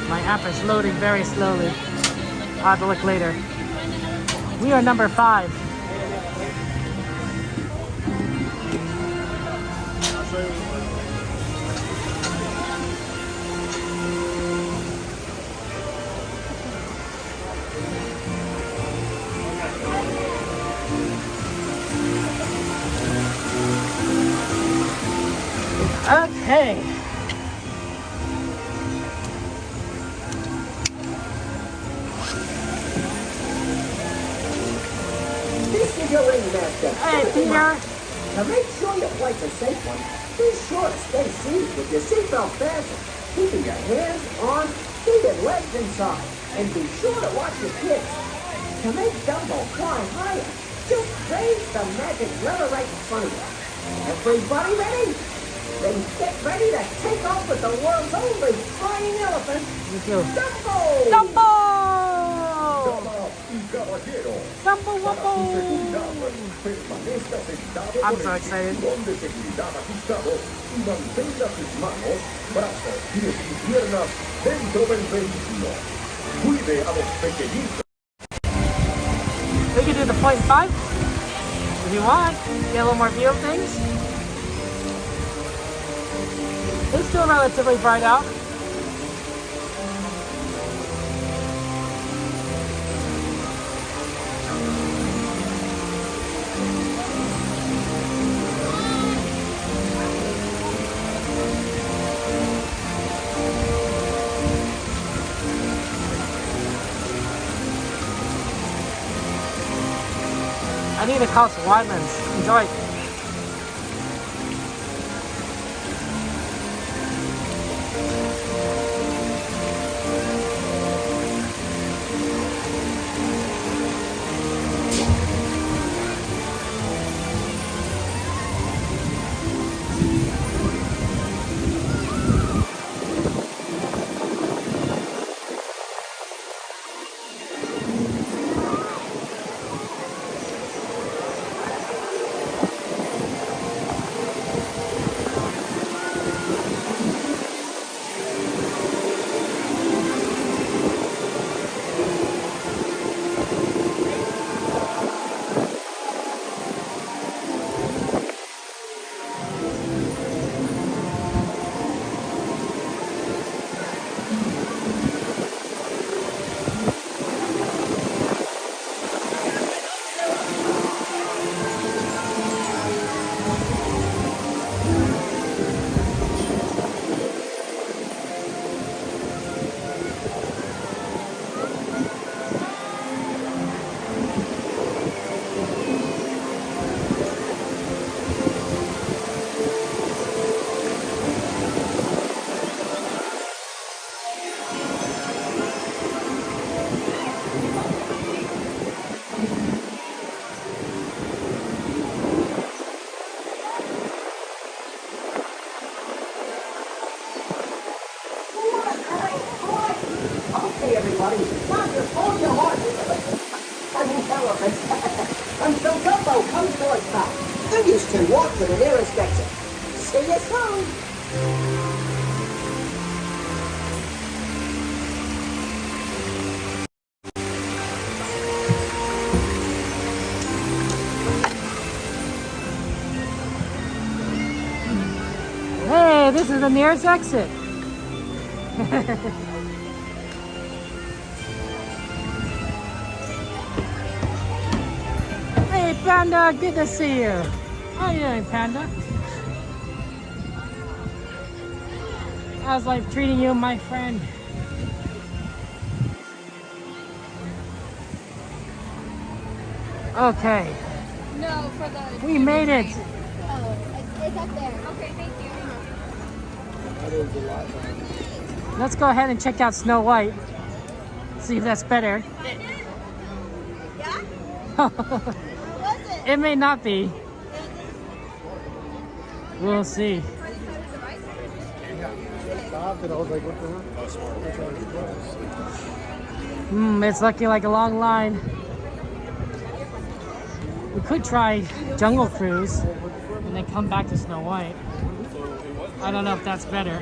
My app is loading very slowly. I'll have to look later. We are number 5. Okay. This is your ringmaster. Hey, Peter. Now make sure your flight's a safe one. Be sure to stay seated with your seatbelt fastened, keeping your hands, arms, feet, and legs inside. And be sure to watch your kids. To make Dumbo fly higher, just raise the magic lever right in front of you. Everybody ready? Then get ready to take off with the world's only flying elephant, Dumbo! Dumbo! Dumbo Wumbo! I'm so excited. We can do the 0.5 if you want. Get a little more view of things. It's still relatively bright out. Bonita Coastal Islands. Enjoy. Okay, everybody, now just hold your horses. I mean, elephants. Until Dumbo comes to a stop. Then you can walk to the nearest exit. See you soon. Hey, this is the nearest exit. Hey, Panda, good to see you. How are you doing, Panda? How's life treating you, my friend? Okay. No, for the... We made it. Oh, it's up there. Okay, thank you. Let's go ahead and check out Snow White. See if that's better. It may not be. We'll see. It's looking like a long line. We could try Jungle Cruise and then come back to Snow White. I don't know if that's better.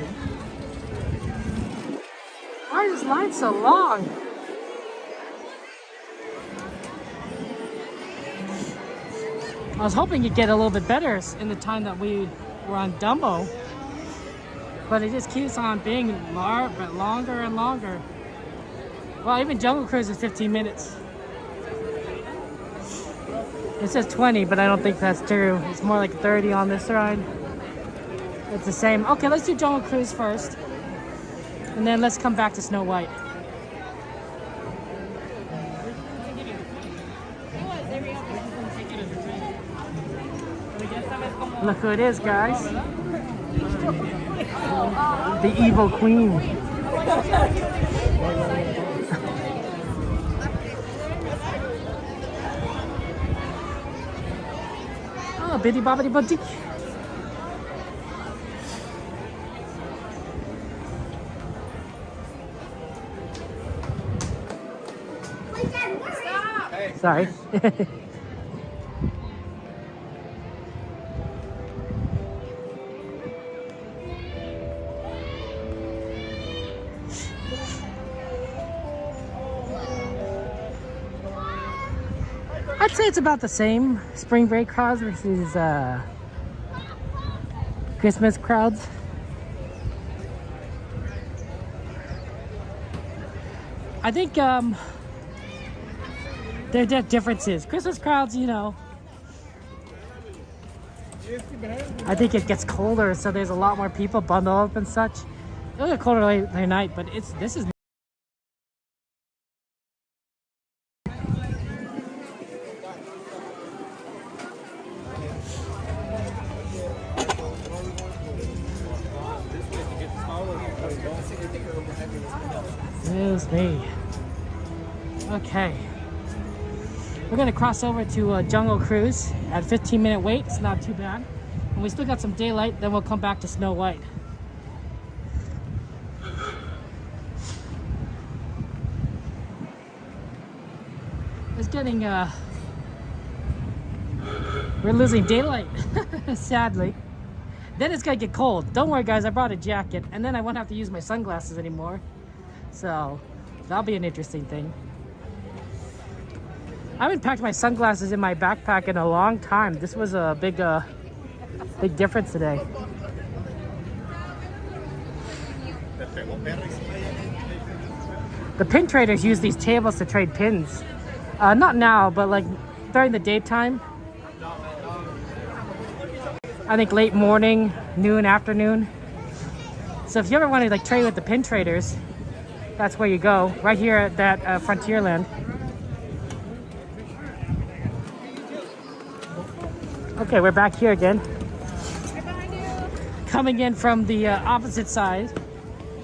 Why is this line so long? I was hoping it'd get a little bit better in the time that we were on Dumbo, but it just keeps on being longer and longer. Well, even Jungle Cruise is 15 minutes. It says 20, but I don't think that's true. It's more like 30 on this ride. It's the same. Okay, let's do Jungle Cruise first, and then let's come back to Snow White. Look who it is, guys. The evil queen. Oh, Biddy Bobbity Boutique. Stop! Sorry. I'd say it's about the same spring break crowds versus Christmas crowds. I think there are differences. Christmas crowds, you know, I think it gets colder, so there's a lot more people bundled up and such. It'll get colder later at night, but this is. Excuse me. Okay. We're gonna cross over to Jungle Cruise at 15-minute wait. It's not too bad. And we still got some daylight, then we'll come back to Snow White. It's getting, we're losing daylight, sadly. Then it's gonna get cold. Don't worry guys, I brought a jacket, and then I won't have to use my sunglasses anymore. So, that'll be an interesting thing. I haven't packed my sunglasses in my backpack in a long time. This was a big difference today. The pin traders use these tables to trade pins. Not now, but like during the daytime. I think late morning, noon, afternoon. So if you ever want to like trade with the pin traders, that's where you go. Right here at that Frontierland. Okay, we're back here again. Coming in from the opposite side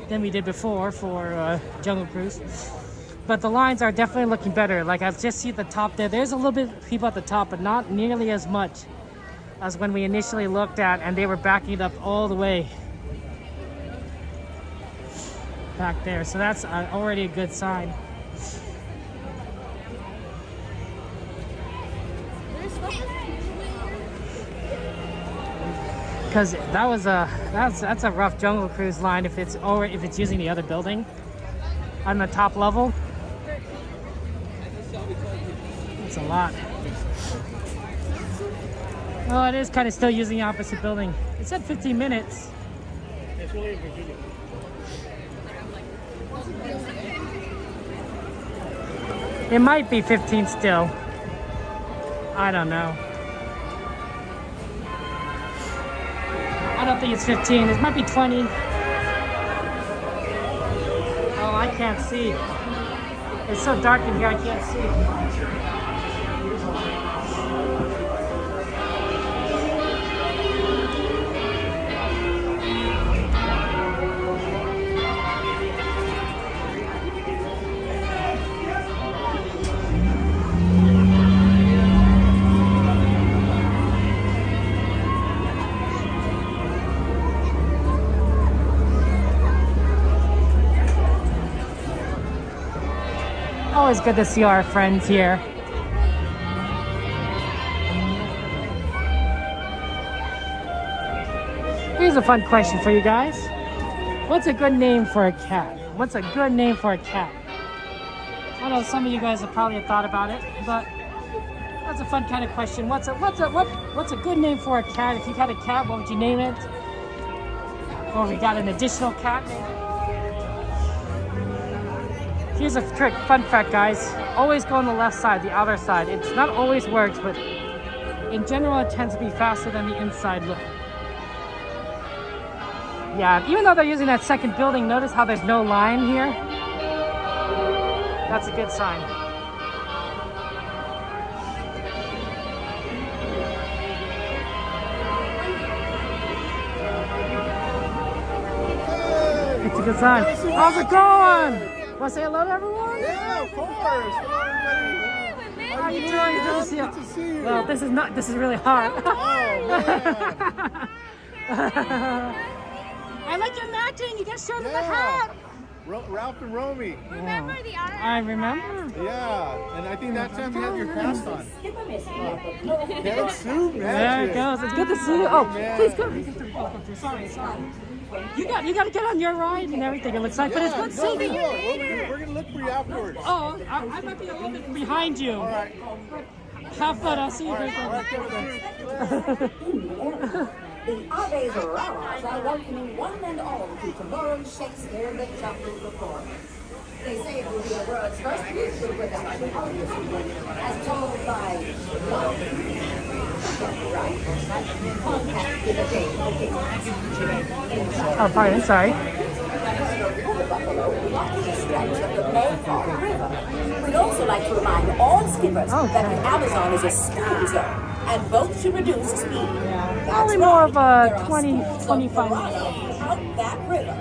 than we did before for Jungle Cruise. But the lines are definitely looking better. Like I just see the top there. There's a little bit of people at the top, but not nearly as much as when we initially looked at, and they were backing it up all the way back there. So that's already a good sign. Because that's a rough Jungle Cruise line if it's using the other building on the top level. It's a lot. Oh, it is kind of still using the opposite building. It said 15 minutes. It's really in Virginia. It might be 15 still. I don't know. I don't think it's 15. It might be 20. Oh, I can't see. It's so dark in here, I can't see. Always good to see our friends here. Here's a fun question for you guys. What's a good name for a cat? What's a good name for a cat? I know some of you guys have probably thought about it, but that's a fun kind of question. What's a good name for a cat? If you had a cat, what would you name it? Or if you got an additional cat name? Here's a trick, fun fact guys. Always go on the left side, the outer side. It's not always works, but in general it tends to be faster than the inside look. Yeah, even though they're using that second building, notice how there's no line here? That's a good sign. It's a good sign. How's it going? Want to say hello to everyone? Yeah, of course. Hello, everybody. How are you doing? Good to see you. Well, this is really hot. I like your matching. You guys showed me the hat. Ralph and Romy. Remember the other? I remember. Yeah, and I think that time you have your cast on. Good soup, man. There it goes. It's good to see you. Oh, please come. Sorry. You got to get on your ride and everything. It looks like, but it's good seeing you. We're gonna look for you afterwards. Oh, I might be a little bit behind you. All right. Have fun. I'll see you later. The Aves Raras are welcoming one and all to tomorrow's Shakespeare the Chapel performance. They say it will be the world's first musical production of this evening, as told by Oh, pardon, sorry. We'd also like to remind all skippers that the Amazon is a speed zone, and both should reduce speed. Only more of 20, 25 minutes. Out that river.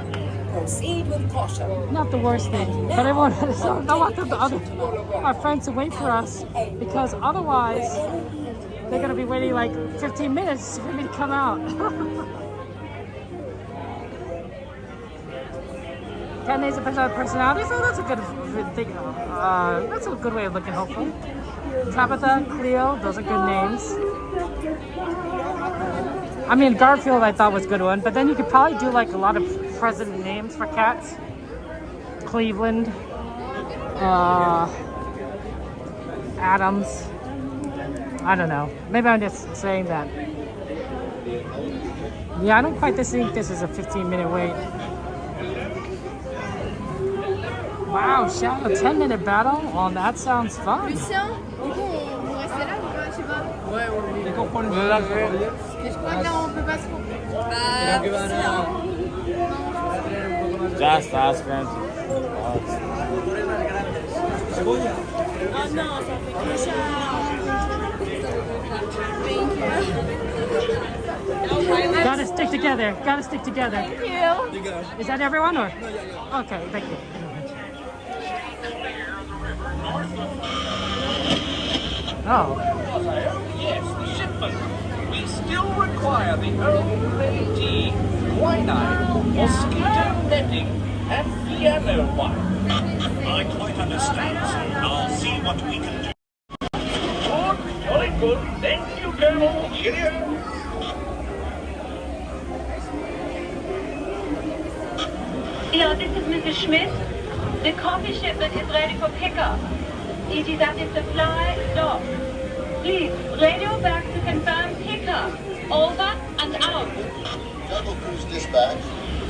proceed with caution. Not the worst thing, but everyone don't want our friends to wait for us, because otherwise they're gonna be waiting like 15 minutes for me to come out. 10 days depends on personality, so that's a good thing. That's a good way of looking hopeful. Tabitha, Cleo, those are good names. I mean, Garfield I thought was a good one, but then you could probably do like a lot of president names for cats. Cleveland, Adams. I don't know. Maybe I'm just saying that. Yeah, I don't quite think this is a 15-minute wait. Wow, Shadow, 10-minute battle? Oh, that sounds fun. Lucien, du coup, on reste là ou pas, je sais pas. Ouais, on comprend le mais je crois que là, on peut pas se Just ask friends. Oh non, ça fait que ça. Thank you. Gotta stick together. Gotta stick together. Thank you. Is that everyone or? Okay, thank you. Oh. Yes, shipment. We still require the old lady, quinine, mosquito netting, and piano wire. I quite understand, sir. I'll see what we can do. Good, jolly good. Thank you, Colonel. Cheerio. Yeah, this is Mrs. Schmidt. The coffee shipment is ready for pickup. It is at its supply dock. Please, radio back to confirm pickup. Over and out. Jungle Cruise Dispatch,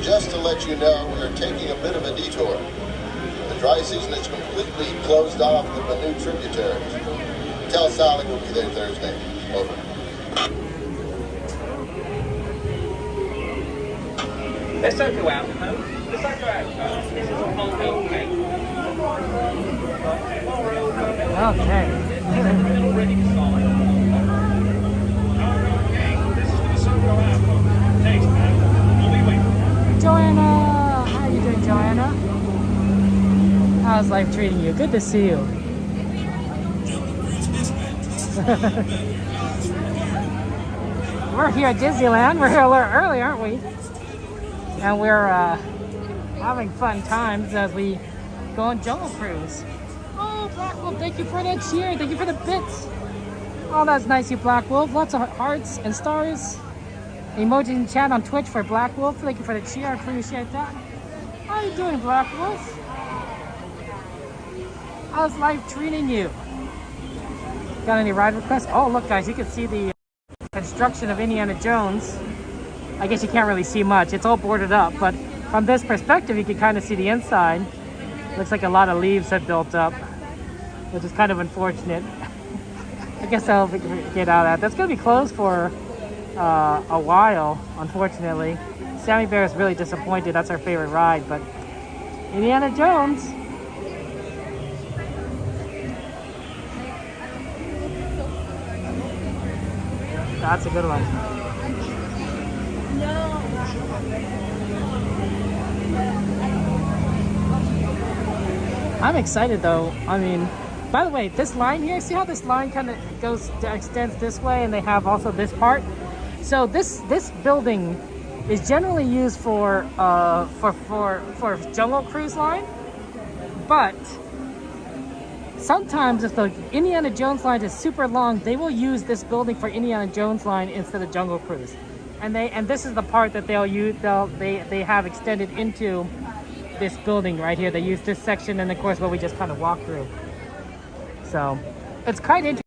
just to let you know, we're taking a bit of a detour. The dry season is completely closed off with the new tributaries. Tell Sally we'll be there Thursday. Over. Let's not go out, no? Let's not go out. This is a whole okay. Joanna! How are you doing, Joanna? How's life treating you? Good to see you. We're here at Disneyland. We're here a little early, aren't we? And we're having fun times as we go on Jungle Cruise. Oh, Black Wolf, thank you for that cheer. Thank you for the bits. Oh, that's nice, you Black Wolf. Lots of hearts and stars. Emoji in chat on Twitch for Black Wolf. Thank you for the cheer. I appreciate that. How are you doing, Black Wolf? How's life treating you? Got any ride requests? Oh, look, guys, you can see the construction of Indiana Jones. I guess you can't really see much. It's all boarded up, but from this perspective, you can kind of see the inside. Looks like a lot of leaves have built up, which is kind of unfortunate. I guess I'll get out of that. That's going to be closed for a while, unfortunately. Sammy Bear is really disappointed. That's our favorite ride, but Indiana Jones. That's a good one. I'm excited though. I mean, by the way, this line here, see how this line kind of extends this way, and they have also this part. So this building is generally used for Jungle Cruise line, but sometimes if the Indiana Jones line is super long, they will use this building for Indiana Jones line instead of Jungle Cruise. And this is the part that they'll use. They have extended into this building right here. They use this section, and of course what we just kind of walked through. So it's quite interesting.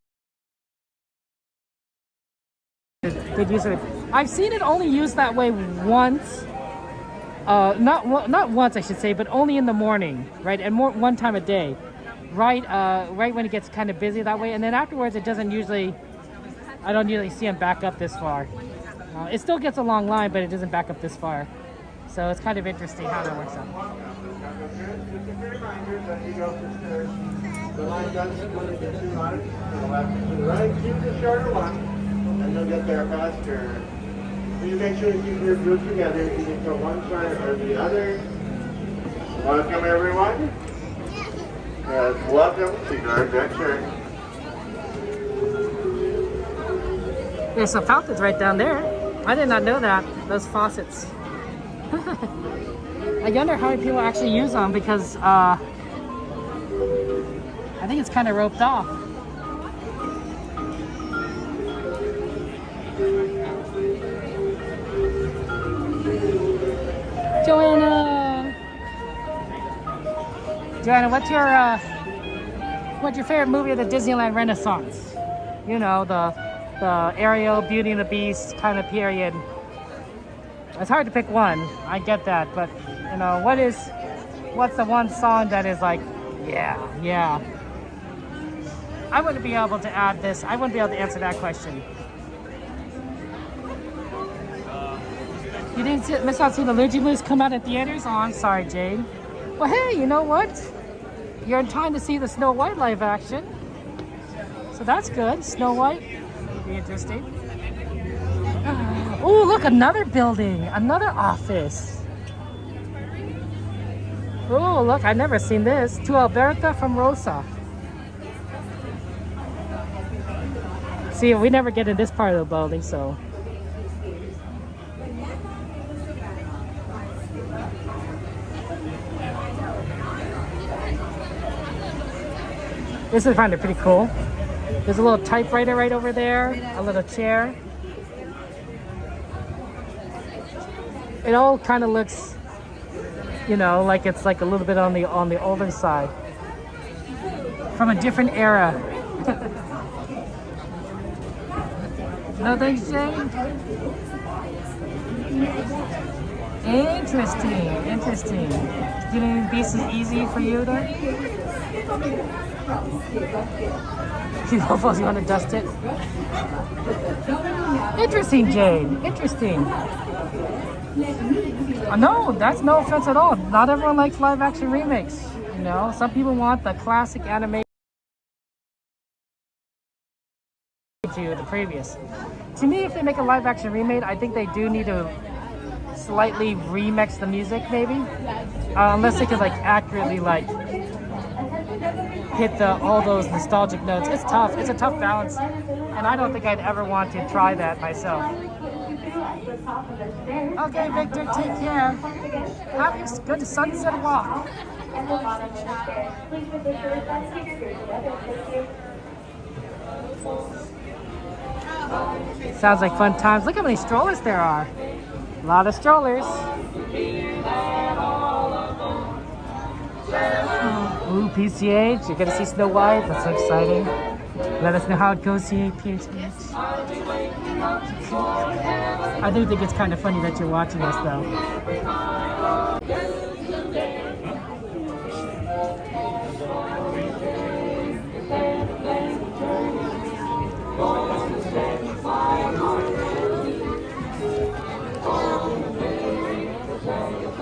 Good use of it. I've seen it only used that way once. Not once, I should say, but only in the morning, right? And one time a day, right? Right when it gets kind of busy that way, and then afterwards it doesn't usually. I don't usually see them back up this far. It still gets a long line, but it doesn't back up this far. So it's kind of interesting how that works out. Just a reminder that you go for the line does split into two lines, to the left and to the right. Keep the shorter one, and you'll get there faster. So you make sure to keep your group together, either to one side or the other. Welcome, everyone. Yes, welcome to your adventure. There's some fountains right down there. I did not know that. Those faucets. I wonder how many people actually use them because I think it's kind of roped off. Joanna, what's your favorite movie of the Disneyland Renaissance? You know, the Ariel, Beauty and the Beast kind of period. It's hard to pick one. I get that, but you know, what's the one song that is like, yeah. I wouldn't be able to add this. I wouldn't be able to answer that question. You didn't miss out seeing the Luigi movies come out in theaters? Oh, I'm sorry, Jade. Well, hey, you know what? You're in time to see the Snow White live action. So that's good. Snow White. Be interesting. Oh, look, another building. Another office. Oh, look, I've never seen this. To Alberta from Rosa. See, we never get in this part of the building, so. This is kind of pretty cool. There's a little typewriter right over there, a little chair. It all kind of looks, you know, like it's like a little bit on the older side. From a different era. No thanks, Jane? Interesting. Beauty and the Beast is easy for you then? You want to dust it? Interesting, Jade. Interesting. No, that's no offense at all. Not everyone likes live action remakes. You know, some people want the classic animation to the previous. To me, if they make a live action remake, I think they do need to slightly remix the music, maybe. Unless they could like accurately like hit all those nostalgic notes. It's tough. It's a tough balance, and I don't think I'd ever want to try that myself. Okay, Victor, take care. Have a good sunset walk. Sounds like fun times. Look how many strollers there are. A lot of strollers. Ooh, PCH, you're gonna see Snow White. That's so exciting. Let us know how it goes, PCH. I do think it's kind of funny that you're watching us, though.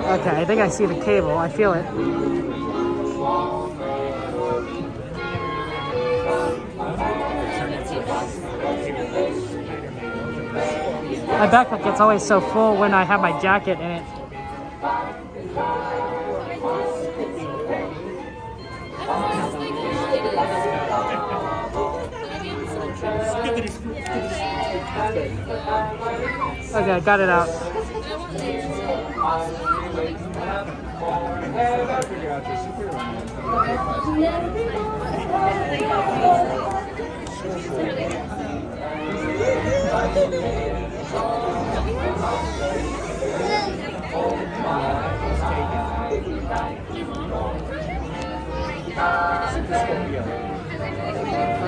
Okay, I think I see the cable. I feel it. My backpack gets always so full when I have my jacket in it. Okay, I got it out.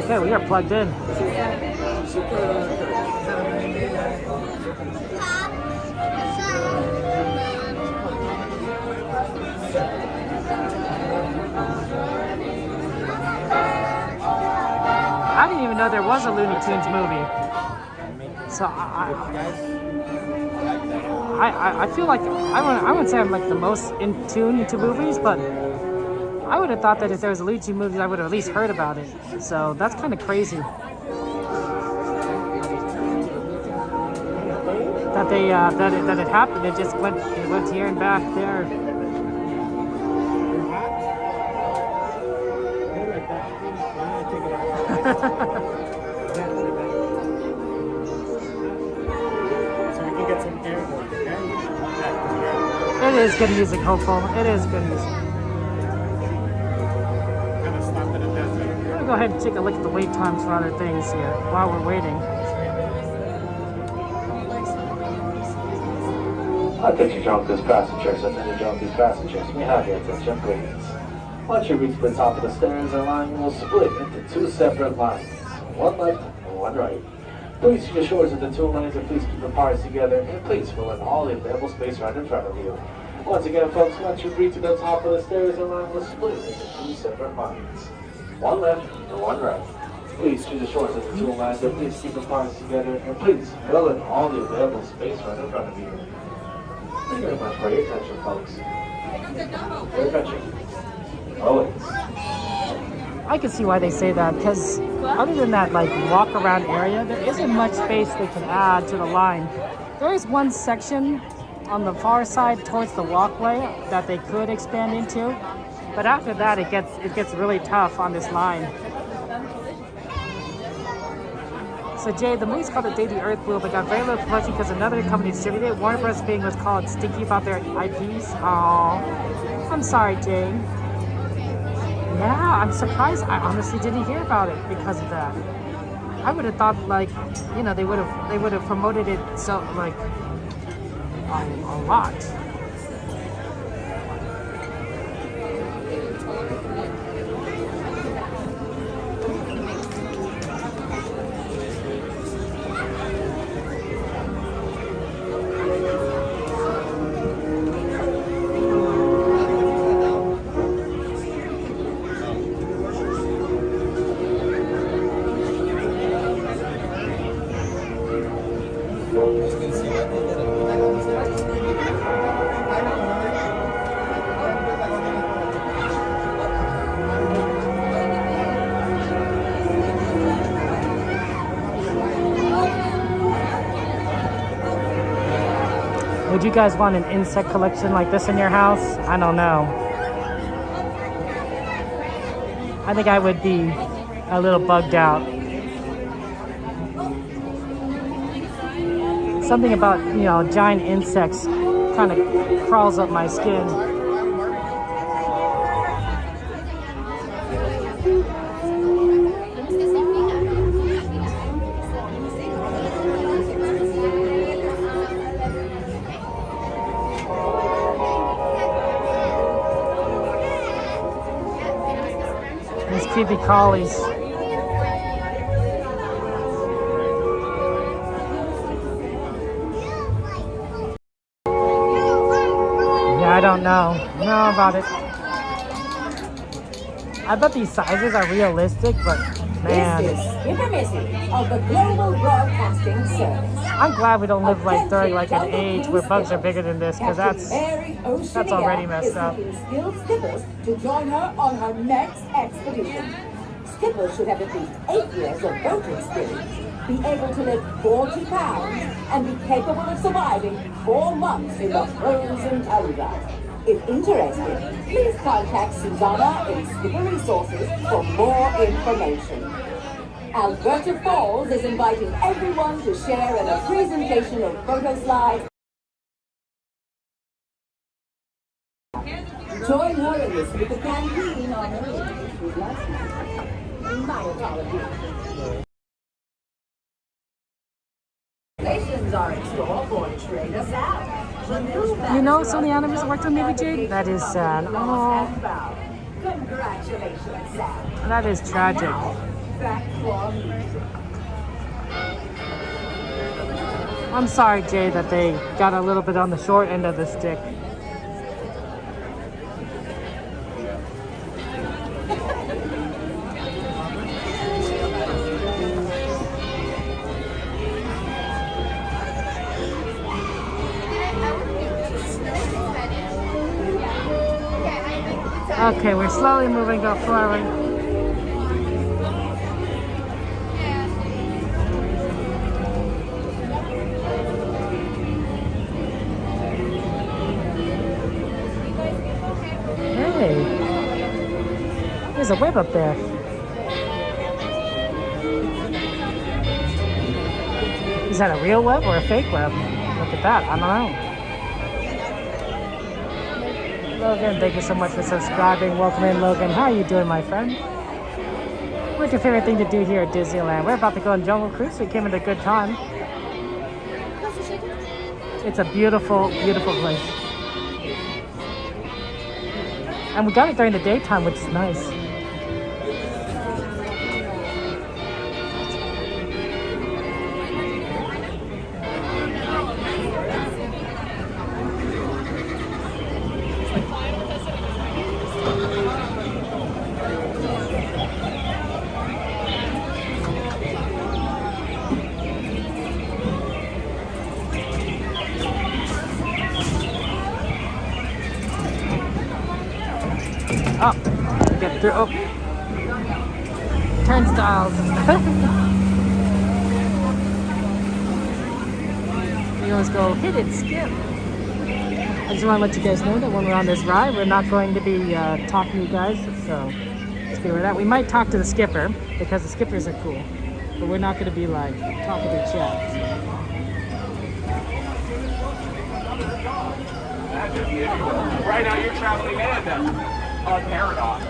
Okay, we are plugged in. I didn't even know there was a Looney Tunes movie. So I feel like I wouldn't say I'm like the most in tune to movies, but I would have thought that if there was a Luigi movie, I would have at least heard about it. So that's kind of crazy that they that it happened. It just went here and back there. So we can get some airborne, okay? It is good music, hopeful. It is good music. I'm gonna stop at a desert. I'm gonna go ahead and take a look at the wait times for other things here while we're waiting. Attention junkies, passengers, attention junkies, passengers. We have your attention, please. Once you reach the top of the stairs, our line will split into two separate lines. One left and one right. Please use your shores of the two lanes and please keep the cars together and please fill in all the available space right in front of you. Once again, folks, once you reach to the top of the stairs, our line will split into two separate lines. One left and one right. Please use the shores of the two lanes and please keep the cars together and please fill in all the available space right in front of you. Thank you very much for your attention, folks. Your attention. Always. I can see why they say that, because other than that like walk around area, there isn't much space they can add to the line. There is one section on the far side towards the walkway that they could expand into, but after that it gets really tough on this line. So Jay, the movie's called The Day the Earth Blew, but got very little promotion because another company distributed it. Warner Bros. Being was called stinky about their IPs. Oh, I'm sorry, Jay. Yeah, I'm surprised. I honestly didn't hear about it because of that. I would have thought, like, you know, they would have promoted it so like a lot. Would you guys want an insect collection like this in your house? I don't know. I think I would be a little bugged out. Something about, you know, giant insects kind of crawls up my skin. Creepy crawlies. Yeah, I don't know about it. I bet these sizes are realistic, but man. This is Skipper Missy of the Global Broadcasting Service. I'm glad we don't live like during like an age where bugs are bigger than this, because that's already messed up. Skilled skippers to join her on her next expedition. Skippers should have at least 8 years of boat experience, be able to lift 40 pounds, and be capable of surviving 4 months in the frozen tundra. If interested, please contact Susanna in Skipper Resources for more information. Alberta Falls is inviting everyone to share in a presentation of photo slides. Join her in the Skipper Canteen on her My apologies. Relations are in store for Trader Sal. You know, some of the animals worked on Maybe Jade? That is sad. Oh. Congratulations, Sal. That is tragic. Back for music. I'm sorry, Jay, that they got a little bit on the short end of the stick. Okay, we're slowly moving up forward. Hey, there's a web up there. that a real web or a fake web? Look at that. I don't know. Logan, thank you so much for subscribing. Welcome in, Logan. How are you doing, my friend? What's your favorite thing to do here at Disneyland? We're about to go on Jungle Cruise. We came at a good time. It's a beautiful, beautiful place. And we got it during the daytime, which is nice. Oh, get through. Oh, turnstiles. We always go hit it, skip. I just want to let you guys know that when we're on this ride, we're not going to be talking to you guys. So just be aware of that. We might talk to the skipper because the skippers are cool, but we're not going to be like talking to chat. Right now you're traveling in on Paradox.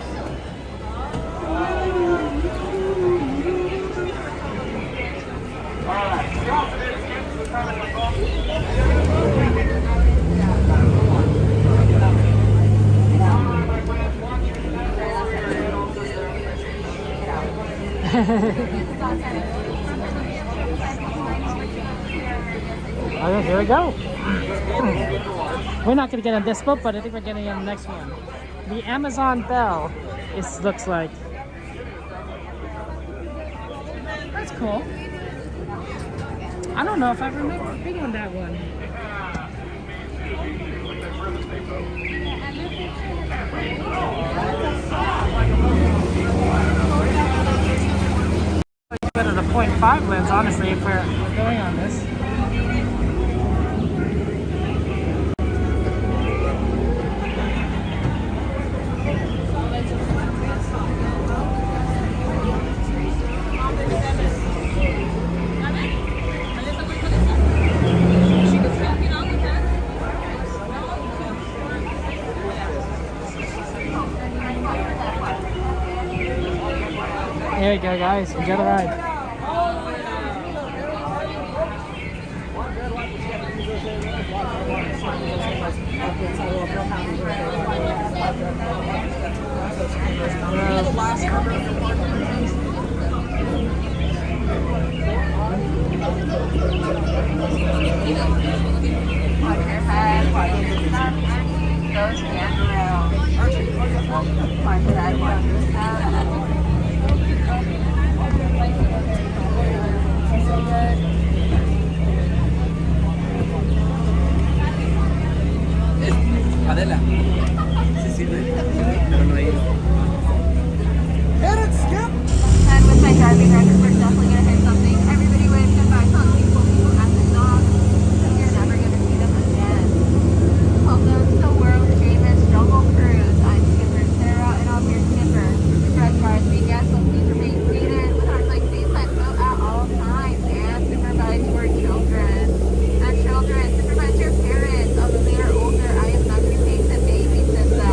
Alright, Okay, here we go. We're not going to get on this boat, but I think we're getting on the next one. The Amazon Belle, it looks like. That's cool. I don't know if I remember being on that one. Better the 0.5 lens, honestly, if we're going on this. There you go, guys. Enjoy the ride. Watch your head, watch your stomach, go stand around. Watch your head, watch your stomach. Adela, ¿se sirve? Pero no hay. Hit it, skip! And with my driving record, we're definitely going to hit something. Everybody wave goodbye. Tell people at the dock. You're never going to see them again. Welcome to World Famous Jungle Cruise. I'm Skipper Sarah, and I'll be your skipper. Press cars, we guests will please remain seated with our like baseline float at all times and supervise your children. And children, supervise your parents. Although they are older, I am not going to take them babysit them.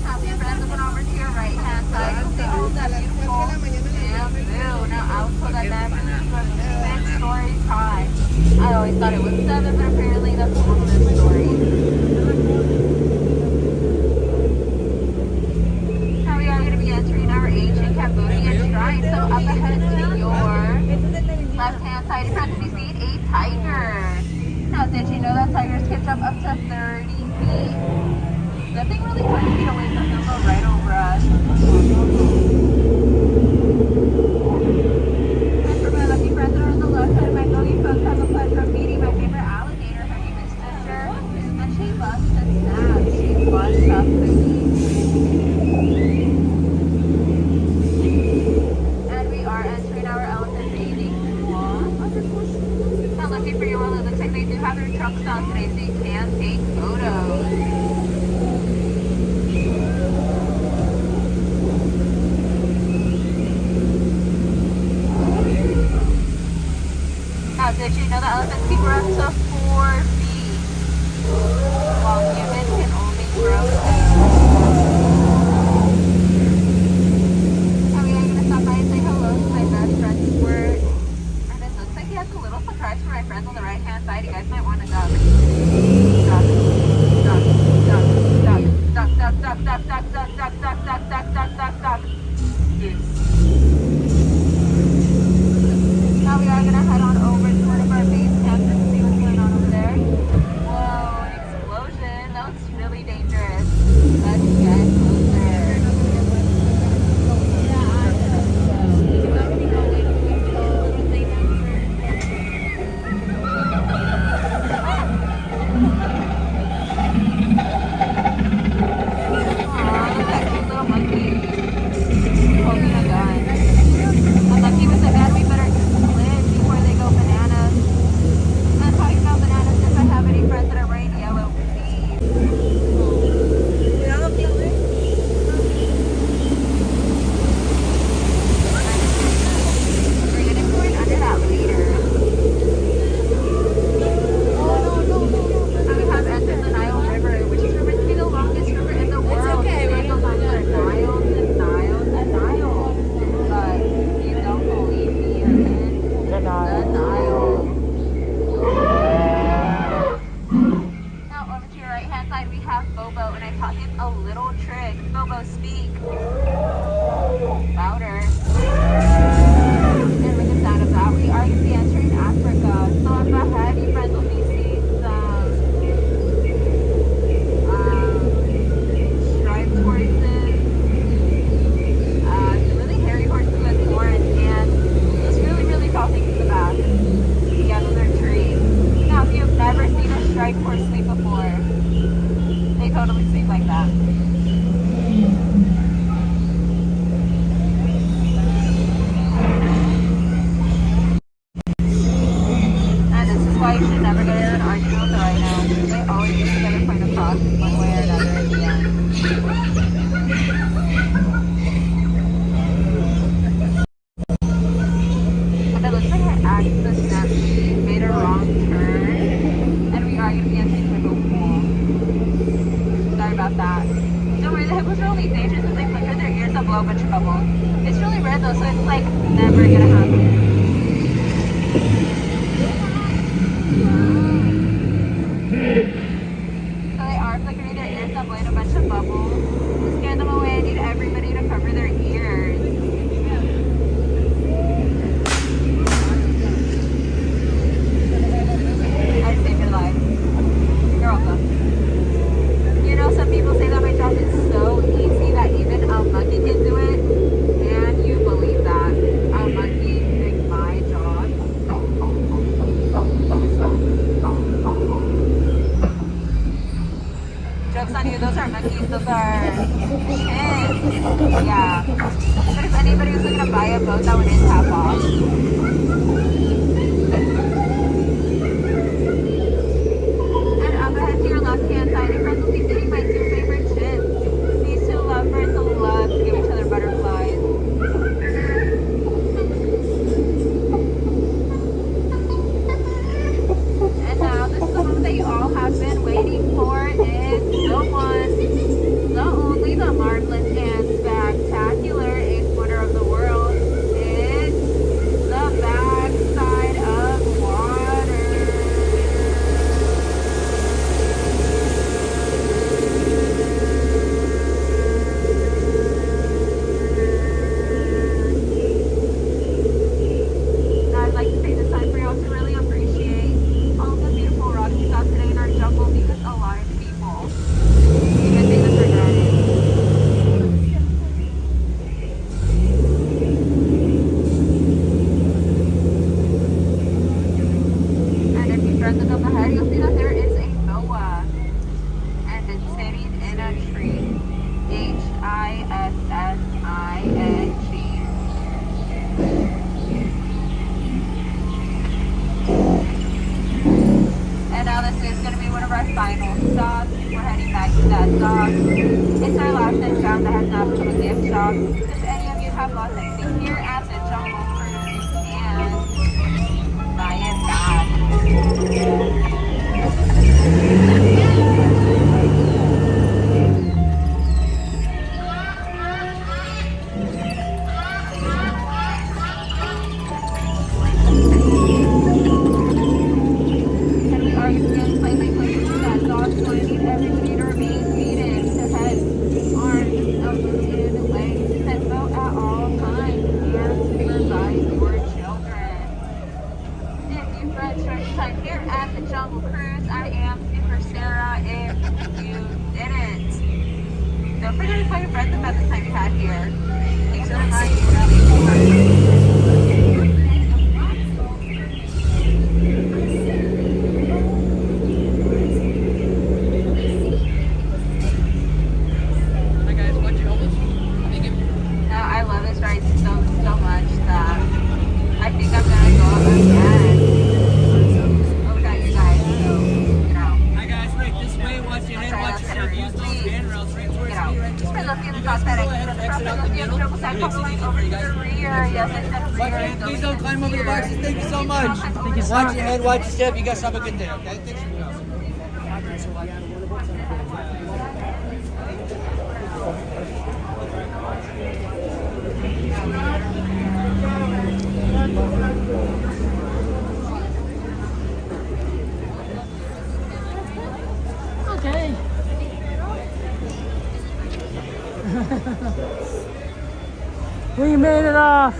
Happy friends, looking over to your right hand side. You'll see all that beautiful bamboo. Now I'll pull that back from 6 stories high. I always thought it was 7, but apparently that's a whole other story. Now we are going to be entering our ancient Cambodian shrine. So up ahead to your left hand side, in front of you see a tiger. Now did you know that tigers can jump up to 30 feet? Nothing really 30 feet away from Dumbo right over us. And for my lucky friends that are on the left side of my doggy folks, have the pleasure of meeting my favorite alligator. Her name is Ginger, and she loves to snap. She wants up cookies. And we are entering our elephant bathing pool. Now looking for you all, it looks like they do have their trucks on today, so you can take photos. Did you know that elephants can grow up to 4 feet? While humans can only grow 2. I mean, I'm gonna stop by and say hello to my best friend Squirt. And it looks like he has a little surprise for my friends on the right hand side. You guys might want to duck. Duck, duck, duck, duck, duck, duck, duck, duck, duck, duck, duck, duck, duck, duck, duck, duck. Now we are gonna head on over to one of our base camps and see what's going on over there. Whoa, an explosion. That looks really dangerous. Let's get closer. have lots of things here at the Jungle Cruise and buy it back. time here at the Jungle Cruise. I am Super Sarah if you didn't. Don't forget to tell your friends about the time you had here. Thanks so much. I love this ride so much that I think I'm gonna go up again. Oh, guys, so, you know. Hi guys, right this way, watch your head, watch your step, use those handrails right towards me, right Just for looking at the cosmetics, the triple side couple lines over to the rear. Yes, I said rear. Please don't climb over the boxes, thank you so much. Watch your head, watch your step, you guys have a good day, okay? Thanks for coming. Okay. We made it off.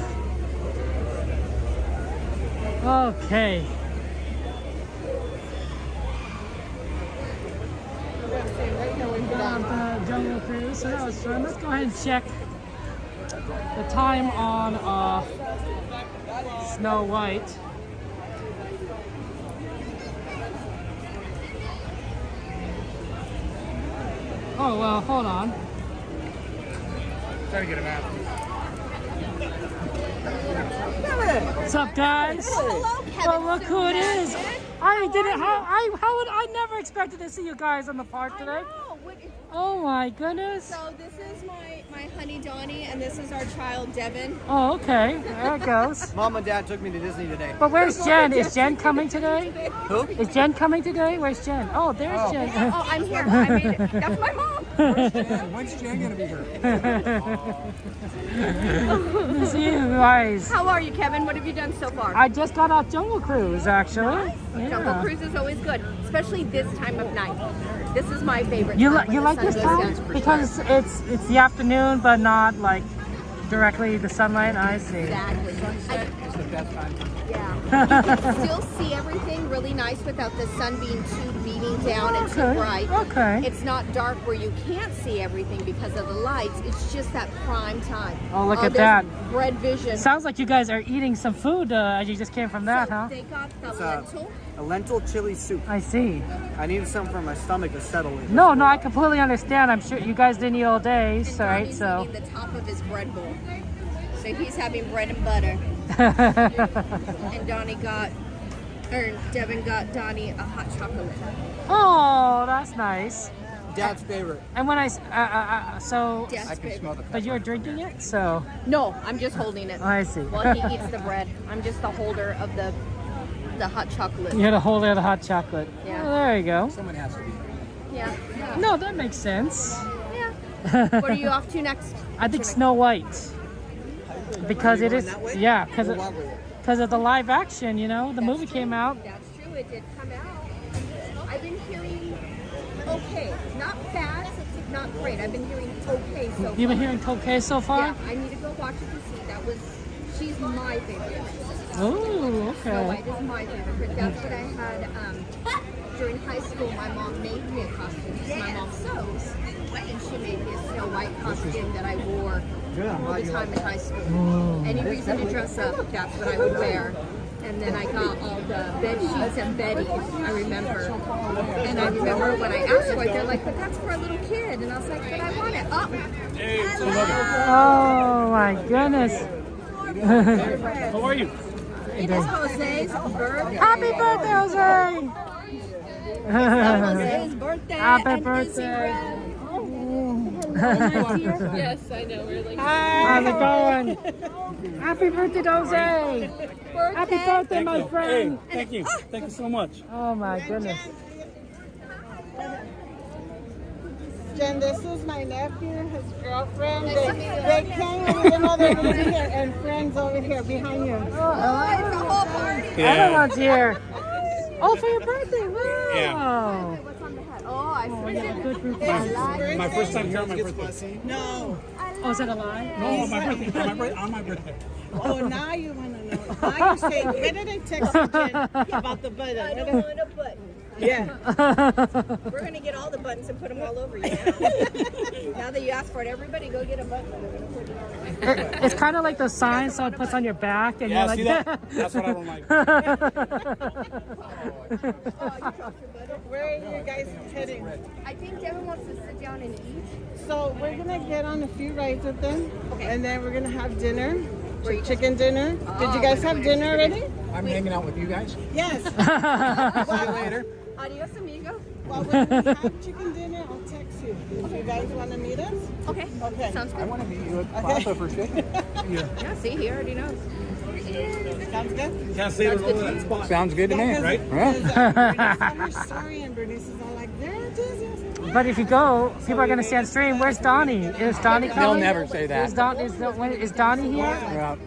Okay. The Jungle Cruise, so that was fun. Let's go ahead and check the time on Snow White. Oh, well, hold on. Try to get him out. What's up, guys? Hello, Kevin. Oh, look who it is. I didn't. How would I never expected to see you guys on the park today? Oh my goodness. So this is my honey Donnie, and this is our child Devin. Oh, okay. There it goes. Mom and Dad took me to Disney today. But where's Jen? Is Jen coming today? Who? Is Jen coming today? Where's Jen? Oh, there's Jen. Oh, I'm here. I made it. That's my mom. When's Jen gonna be here? See you guys. How are you, Kevin? What have you done so far? I just got off Jungle Cruise, actually. Yeah. Jungle Cruise is always good, especially this time of night. This is my favorite. You time when like the this sun time goes down. because it's the afternoon, but not like directly the sunlight. I see. Exactly. It's the best time. Yeah. You can still see everything really nice without the sun being too beating down and too bright. Okay. It's not dark where you can't see everything because of the lights. It's just that prime time. Oh, look at there's that. Red vision. Sounds like you guys are eating some food. You just came from that, huh? They got the It's lentil. a lentil chili soup. I see. I needed something for my stomach to settle in. No, I completely understand. I'm sure you guys didn't eat all day, And right? Donnie's So. eating the top of his bread bowl. So he's having bread and butter. And Devin got Donnie a hot chocolate. Oh, that's nice. Dad's favorite. And when I so Dad's I can smell the but you're drinking it, so No, I'm just holding it. I see. While he eats the bread. I'm just the holder of the hot chocolate. You're the holder of the hot chocolate. Yeah. Oh, there you go. Someone has to be. Yeah. No, that makes sense. Yeah. What are you off to next? I think Snow White. Because it is, yeah, because of the live action, you know, the movie came out. That's true, it did come out. I've been hearing okay, not bad, not great. I've been hearing okay so far. You've been hearing okay so far? Yeah, I need to go watch it to see. She's my favorite. Oh, okay. Snow White is my favorite. That's what I had during high school. My mom made me a costume because my mom sews. And she made me a Snow White costume that I wore all the time in high school. Any reason to dress up, that's what I would wear. And then I got all the bed sheets and bedding, I remember. And I remember when I asked for it, they're like, but that's for a little kid. And I was like, but I want it. Oh my goodness. How are you? It is Jose's birthday. Happy birthday, Jose! Jose's birthday. Happy birthday. Yes, I know. We're like, how's it going? Happy birthday, Jose! Happy birthday, my friend! Hey, thank you. Thank you so much. Oh my goodness. Jen, this is my nephew, his girlfriend. They came with another lady here and friends over here behind you. it's a whole party. Everyone's here. Oh, for your birthday! Wow! Yeah. Oh, I see. Good group. My first time here on my birthday. No. Oh, is that a lie? No, on my birthday. Oh, now you want to know. Now you say, where did I text you, Jen, about the button? I don't want a button. Yeah. We're going to get all the buttons and put them all over you now. Now that you asked for it, everybody go get a button. We're going to put it on. It's kind of like the sign someone puts on your back, and you're like, see that? That's what I don't like. Where are you guys heading? I think Devin wants to sit down and eat. So we're going to get on a few rides with them, and then we're going to have dinner, chicken dinner. Did you guys have dinner already? I'm hanging out with you guys. Yes. See you later. Adios, amigo. Well, when we have chicken dinner, I'll text you. If you guys want to meet us? Okay. Okay. Sounds good. I want to meet you at Papa for chicken. Yeah, see, he already knows. Sounds good? Can't say it all that spot. Sounds good to me. Right? Bernice told her story, and Bernice is all like, they're enthusiastic. but if you go, people are going to say on stream, where's Donnie? Is Donnie coming? They'll never say that. Is Donnie here? Well,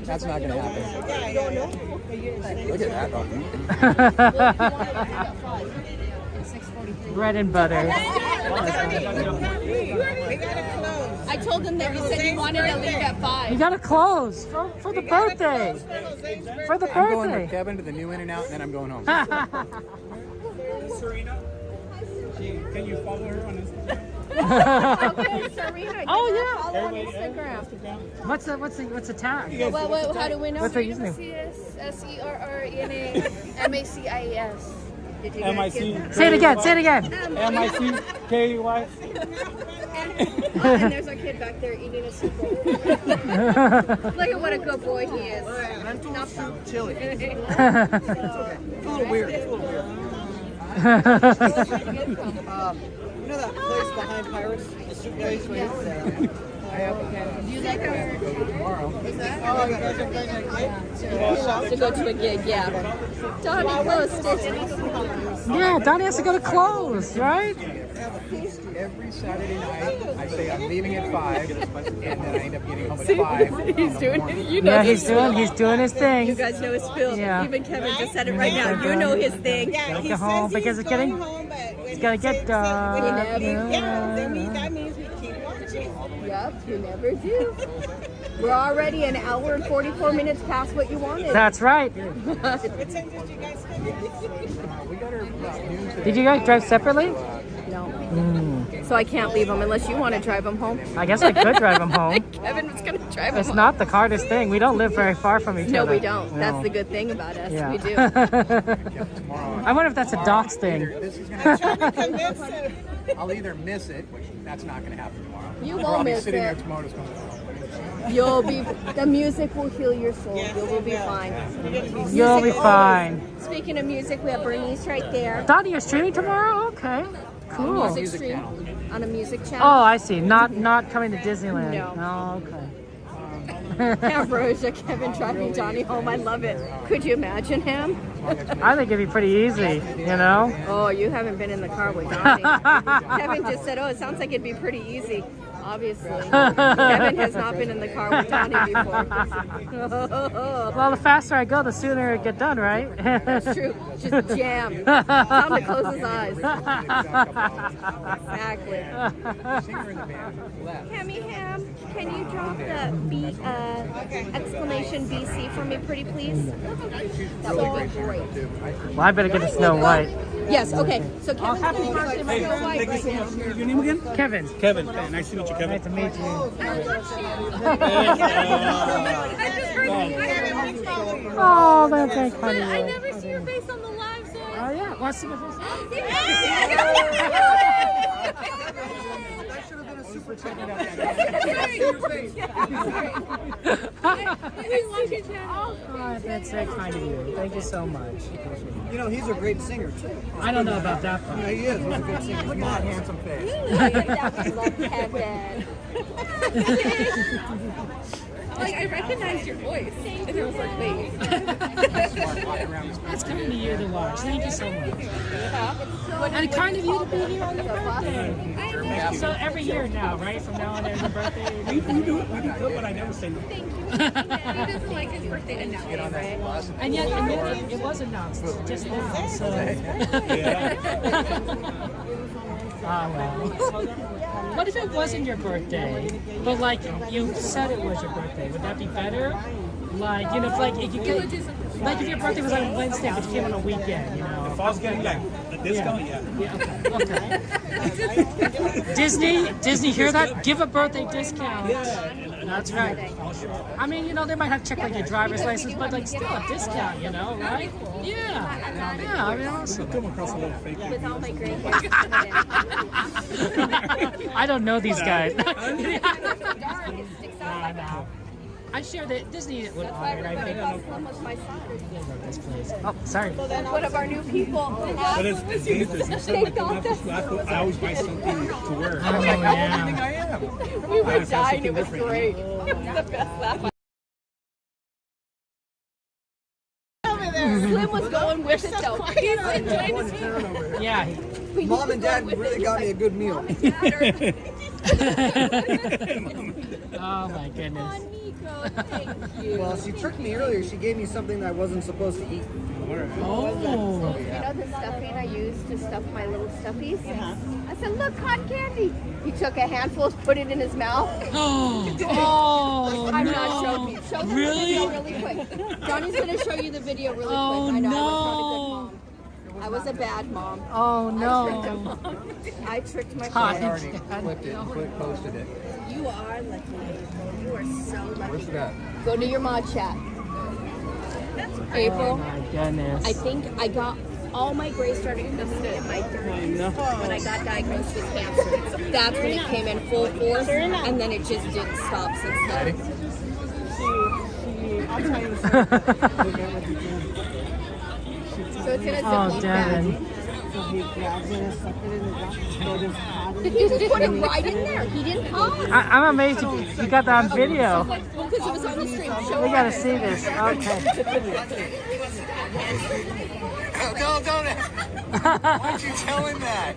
that's not going to happen. Yeah. Look at that. Bread and butter. We gotta close. I told them that you said you wanted to leave at 5. You got to close for the birthday. For the I'm going birthday. with Kevin to the new In-N-Out, and then I'm going home. Serena, can you follow her on Instagram? Okay, Serena. Oh, yeah. Follow on Instagram. What's the tag? Well, how do we know? What's the username? SERRENA-MACIAS. Did you guys MIC. get that? Say it again. Say it again. MICKY. And there's our kid back there eating a soup bowl. Look at what a good boy he is. Lentil soup chili. It's It's a little weird. It's a little weird. You know that place behind Pirates? The soup place where I have a Do you like our tomorrow. Oh, you guys are going to go to a gig? Yeah. Donnie closed it. Yeah, Donnie has to go to close, right? Every Saturday night, I say I'm leaving at 5, and then I end up getting home at 5. He's doing it. You know Yeah, he's doing his thing. You guys know his spiel. Yeah. Even Kevin just said it right now. You know his thing. Yeah, he Go home says because he's it's getting. going home, but when It's he gotta get says done. that Yeah. that means we keep watching. Yep, you never do. We're already an hour and 44 minutes past what you wanted. That's right. What time did you guys finish? We got her about noon today. Did you guys drive separately? No. So I can't leave him unless you want to drive him home. I guess I could drive him home. Kevin was going to drive him It's home. not the hardest thing. We don't live very far from each No, other. we don't. No. That's the good thing about us. Yeah. We do. I wonder if that's a Doc's thing. This is I'm gonna trying to convince him. I'll either miss it, which that's not going to happen tomorrow. You or won't I'll be miss sitting it. there tomorrow just going, The music will heal your soul. You will be fine. You'll be fine. Speaking of music, we have Bernice right there. Donnie, you're streaming tomorrow? Okay. Cool. Music stream on a music channel. Oh, I see. Not coming to Disneyland. No. Oh, okay. Ambrosia, Kevin driving Johnny home. I love it. Could you imagine him? I think it'd be pretty easy, you know? Oh, you haven't been in the car with Johnny. Kevin just said, oh, it sounds like it'd be pretty easy. Obviously. Kevin has not been in the car with Johnny before. Well, the faster I go, the sooner it get done, right? That's true. Just jam. Time to close his eyes. Exactly. Hammy Ham, can you drop the exclamation BC for me, pretty please? That would be great. Well, I better get to Snow White. Yes, okay. So Kevin's going to go to Hey, Snow White thank you right so now. much. Your name again? Kevin. Kevin. Hey, nice to meet you, Kevin. Nice to meet you. I just heard Oh, that's very kind of I you. never see your face on the live, so. Oh, yeah. Want to see my face? Oh, that's very kind of you. Thank you so much. you know, he's a great singer, too. I don't know about that part. Yeah, he is. He's a good singer. Look at that handsome face. Love Kevin. Like, I recognized your voice. And it was like, wait. It's kind of you to watch. Thank you so much. And kind of you to be here on your birthday. So every year now, right? From now on, every birthday. We do good, but I never say no. Thank you. He doesn't like his birthday announced, right? And yet it was announced just now. So. Yeah. Ah, well. What if it wasn't your birthday, but like you said it was your birthday? Would that be better? Like, you know, if you could, like if your birthday was on Wednesday, but you came on a weekend, you know. If I was getting like a discount, yeah. Okay. Disney, hear that? Give a birthday discount. That's right. I mean, you know, they might have checked like your driver's license, but like still a discount, you know, right? Yeah. I mean, awesome. come across a little fake. With all my gray hair. I don't know these guys. Dark, it sticks out. No. I'm sure that Disney would honor it, I think. Slim was my son. This place. Oh, sorry. One of our new people. But it's dangerous. You said like after school, I always buy something to wear. I was like, how old do you think I am? We were dying. It was great. It was the best laugh. Slim was going with it though. He's enjoying his food. Yeah. Mom and Dad really got me a good meal. Oh my goodness. Well, she tricked me earlier. She gave me something that I wasn't supposed to eat. Oh. You know the stuffing I used to stuff my little stuffies? I said, look, cotton candy. He took a handful, put it in his mouth. Oh, I'm no. not joking. Show them the video really quick. Johnny's going to show you the video really quick. I know I was not a good mom. I was a bad mom. Oh, no. I tricked my I friend. already clipped it and posted it. You are lucky. You are so lucky. Where's that? Go to your mod chat. April. Oh my goodness. I think I got all my gray started coming in my when I got diagnosed with cancer. That's when it came in full force, and then it just didn't stop since then. So it's in a Ziploc bag. He just put it right in there. He didn't pause. I'm amazed you got that on video. Because it was on the stream. We gotta see this. Okay. No, don't. Why'd you tell him that?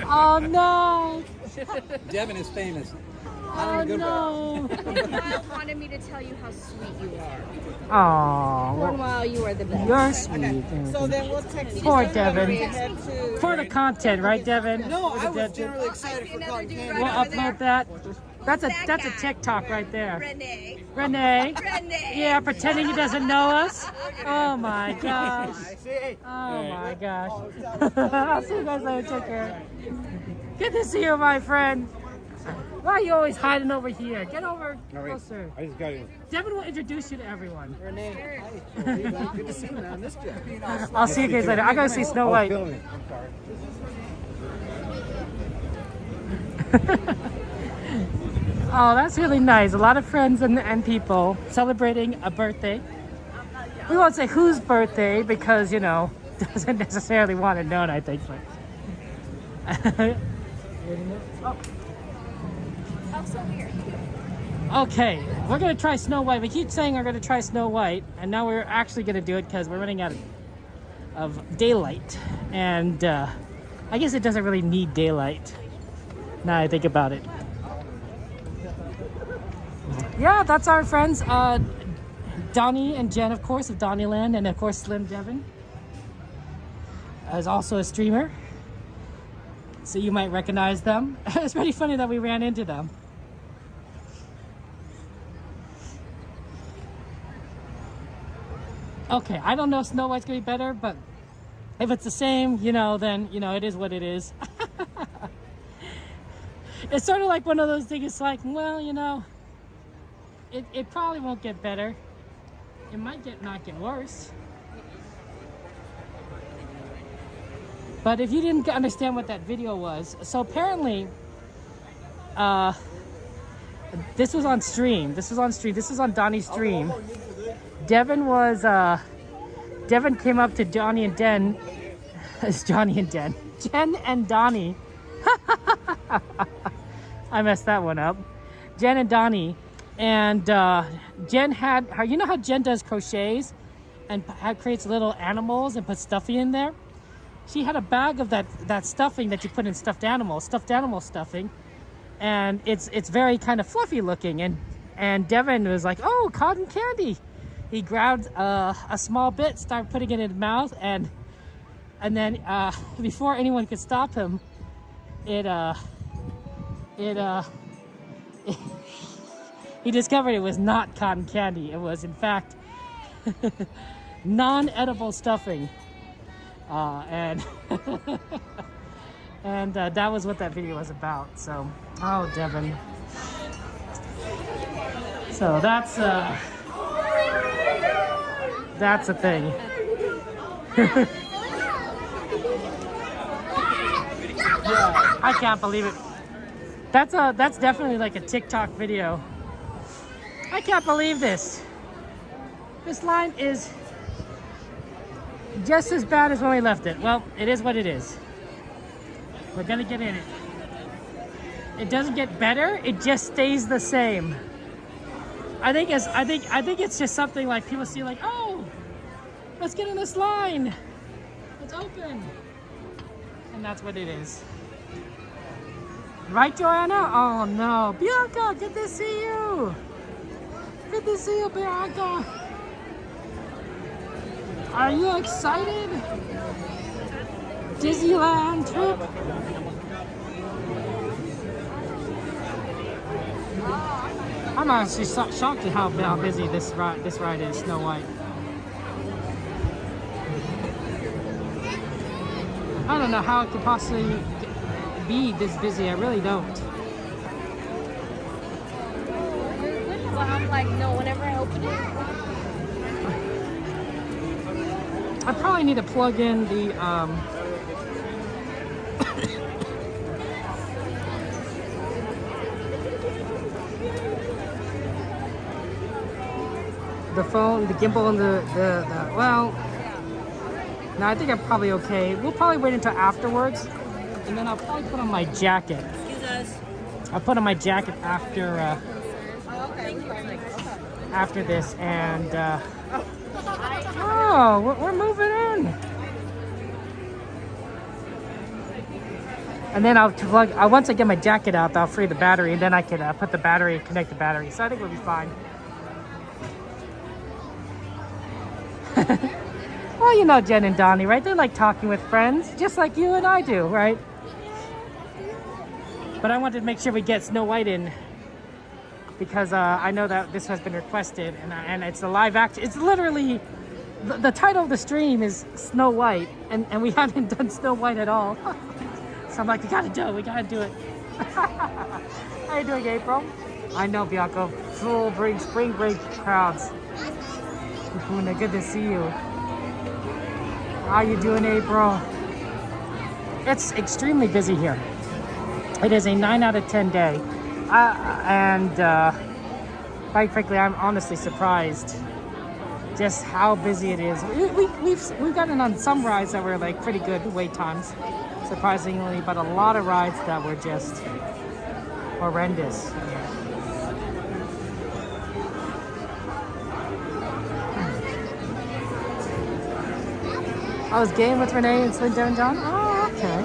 Oh no. Devin is famous. Oh no. Cornwall wanted me to tell you how sweet you are. Oh. Cornwall, you are the best. You're sweet. So then we'll text you. Poor Devin. For the content, right, Devin? No, I was generally excited for cotton candy. We'll upload that. That's a TikTok right there. Renee. Yeah, pretending he doesn't know us. Oh my gosh. Oh my gosh. I'll see you guys later. Take care. Good to see you, my friend. Why are you always hiding over here? Get over closer. I just got it. Devin will introduce you to everyone. Renee. Good to see you, man. I missed you. I'll see you guys later. I gotta see Snow White. I'm sorry. Oh, that's really nice. A lot of friends and people celebrating a birthday. We won't say whose birthday because, you know, doesn't necessarily want it known, I think. But. So weird. Okay, we're going to try Snow White. We keep saying we're going to try Snow White, and now we're actually going to do it because we're running out of daylight. And I guess it doesn't really need daylight, now I think about it. Yeah, that's our friends, Donnie and Jen, of course, of Donnyland, and of course Slim Devin is also a streamer, so you might recognize them. It's pretty funny that we ran into them. Okay, I don't know if Snow White's gonna be better, but if it's the same, you know, then, you know, it is what it is. It's sort of like one of those things, it's like, well, you know, it probably won't get better. It might not get worse. But if you didn't understand what that video was, so apparently, this was on stream. This was on Donnie's stream. Devin came up to Johnny and Den. It's Johnny and Den. Jen and Donnie. I messed that one up. Jen and Donnie. And Jen had her, you know how Jen does crochets and creates little animals and puts stuffing in there? She had a bag of that stuffing that you put in stuffed animal stuffing. And it's very kind of fluffy looking. And Devin was like, oh, cotton candy. He grabbed a small bit, started putting it in his mouth, and then before anyone could stop him, it he discovered it was not cotton candy. It was, in fact, non-edible stuffing. And and that was what that video was about. So, oh, Devin. So that's a thing. Yeah, I can't believe it. That's definitely like a TikTok video. I can't believe this. This line is just as bad as when we left it. Well, it is what it is. We're gonna get in it. It doesn't get better, it just stays the same. I think it's just something like people see like, oh, let's get in this line. It's open. And that's what it is. Right, Joanna? Oh no. Bianca, good to see you. Good to see you, Bianca. Are you excited? Disneyland trip? I'm actually shocked at how busy this ride is, Snow White. I don't know how it could possibly be this busy. I really don't. Well, I'm like, no, whenever I open it. I probably need to plug in the phone, the gimbal, and the well. No, I think I'm probably okay. We'll probably wait until afterwards, and then I'll probably put on my jacket. Excuse us. I'll put on my jacket after after this, and oh, we're moving in. And then I'll plug. Once I get my jacket out, I'll free the battery, and then I can put the battery, connect the battery. So I think we'll be fine. Well, you know Jen and Donnie, right? They like talking with friends, just like you and I do, right? But I wanted to make sure we get Snow White in because I know that this has been requested, and it's a live action. It's literally, the title of the stream is Snow White, and we haven't done Snow White at all. So I'm like, we gotta do it. How you doing, April? I know, Bianca. Full spring break crowds. Good to see you. How you doing, April? It's extremely busy here. It is a 9 out of 10 day. Quite frankly, I'm honestly surprised just how busy it is. We've gotten on some rides that were like pretty good wait times, surprisingly, but a lot of rides that were just horrendous. I was game with Renee and Slim Devin John. Oh, okay.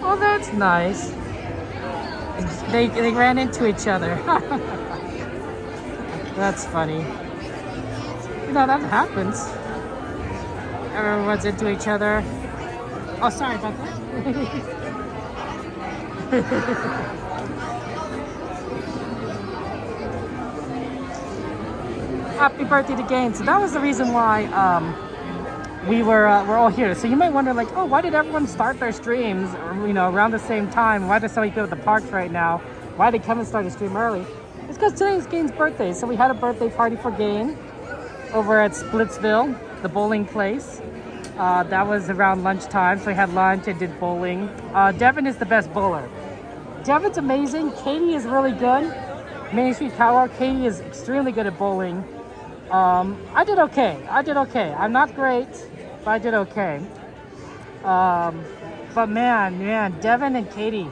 Oh, that's nice. They ran into each other. That's funny. You know, that happens. Everyone runs into each other. Oh, sorry about that. Happy birthday to Gaines. So that was the reason why we're all here. So you might wonder, like, oh, why did everyone start their streams, around the same time? Why does so many people at the parks right now? Why did Kevin start his stream early? It's because today is Gaines' birthday. So we had a birthday party for Gaines over at Splitsville, the bowling place. That was around lunchtime, so we had lunch and did bowling. Devin is the best bowler. Devin's amazing. Katie is really good. Main Street Tower. Katie is extremely good at bowling. I did okay. I'm not great, but I did okay. But man, Devin and Katie,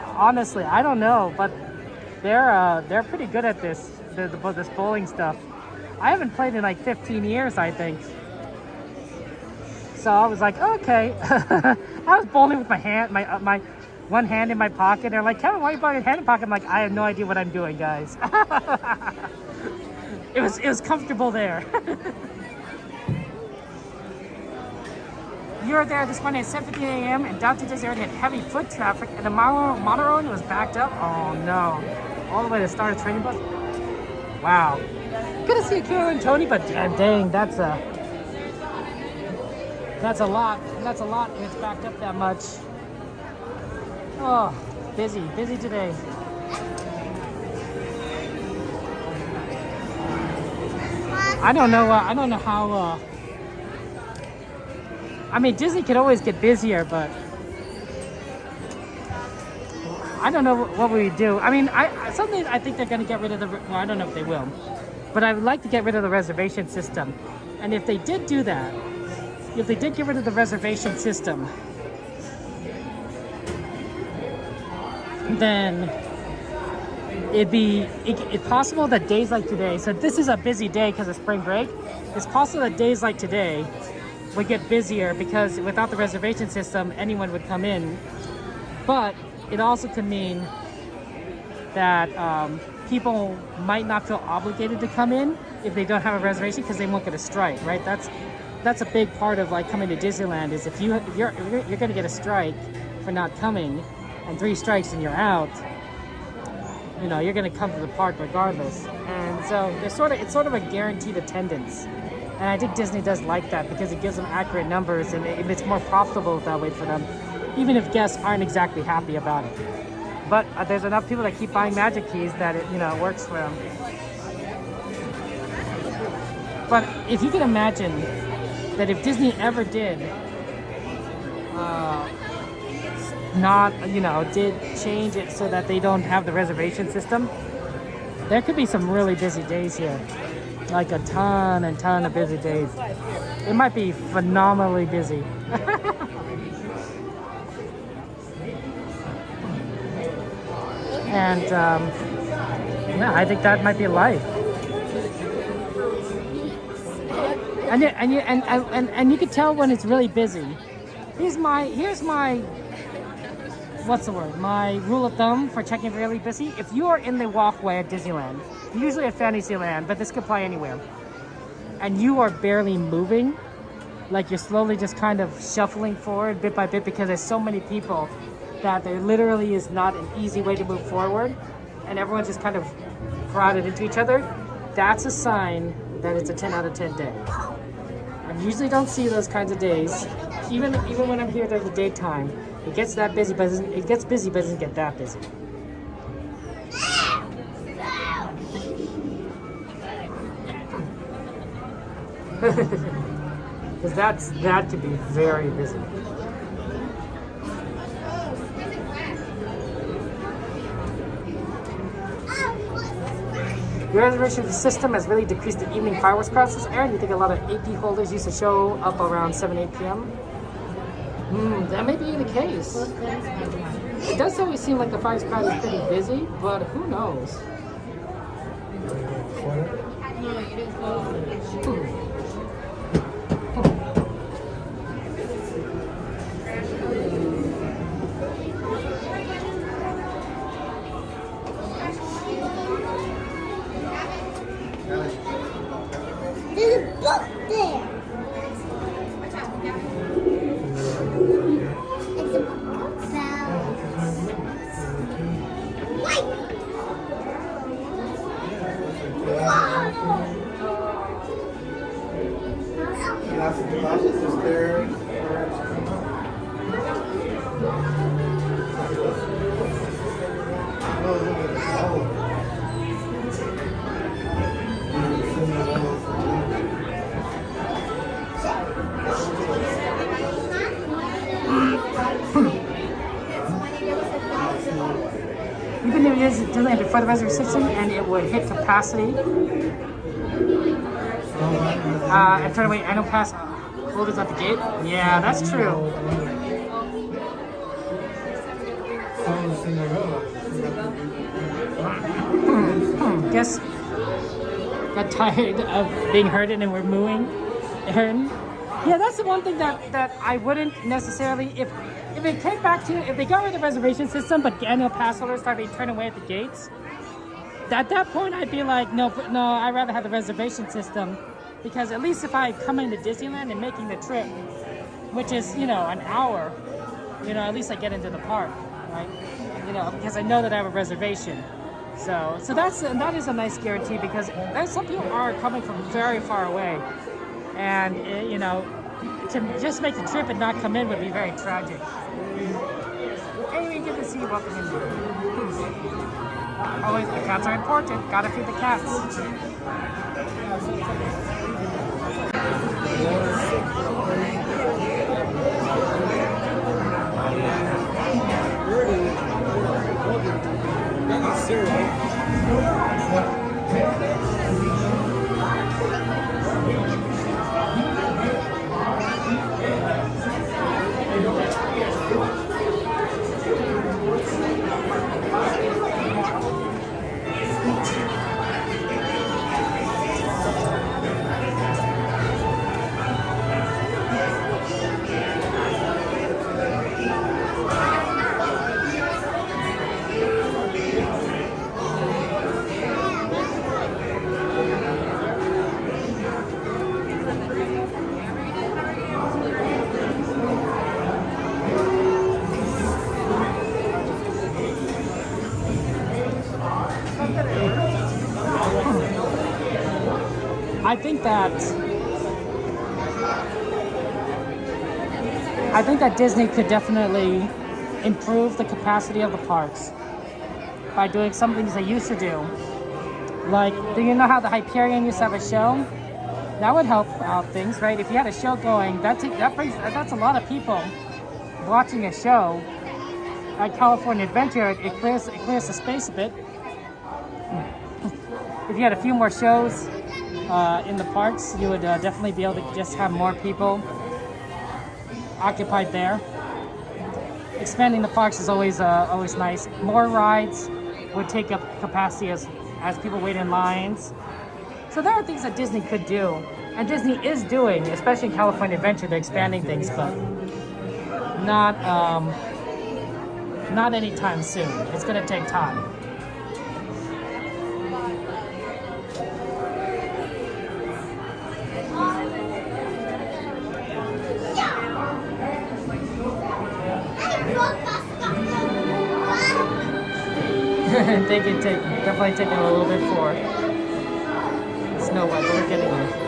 honestly, I don't know, but they're pretty good at this bowling stuff. I haven't played in like 15 years, I think. So I was like, okay. I was bowling with my hand, my one hand in my pocket. They're like, Kevin, why are you putting your hand in your pocket? I'm like, I have no idea what I'm doing, guys. It was comfortable there. you were there this morning at 7:50 a.m. and downtown Disney already had heavy foot traffic and the monorail was backed up. Oh no. All the way to start a training bus. Wow. Good to see Akira and Tony, but dang, that's a lot. That's a lot and it's backed up that much. Oh, busy today. I don't know how, I mean, Disney could always get busier, but I don't know what we do. I mean, something I think they're going to get rid of well, I don't know if they will, but I would like to get rid of the reservation system. And if they did do that, if they did get rid of the reservation system, then it's possible that days like today, so this is a busy day because of spring break, it's possible that days like today would get busier because without the reservation system, anyone would come in. But it also could mean that people might not feel obligated to come in if they don't have a reservation because they won't get a strike, right? That's a big part of like coming to Disneyland is if you're going to get a strike for not coming, and 3 strikes and you're out. You know, you're going to come to the park regardless. And so it's sort of a guaranteed attendance. And I think Disney does like that because it gives them accurate numbers and it's more profitable that way for them, even if guests aren't exactly happy about it. But there's enough people that keep buying Magic Keys that it works for them. But if you can imagine that if Disney ever did did change it so that they don't have the reservation system, there could be some really busy days here. Like a ton of busy days. It might be phenomenally busy. And yeah, I think that might be life. And you can tell when it's really busy. Here's my what's the word? My rule of thumb for checking really busy. If you are in the walkway at Disneyland, usually at Fantasyland, but this could apply anywhere, and you are barely moving, like you're slowly just kind of shuffling forward bit by bit because there's so many people that there literally is not an easy way to move forward, and everyone's just kind of crowded into each other, that's a sign that it's a 10 out of 10 day. I usually don't see those kinds of days, even when I'm here during the daytime. It gets that busy, but it gets busy, but it doesn't get that busy. Because that could be very busy. The reservation system has really decreased the evening fireworks crowds this year. You think a lot of AP holders used to show up around 7-8 p.m.? That may be the case. It does always seem like the fireworks crowd is pretty busy, but who knows? There's a book there. It's a book cell. Wait. Lots of deposits is there. You can use Disneyland before the reservation system and it would hit capacity. And turn away annual pass holders at the gate. Yeah, that's true. Guess got tired of being herded and we're mooing. Yeah, that's the one thing that I wouldn't necessarily, if it came back to, if they got rid of the reservation system but annual pass holders started turning away at the gates, at that point I'd be like, no, I'd rather have the reservation system, because at least if I come into Disneyland and making the trip, which is, you know, an hour, you know, at least I get into the park, right? You know, because I know that I have a reservation. So that is a nice guarantee, because there's some people are coming from very far away, and you know, to just make the trip and not come in would be very tragic. Anyway, good to see you. Welcome in. Always, the cats are important. Gotta feed the cats. I think that Disney could definitely improve the capacity of the parks by doing some things they used to do. Like, do you know how the Hyperion used to have a show? That would help out things, right? If you had a show going, that's a lot of people watching a show. At California Adventure, it clears the space a bit. If you had a few more shows in the parks, you would definitely be able to just have more people occupied there. Expanding the parks is always nice. More rides would take up capacity as people wait in lines. So there are things that Disney could do, and Disney is doing, especially in California Adventure. They're expanding things, but not anytime soon. It's going to take time. Definitely taking a little bit for Snow White, but we're getting there.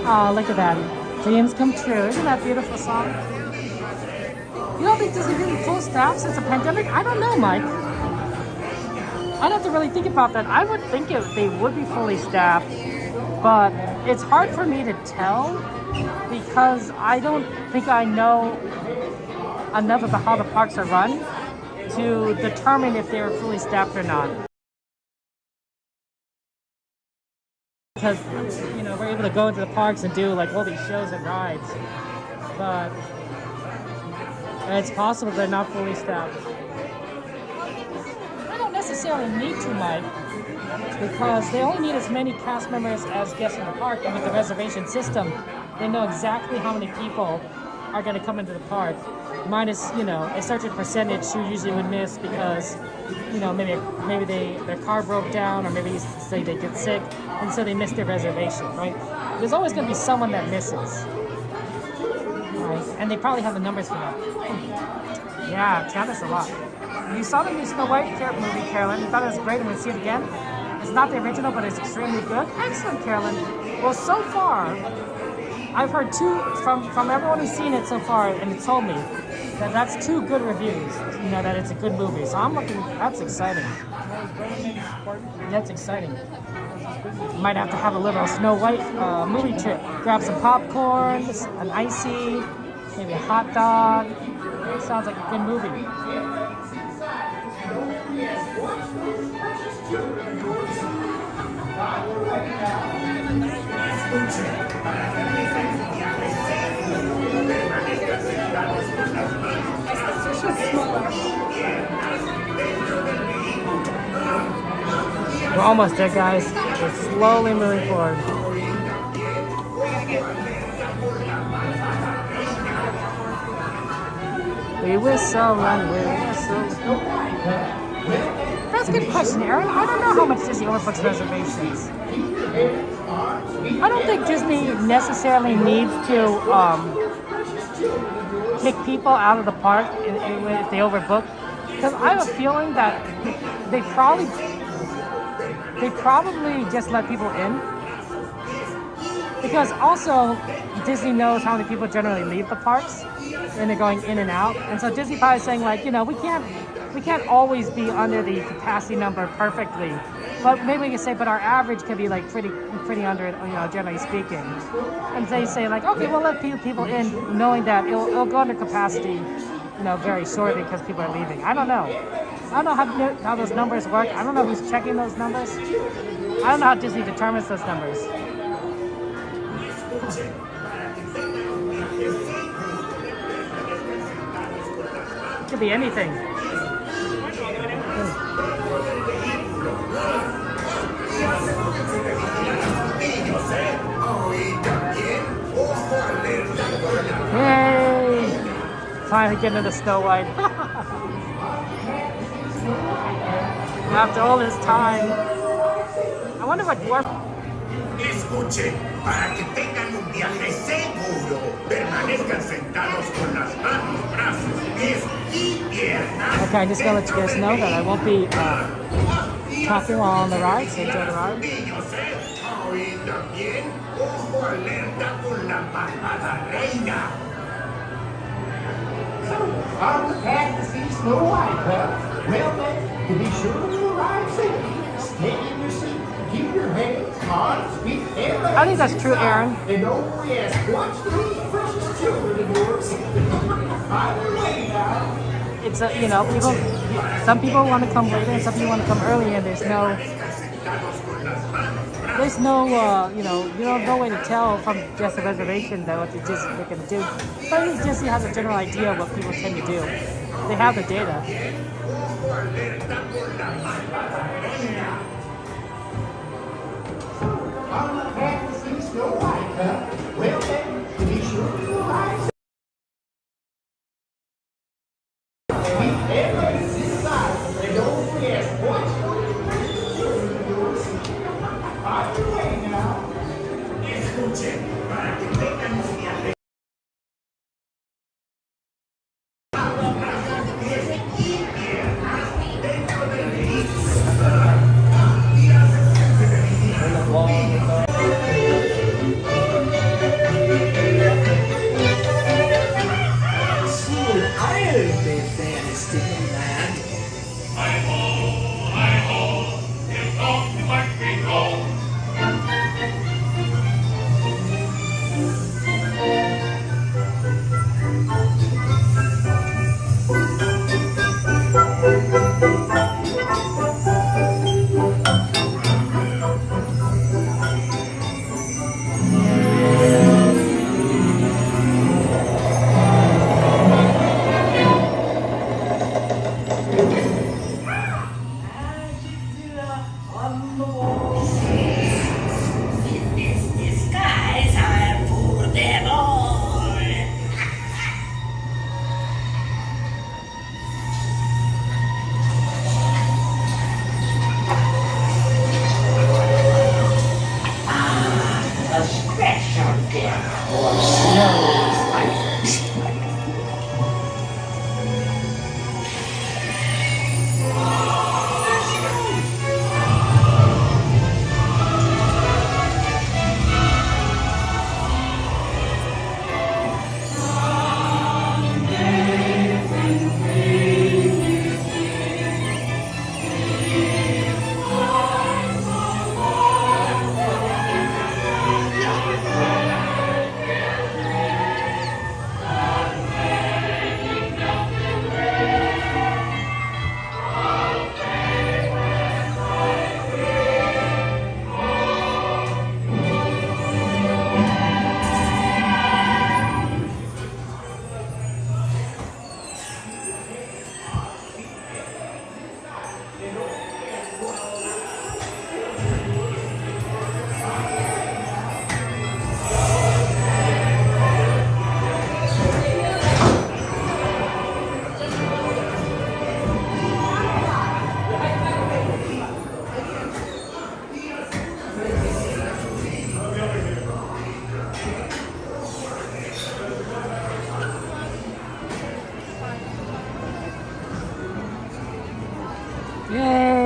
Oh, look at that. Dreams come true. Isn't that a beautiful song? You don't think Disney really full staff since the pandemic? I don't know, Mike. I'd have to really think about that. I would think they would be fully staffed, but it's hard for me to tell because I don't think I know enough about how the parks are run to determine if they're fully staffed or not. Because, you know, we're able to go into the parks and do like all these shows and rides, but it's possible they're not fully staffed. I don't necessarily need to, Mike, because they only need as many cast members as guests in the park, and with the reservation system, they know exactly how many people are going to come into the park, minus, you know, a certain percentage who usually would miss because, you know, maybe their car broke down, or maybe say they get sick, and so they miss their reservation, right? There's always going to be someone that misses, right? And they probably have the numbers for that. Yeah, Candace a lot. You saw the new Snow White movie, Carolyn. You thought it was great, and we'll see it again. It's not the original, but it's extremely good. Excellent, Carolyn. Well, so far, I've heard from everyone who's seen it so far, and it told me That's 2 good reviews. You know that it's a good movie. So I'm looking. That's exciting. That's exciting. Might have to have a little Snow White movie trip. Grab some popcorn, an icy, maybe a hot dog. Sounds like a good movie. We're almost there, guys. We're slowly moving forward. We whistle and we whistle. That's a good question, Aaron. I don't know how much Disney overbooks reservations. I don't think Disney necessarily needs to kick people out of the park if they overbook. Because I have a feeling that they probably just let people in. Because also, Disney knows how many people generally leave the parks, and they're going in and out. And so Disney probably is saying, like, you know, we can't always be under the capacity number perfectly. But maybe we can say, but our average can be like pretty under it, you know, generally speaking. And they say, like, okay, we'll let people in, knowing that it'll go under capacity, you know, very shortly because people are leaving. I don't know. I don't know how those numbers work. I don't know who's checking those numbers. I don't know how Disney determines those numbers. It could be anything. Yay! Finally getting into Snow White. After all this time. I wonder what dwarf... Escuchen, para que tengan un viaje seguro, permanezcan sentados con las manos, brazos, pies y piernas. Okay, I'm just gonna let you guys know that I won't be talking while on the ride, so enjoy the ride. Ojo alerta con la malvada reina. I'm glad to see Snow White, huh? Well then, to be sure you arrive safely, stay in your seat, keep your hands, arms, feet, and legs. I think that's true, Aaron. And don't worry, watch the precious children of yours. Either way now. It's a, you know, some people want to come later and some people want to come early, and there's no, you know, no way to tell from just a reservation that what they're going to do. But I think Disney has a general idea of what people tend to do. They have the data. I'm glad to see Snow White, huh? Well then, to be sure you arrive.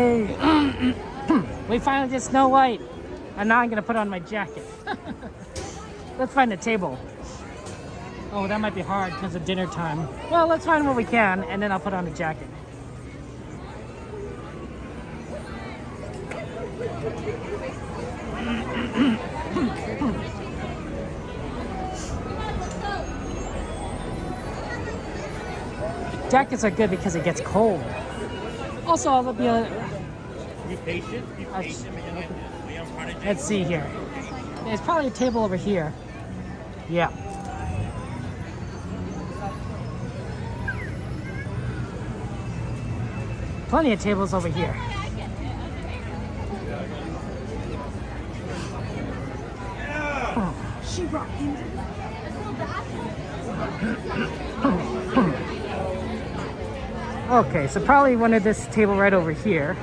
Yay! We finally did Snow White. And now I'm gonna put on my jacket. Let's find a table. Oh, that might be hard because of dinner time. Well, let's find what we can, and then I'll put on the jacket. Jackets are good because it gets cold. Also, I'll be Be patient. let's see here. There's probably a table over here. Yeah. Plenty of tables over here. She brought you. Okay, so probably one of this table right over here.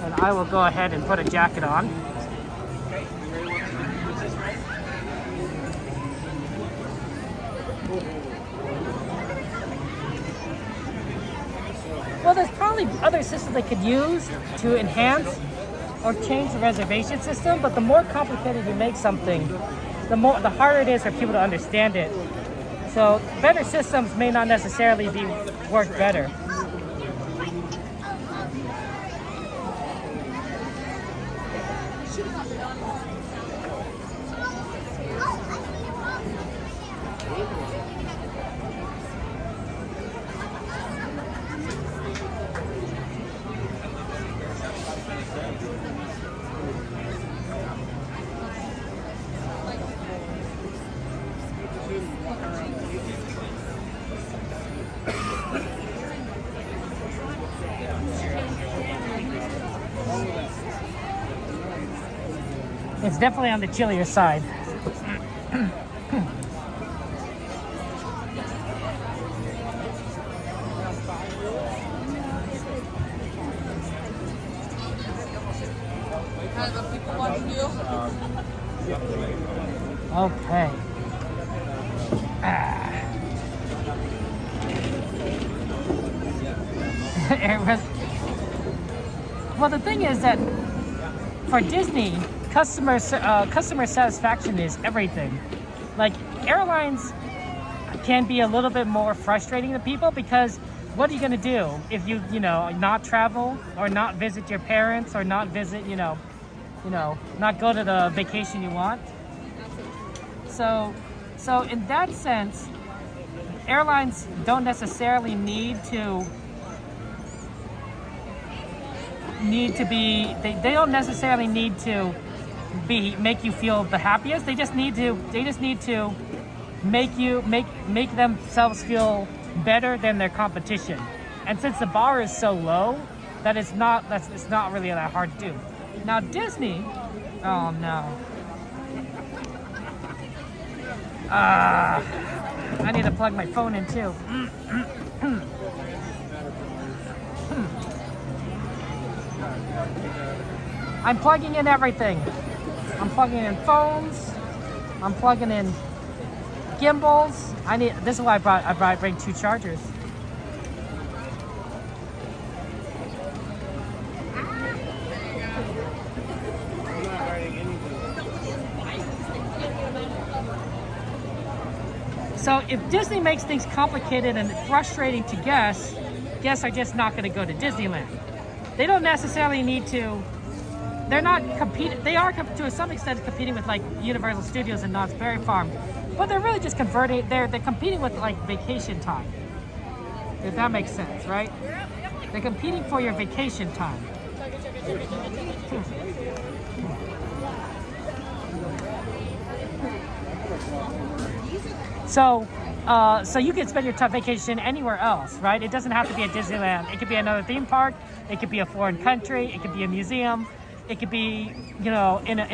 And I will go ahead and put a jacket on. Well, there's probably other systems they could use to enhance or change the reservation system, but the more complicated you make something, the harder it is for people to understand it. So better systems may not necessarily work better. It's definitely on the chillier side. Okay. Well, the thing is that for Disney, customer satisfaction is everything. Like, airlines can be a little bit more frustrating to people because what are you going to do if you not travel or not visit your parents or not visit, not go to the vacation you want? So in that sense, airlines don't necessarily need to be, they don't necessarily need to make you feel the happiest. They just need to make themselves feel better than their competition. And since the bar is so low, that it's not really that hard to do. Now Disney, oh no. I need to plug my phone in too. I'm plugging in everything. I'm plugging in phones. I'm plugging in gimbals. This is why I bring 2 chargers. So if Disney makes things complicated and frustrating to guests are just not going to go to Disneyland. They don't necessarily need to. They're not competing. They are to some extent competing with like Universal Studios and Knott's Berry Farm, but they're really just converting. They're competing with like vacation time. If that makes sense, right? They're competing for your vacation time. So you can spend your vacation anywhere else, right? It doesn't have to be at Disneyland. It could be another theme park. It could be a foreign country. It could be a museum. It could be, in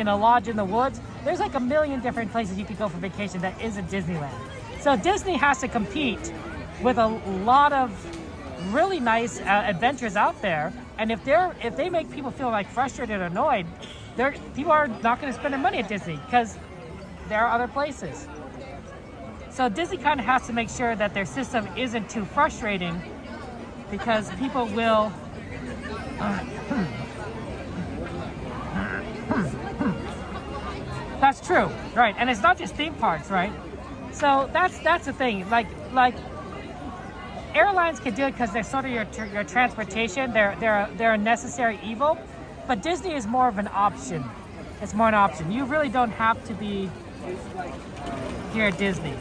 a lodge in the woods. There's like a million different places you could go for vacation that isn't Disneyland. So Disney has to compete with a lot of really nice adventures out there. And if they make people feel like frustrated or annoyed, people are not going to spend their money at Disney because there are other places. So Disney kind of has to make sure that their system isn't too frustrating because people will that's true, right? And it's not just theme parks, right? So that's the thing. Like airlines can do it because they're sort of your transportation. They're a necessary evil, but Disney is more of an option. It's more an option. You really don't have to be here at Disney.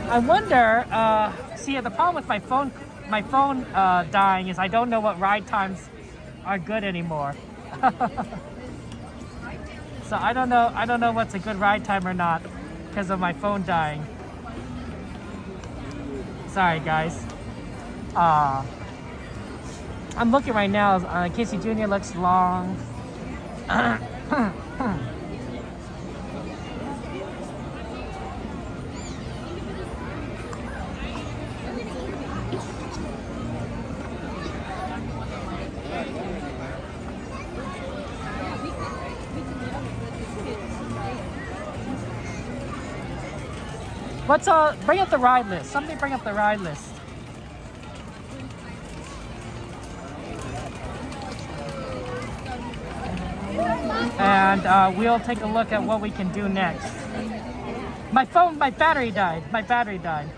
I wonder. See, the problem with my phone dying is I don't know what ride times are good anymore. So I don't know what's a good ride time or not because of my phone dying. Sorry, guys. I'm looking right now. Casey Jr. looks long. Let's bring up the ride list. Somebody bring up the ride list. And we'll take a look at what we can do next. My battery died. My battery died.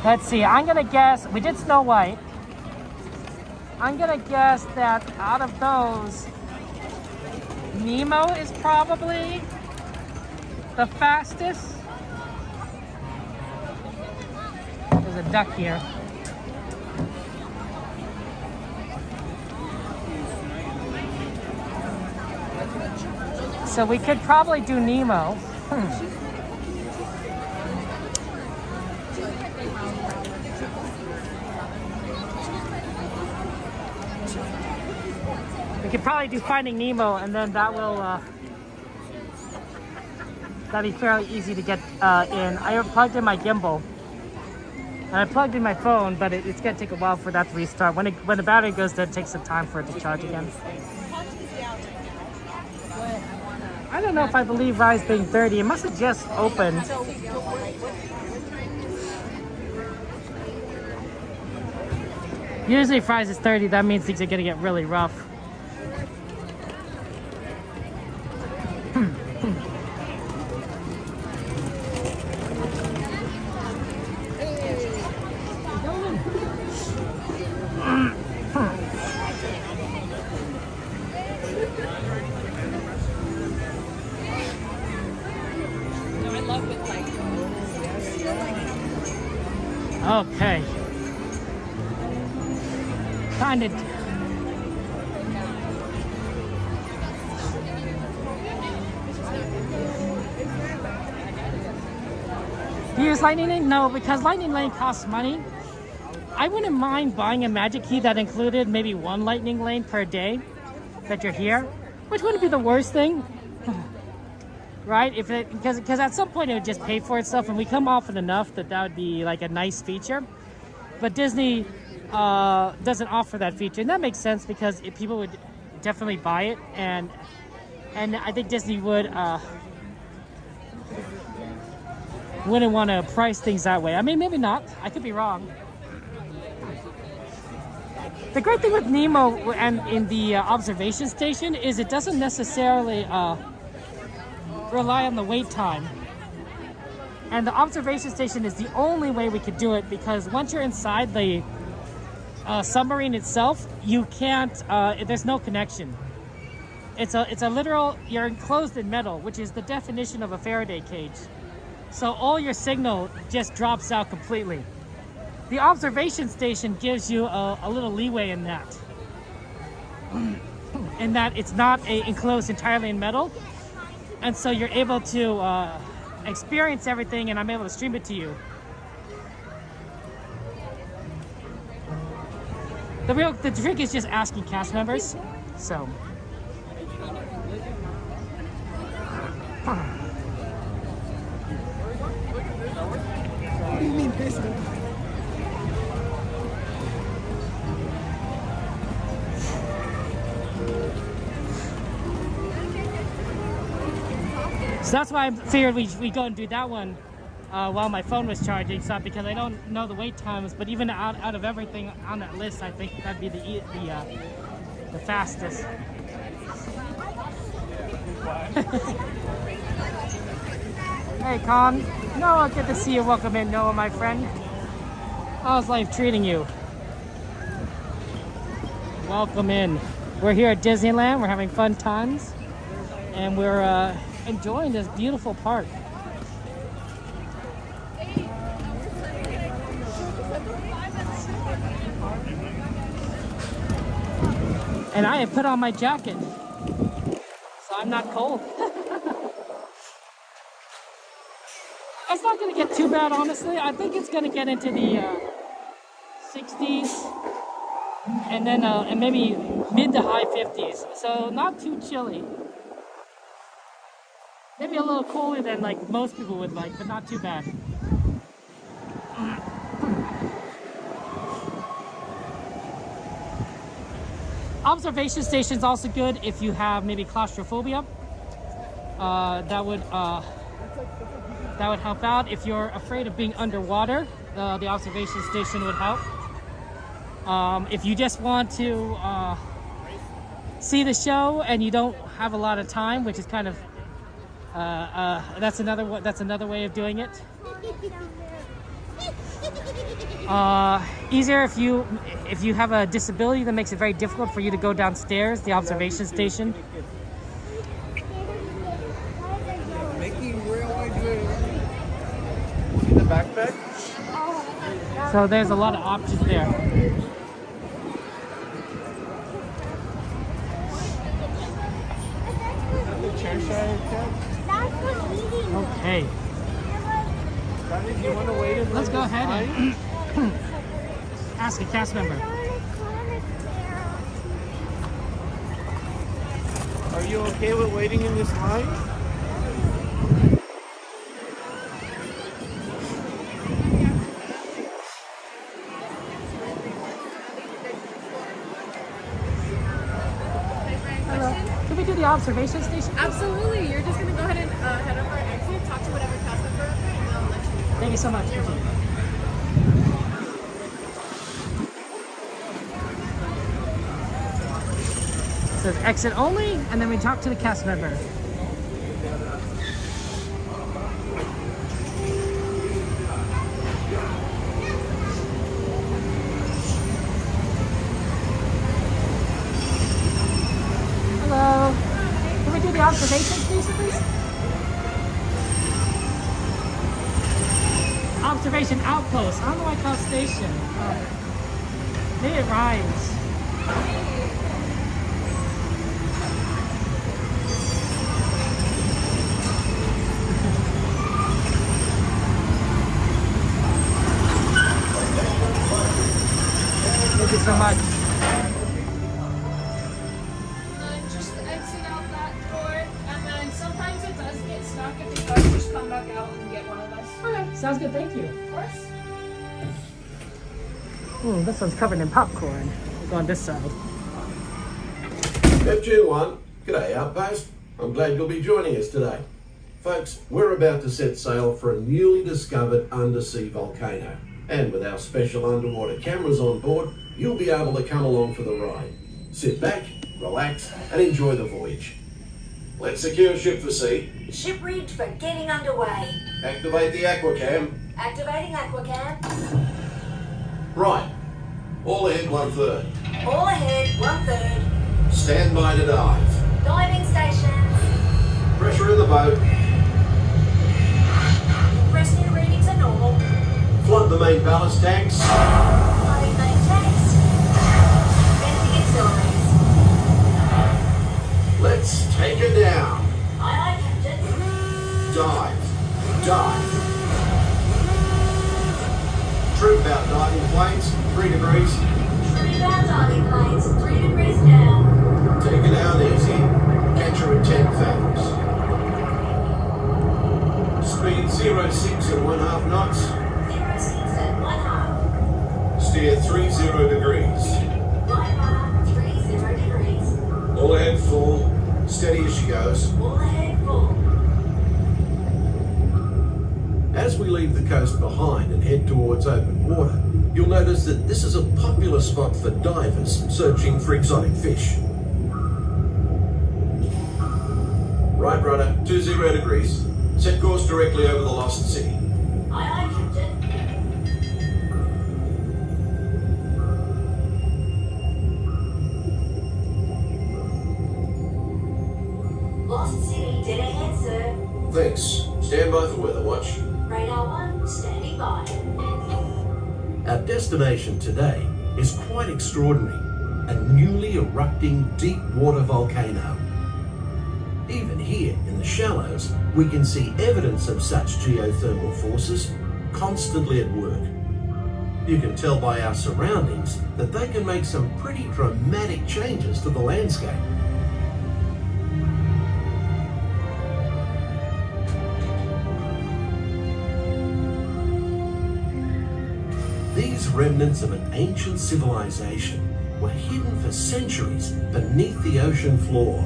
Let's see, I'm gonna guess, we did Snow White. I'm gonna guess that out of those, Nemo is probably the fastest. There's a duck here. So we could probably do Nemo. We could probably do Finding Nemo, and then that will that'd be fairly easy to get in. I plugged in my gimbal, and I plugged in my phone, but it's gonna take a while for that to restart. When the battery goes dead, it takes some time for it to charge again. I don't know if I believe Rise being 30. It must have just opened. Usually if Rise is 30, that means things are gonna get really rough. Okay. Find it. Do you use Lightning Lane? No, because Lightning Lane costs money. I wouldn't mind buying a Magic Key that included maybe one Lightning Lane per day that you're here, which wouldn't be the worst thing. Right? Because at some point it would just pay for itself, and we come often enough that would be like a nice feature. But Disney doesn't offer that feature, and that makes sense because people would definitely buy it, and I think Disney wouldn't want to price things that way. I mean, maybe not. I could be wrong. The great thing with Nemo and in the observation station is it doesn't necessarily rely on the wait time. And the observation station is the only way we could do it, because once you're inside the submarine itself, you can't, there's no connection. It's a literal, you're enclosed in metal, which is the definition of a Faraday cage. So all your signal just drops out completely. The observation station gives you a little leeway in that. In that it's not enclosed entirely in metal. And so you're able to experience everything, and I'm able to stream it to you. The trick is just asking cast members. So. So that's why I figured we go and do that one while my phone was charging. So because I don't know the wait times, but even out of everything on that list, I think that'd be the fastest. Hey, Con. Noah, good to see you. Welcome in, Noah, my friend. How's life treating you? Welcome in. We're here at Disneyland. We're having fun times, and we're enjoying this beautiful park. And I have put on my jacket, so I'm not cold. It's not going to get too bad, honestly. I think it's going to get into the 60s, and then and maybe mid to high 50s. So not too chilly. Maybe a little cooler than like most people would like, but not too bad. Observation station is also good if you have maybe claustrophobia. That would help out. If you're afraid of being underwater, the observation station would help. If you just want to see the show and you don't have a lot of time, which is kind of that's another way of doing it. Easier if you have a disability that makes it very difficult for you to go downstairs, the observation station. See the backpack? So there's a lot of options there. Okay. You want to wait in Let's go ahead and ask a cast member. Are you okay with waiting in this line? Hello. Can we do the observation station? Absolutely. You're just going to go ahead and head over and exit, talk to whatever cast member, and they'll let you. Thank you so much. It says exit only, and then we talk to the cast member. Hello. Can we do the observation station, please? Observation Outpost. I don't know why it's called station. Maybe it rhymes. Thank you so much. Just exit out that door, and then sometimes it does get stuck. If it does, just come back out and get one of us. Okay, sounds good. Thank you. Of course. This one's covered in popcorn. We'll go on this side. F1, g'day Outpost. I'm glad you'll be joining us today. Folks, we're about to set sail for a newly discovered undersea volcano. And with our special underwater cameras on board, you'll be able to come along for the ride. Sit back, relax, and enjoy the voyage. Let's secure ship for sea. Ship rigged for getting underway. Activate the aquacam. Activating aquacam. Right. All ahead 1/3. All ahead 1/3. Stand by to dive. Diving station. Pressure in the boat. Rescue readings are normal. Flood the main ballast tanks. Flooding main tanks. Venting auxiliaries. Let's take her down. Aye, aye, Captain. Dive. Dive. Trim out diving planes, 3 degrees. Trim out diving planes, 3 degrees down. Take it out easy. Catch her at 10 fathoms. Speed 06 at 1/2 knots. 06 at 1/2. Steer 30 degrees. Right rudder, 30 degrees. All ahead full. Steady as she goes. All ahead full. we leave the coast behind and head towards open water, you'll notice that this is a popular spot for divers searching for exotic fish. Right rudder, 20 degrees. Set course directly over the lost city. Aye, aye, Captain. Lost City, dead ahead, sir. Thanks. Stand by for weather watch. Radar 1, standing by. Our destination today is quite extraordinary. A newly erupting deep water volcano. Even here in the shallows, we can see evidence of such geothermal forces constantly at work. You can tell by our surroundings that they can make some pretty dramatic changes to the landscape. These remnants of an ancient civilization were hidden for centuries beneath the ocean floor.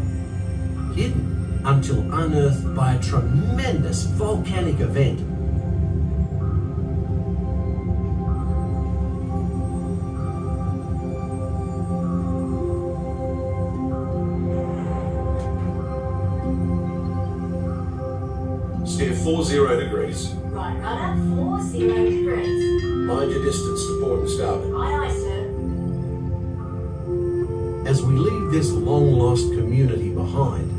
Hidden until unearthed by a tremendous volcanic event. Steer 40 degrees. Right rudder, 40 degrees. Mind your distance to port and starboard. Aye, aye, sir. As we leave this long-lost community behind,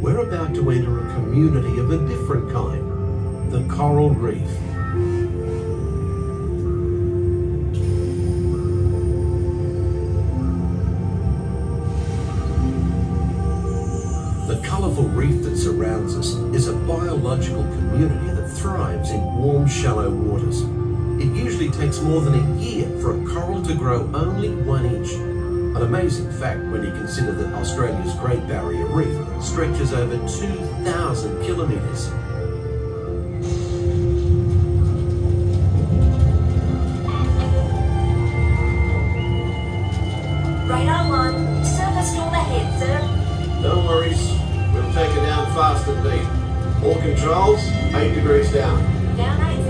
we're about to enter a community of a different kind, the coral reef. The colourful reef that surrounds us is a biological community that thrives in warm, shallow waters. It usually takes more than a year for a coral to grow only 1 inch. An amazing fact when you consider that Australia's Great Barrier Reef stretches over 2,000 kilometres. Radar 1, surface storm ahead, sir. No worries, we'll take it down fast and deep. All controls, 8 degrees down. Down 80.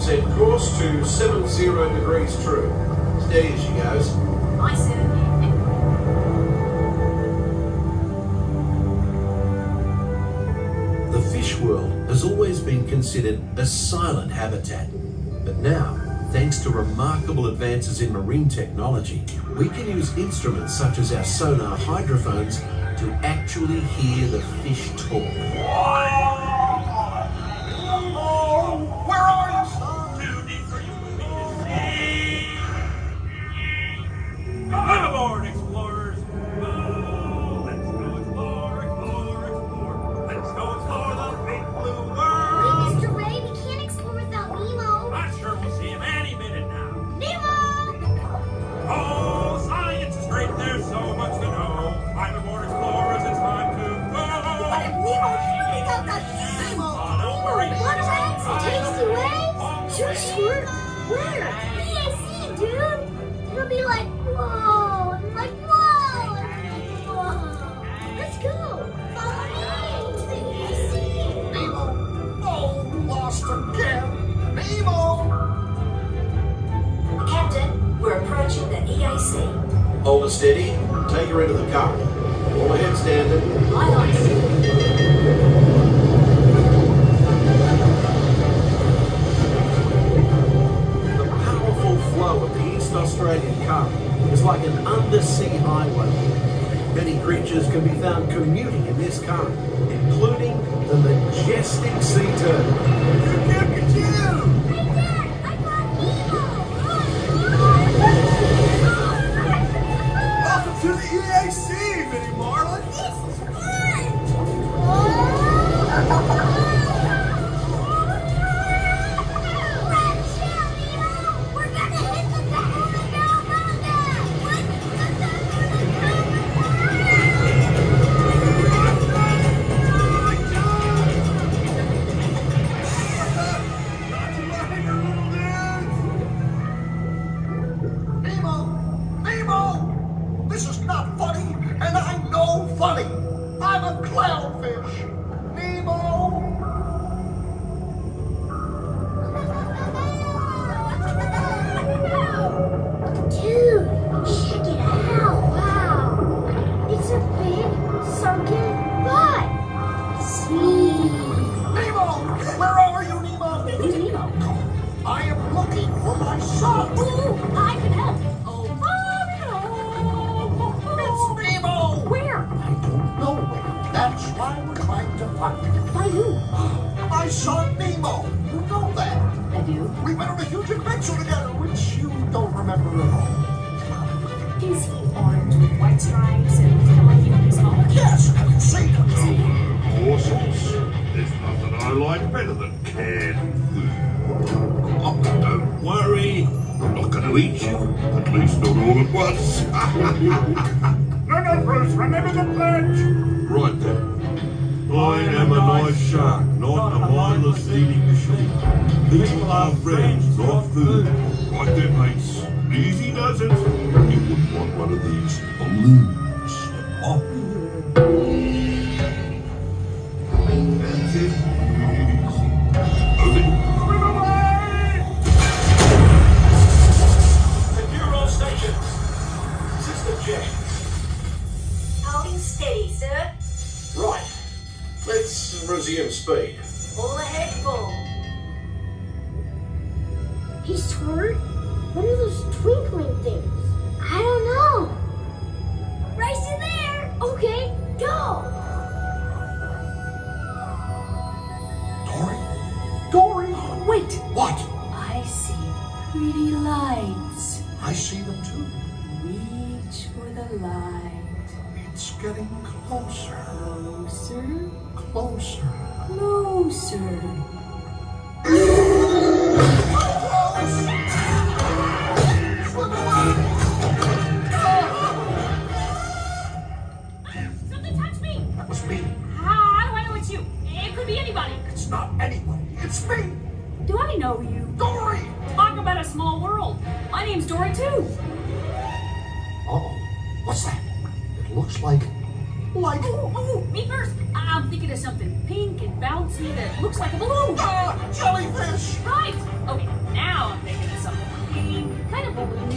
Set course to 70 degrees true. Steady as she goes. Aye, sir. The fish world has always been considered a silent habitat. But now, thanks to remarkable advances in marine technology, we can use instruments such as our sonar hydrophones to actually hear the fish talk. Where are you, son? Too deep for you and me to see. Come aboard, explorers. Oh, let's go explore, explore, explore. Let's go explore the big blue world. Wait, Mr. Ray, we can't explore without Nemo. I'm sure we'll see him any minute now. Nemo! Oh, science is great. There's so much to know. I'm aboard, explorers. It's time to go. What if Nemo really got that Nemo? Nemo, what fancy tasty way? Sure. Where? EAC, dude. It'll be like, whoa, and like, whoa, and like, whoa. Let's go. Follow me to the EAC. Nemo! Oh, lost again! Nemo! Captain, we're approaching the EAC. Hold her steady, take her into the current. All ahead standard. Aye, aye, sir. The powerful flow of the East Australian current is like an undersea highway. Many creatures can be found commuting in this current, including the majestic sea turtle. Look at you! Hey, Dad, I got Nemo. Welcome to the EAC, Minnie Marlin! This is fun. Let's chill, Nemo. We're gonna horse rides and kind of like, you know, these small. Yes, have you seen them? Morsels. There's nothing I like better than canned food. Oh, don't worry. I'm not going to eat you. At least not all at once. No, Bruce. Remember the pledge. Right then. I am a nice shark, not a mindless eating machine. People are friends, not food. Right then, mates. Easy does it. You wouldn't want one of these balloons. Oh. That's it. Easy. Only swim away! Secure all stations. System check. Holding steady, sir. Right. Let's resume speed. All ahead full. Hey, Squirt, what are those twinkling things? I don't know. Race to there. Okay, go. Dory, Wait! what? I see pretty lights. I see them too. Reach for the light. It's getting closer. Closer, Closer. closer. Something touched me! That was me. How do I know it's you? It could be anybody. It's not anybody. It's me. Do I know you? Dory. Talk about a small world. My name's Dory too. Uh-oh. What's that? It looks like... Ooh, me first. I'm thinking of something pink and bouncy that looks like a balloon. Jellyfish. Right. Okay, now I'm thinking of something pink, kind of balloon.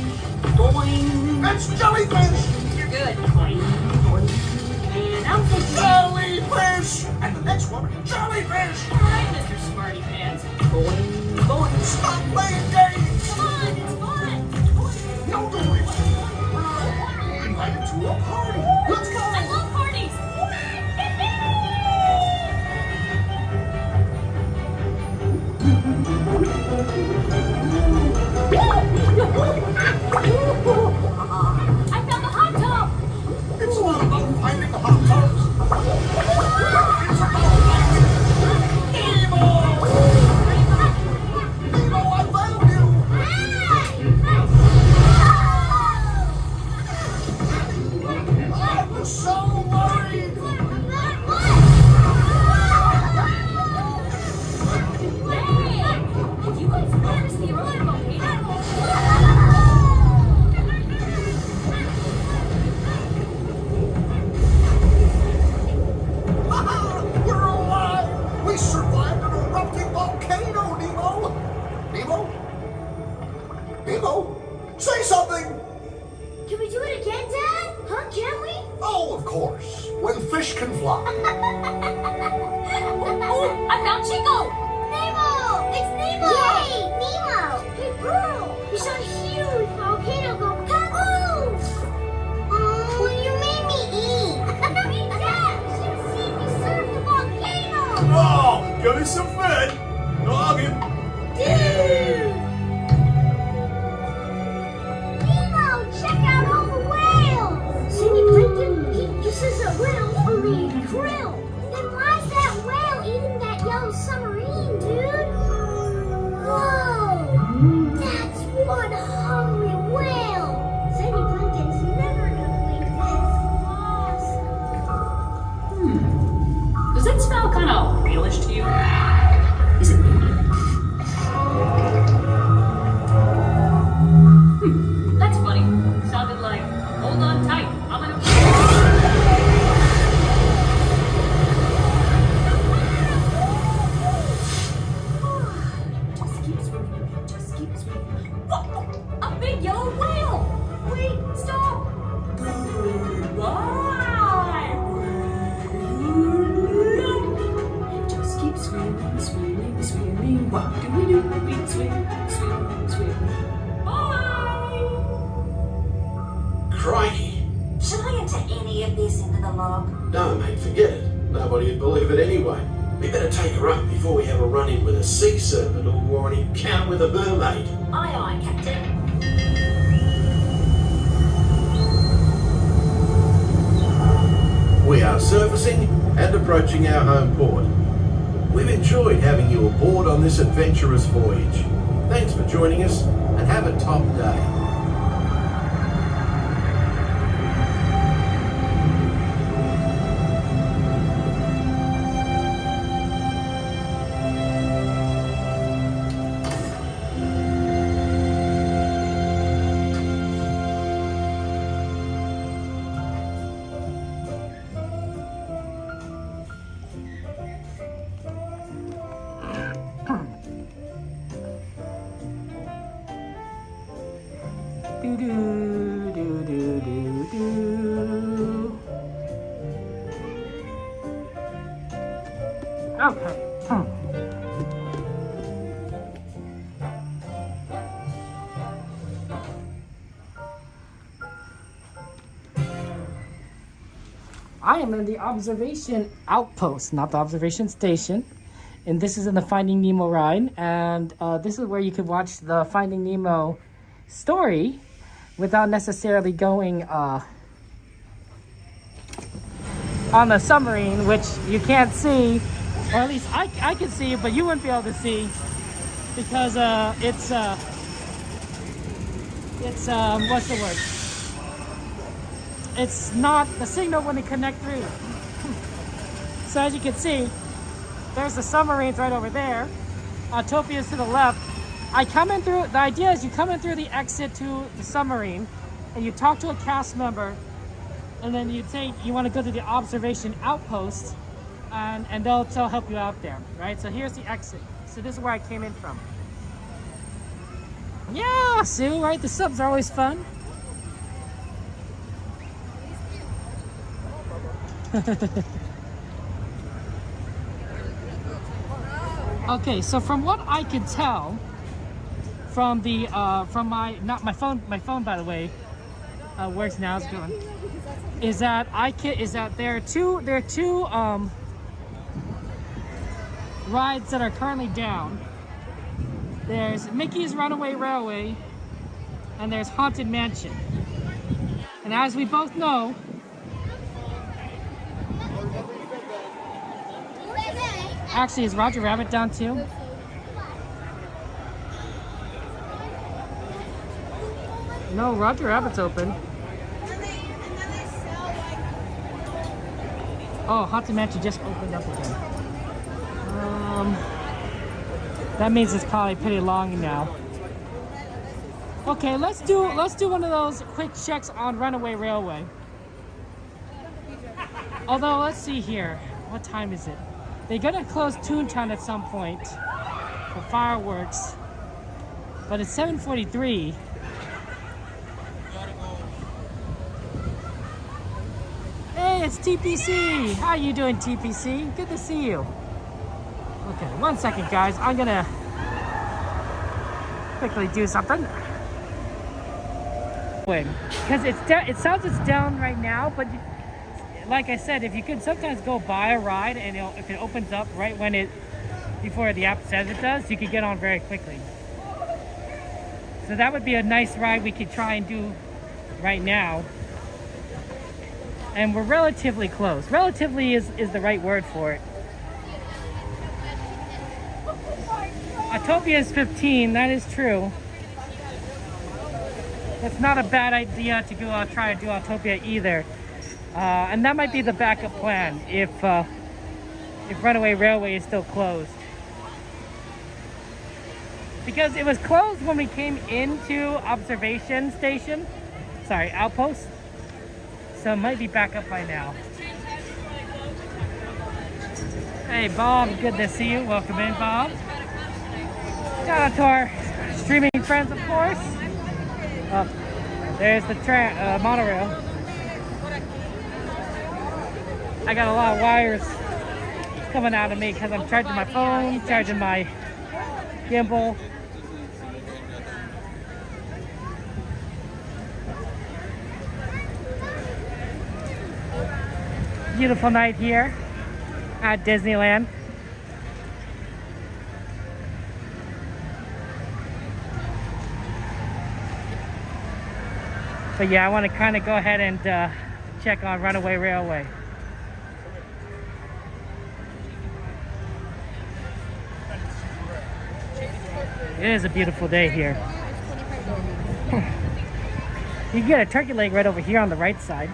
Boing. It's jellyfish. You're good. Boing, boing. And I'm thinking... Jellyfish. And the next one, jellyfish. All right, Mr. Smarty Pants. Boing, boing. Stop playing games. Come on, it's fun. No, Dory. We're invited to a party. Let's go. I love parties. I found the hot tub. It's not about finding the hot tubs. It's about finding Nemo. Nemo, I found you. I was so worried. Hey, you guys noticed the earlier volcano? We're alive! We survived an erupting volcano, Nemo! Nemo? Nemo? Say something! Can we do it again, Dad? Huh? Can we? Oh, of course. When fish can fly. Oh, I found Chico! Nemo! It's Nemo! Yay! Nemo! Hey, girl! We saw a huge volcano go kaboom! Oh, you made me eat! Hey, Dad! You should see me surf the volcano! Oh, give me some food. Noggin. Dude! Nemo, check out all the whales! Cindy Plankton, he says that whales are made krill. Then why's that whale eating that yellow submarine, dude? Whoa! That's one hungry whale! Cindy Plankton's never gonna believe this. Does that smell kind of realish to you? Is it me? That's funny. Sounded like, hold on tight. I'm gonna... Just keep swimming. Just keep swimming. Whoa! A big yellow whale! Wait, stop! Goodbye! Just keep swimming, swimming, swimming. What do we do? We swim, swim, swim. Bye! Crikey. Should I enter any of this into the log? No, mate, forget it. Nobody would believe it anyway. We better take her up before we have a run-in with a sea serpent or an encounter with a mermaid. Aye, aye, Captain. promising and approaching our home port. We've enjoyed having you aboard on this adventurous voyage. Thanks for joining us and have a top day. Do do do do do do. Okay. I am in the observation outpost, not the observation station. And this is in the Finding Nemo ride. And this is where you can watch the Finding Nemo story without necessarily going on the submarine, which you can't see, or at least I can see, but you wouldn't be able to see because it's what's the word? It's not, the signal wouldn't connect through. So as you can see, there's the submarines right over there. Autotopia is to the left. I come in through, the idea is you come in through the exit to the submarine and you talk to a cast member, and then you say you want to go to the observation outpost, and they'll help you out there, right? So here's the exit. So this is where I came in from. Yeah, Sue, right? The subs are always fun. Okay, so from what I could tell, from the from my phone by the way works now, it's going, is that there are two rides that are currently down. There's Mickey's Runaway Railway and there's Haunted Mansion. And as we both know, actually, is Roger Rabbit down too? No, Roger Rabbit's open. Oh, Haunted Mansion just opened up again. That means it's probably pretty long now. Okay, let's do one of those quick checks on Runaway Railway. Although, let's see here. What time is it? They're gonna close Toontown at some point for fireworks, but it's 7:43. Hey, it's TPC. How you doing, TPC? Good to see you. Okay, 1 second, guys. I'm gonna quickly do something. Wait, because it sounds it's down right now, but like I said, if you could sometimes go buy a ride and if it opens up right when before the app says it does, you could get on very quickly. So that would be a nice ride we could try and do right now. And we're relatively close. Relatively is the right word for it. Autotopia is 15, that is true. It's not a bad idea to go try to do Autotopia either. And that might be the backup plan if Runaway Railway is still closed. Because it was closed when we came into observation station. Sorry, outpost. So it might be back up by now. Hey Bob, good to see you. Welcome in, Bob. Shout out to our streaming friends, of course. There's the monorail. I got a lot of wires coming out of me because I'm charging my phone, charging my gimbal. Beautiful night here at Disneyland. But yeah, I want to kind of go ahead and check on Runaway Railway. It is a beautiful day here. You can get a turkey leg right over here on the right side.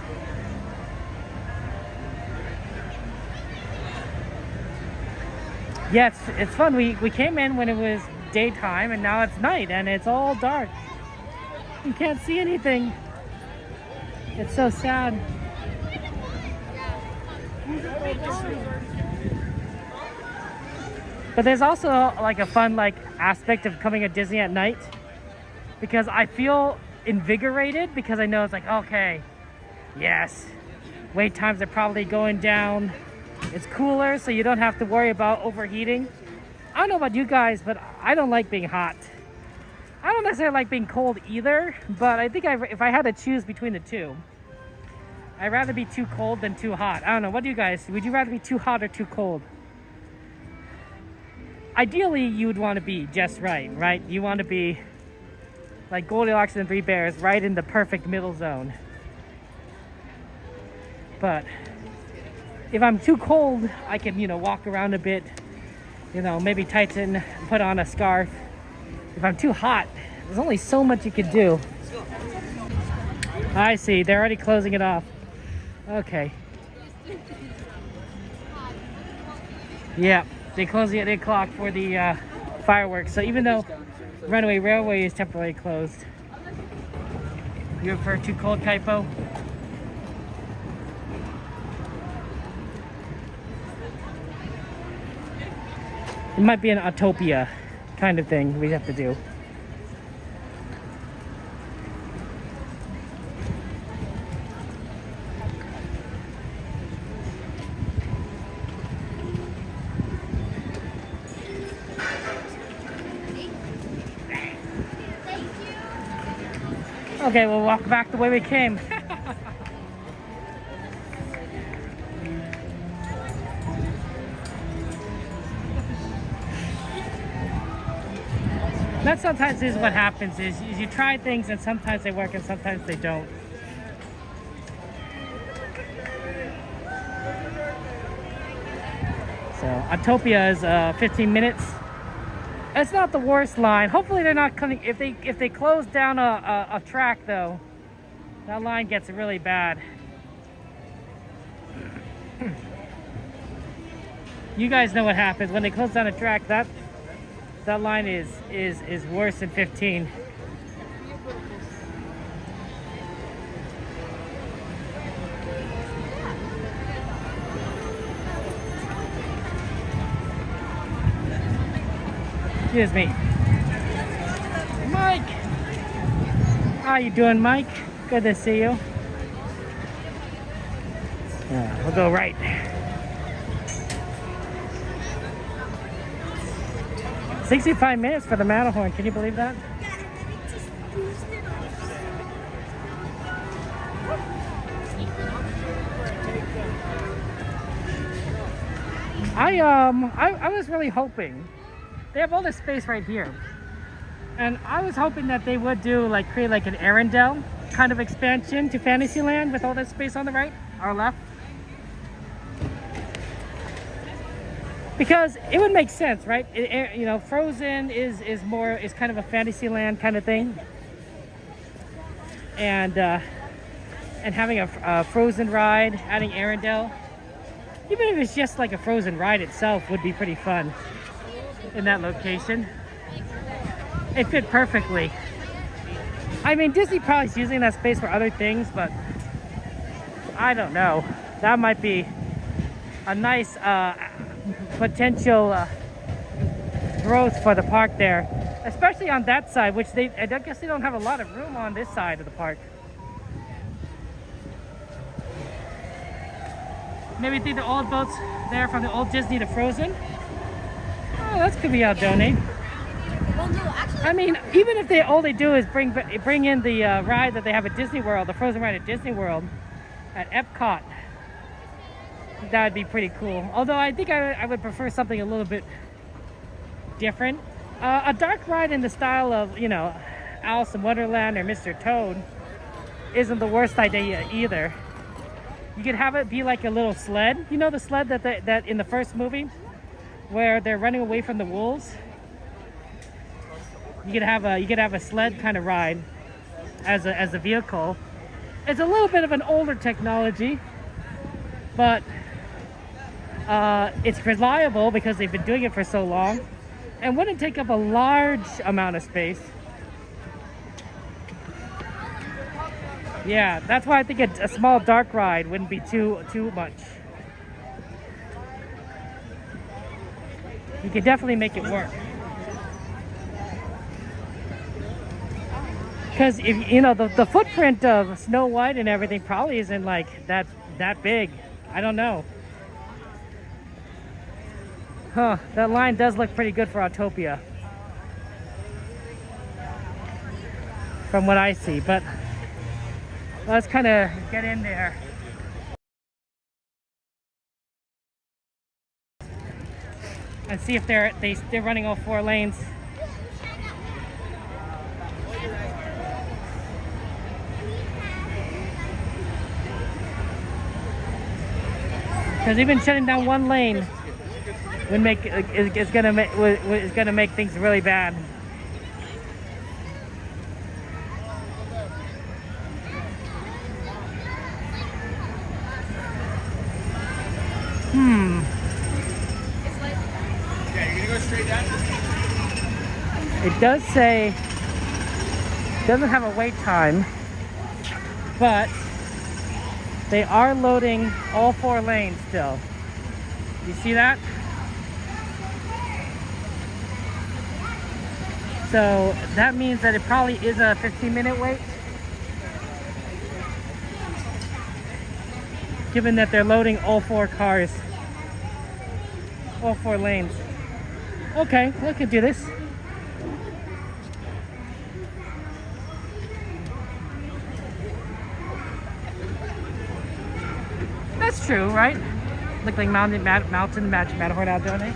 Yeah, it's fun. We came in when it was daytime and now it's night and it's all dark. You can't see anything. It's so sad. But there's also like a fun like aspect of coming to Disney at night because I feel invigorated because I know it's like, okay, yes, wait times are probably going down. It's cooler, so you don't have to worry about overheating. I don't know about you guys, but I don't like being hot. I don't necessarily like being cold either, but I think if I had to choose between the two, I'd rather be too cold than too hot. I don't know. What do you guys? Would you rather be too hot or too cold? Ideally, you would want to be just right? You want to be like Goldilocks and the Three Bears, right in the perfect middle zone. But if I'm too cold, I can, walk around a bit, maybe tighten, put on a scarf. If I'm too hot, there's only so much you can do. I see, they're already closing it off. Okay. Yeah, they closed the 8 o'clock for the fireworks. So even though Runaway Railway is temporarily closed. You prefer too cold, Kaipo? It might be an Autotopia kind of thing we have to do. Okay, we'll walk back the way we came. That sometimes is what happens is you try things and sometimes they work and sometimes they don't. So Autotopia is 15 minutes. It's not the worst line. Hopefully they're not coming. If they close down a track though, that line gets really bad. You guys know what happens when they close down a track. That line is worse than 15. Excuse me. Mike! How you doing, Mike? Good to see you. We'll go right. $65 minutes for the Matterhorn. Can you believe that? I was really hoping. They have all this space right here. And I was hoping that they would create like an Arendelle kind of expansion to Fantasyland with all that space on the right or left. Because it would make sense, right? Frozen is kind of a Fantasyland kind of thing, and having a Frozen ride, adding Arendelle, even if it's just like a Frozen ride itself, would be pretty fun in that location. It fit perfectly. I mean, Disney probably is using that space for other things, but I don't know. That might be a nice potential growth for the park there, especially on that side, which I guess they don't have a lot of room on this side of the park. Maybe think the old boats there from the old Disney to Frozen. Oh, that could be out donate. I mean, even if all they do is bring in the ride that they have at Disney World, the Frozen ride at Disney World, at Epcot, that would be pretty cool. Although I think I would prefer something a little bit different. A dark ride in the style of, Alice in Wonderland or Mr. Toad isn't the worst idea either. You could have it be like a little sled. You know the sled that in the first movie where they're running away from the wolves? You could have a sled kind of ride as a vehicle. It's a little bit of an older technology, but it's reliable because they've been doing it for so long, and wouldn't take up a large amount of space. Yeah, that's why I think a small dark ride wouldn't be too much. You could definitely make it work. Because if you know the footprint of Snow White and everything probably isn't like that big. I don't know. Huh, that line does look pretty good for Autotopia. From what I see, but let's kind of get in there. And see if they're running all 4 lanes. Because even shutting down 1 lane is gonna make things really bad. It does say, doesn't have a wait time, but they are loading all 4 lanes still. You see that? So that means that it probably is a 15-minute wait, given that they're loading all 4 cars, all 4 lanes. Okay, we could do this. That's true, right? Look like Mountain Matterhorn out doing it.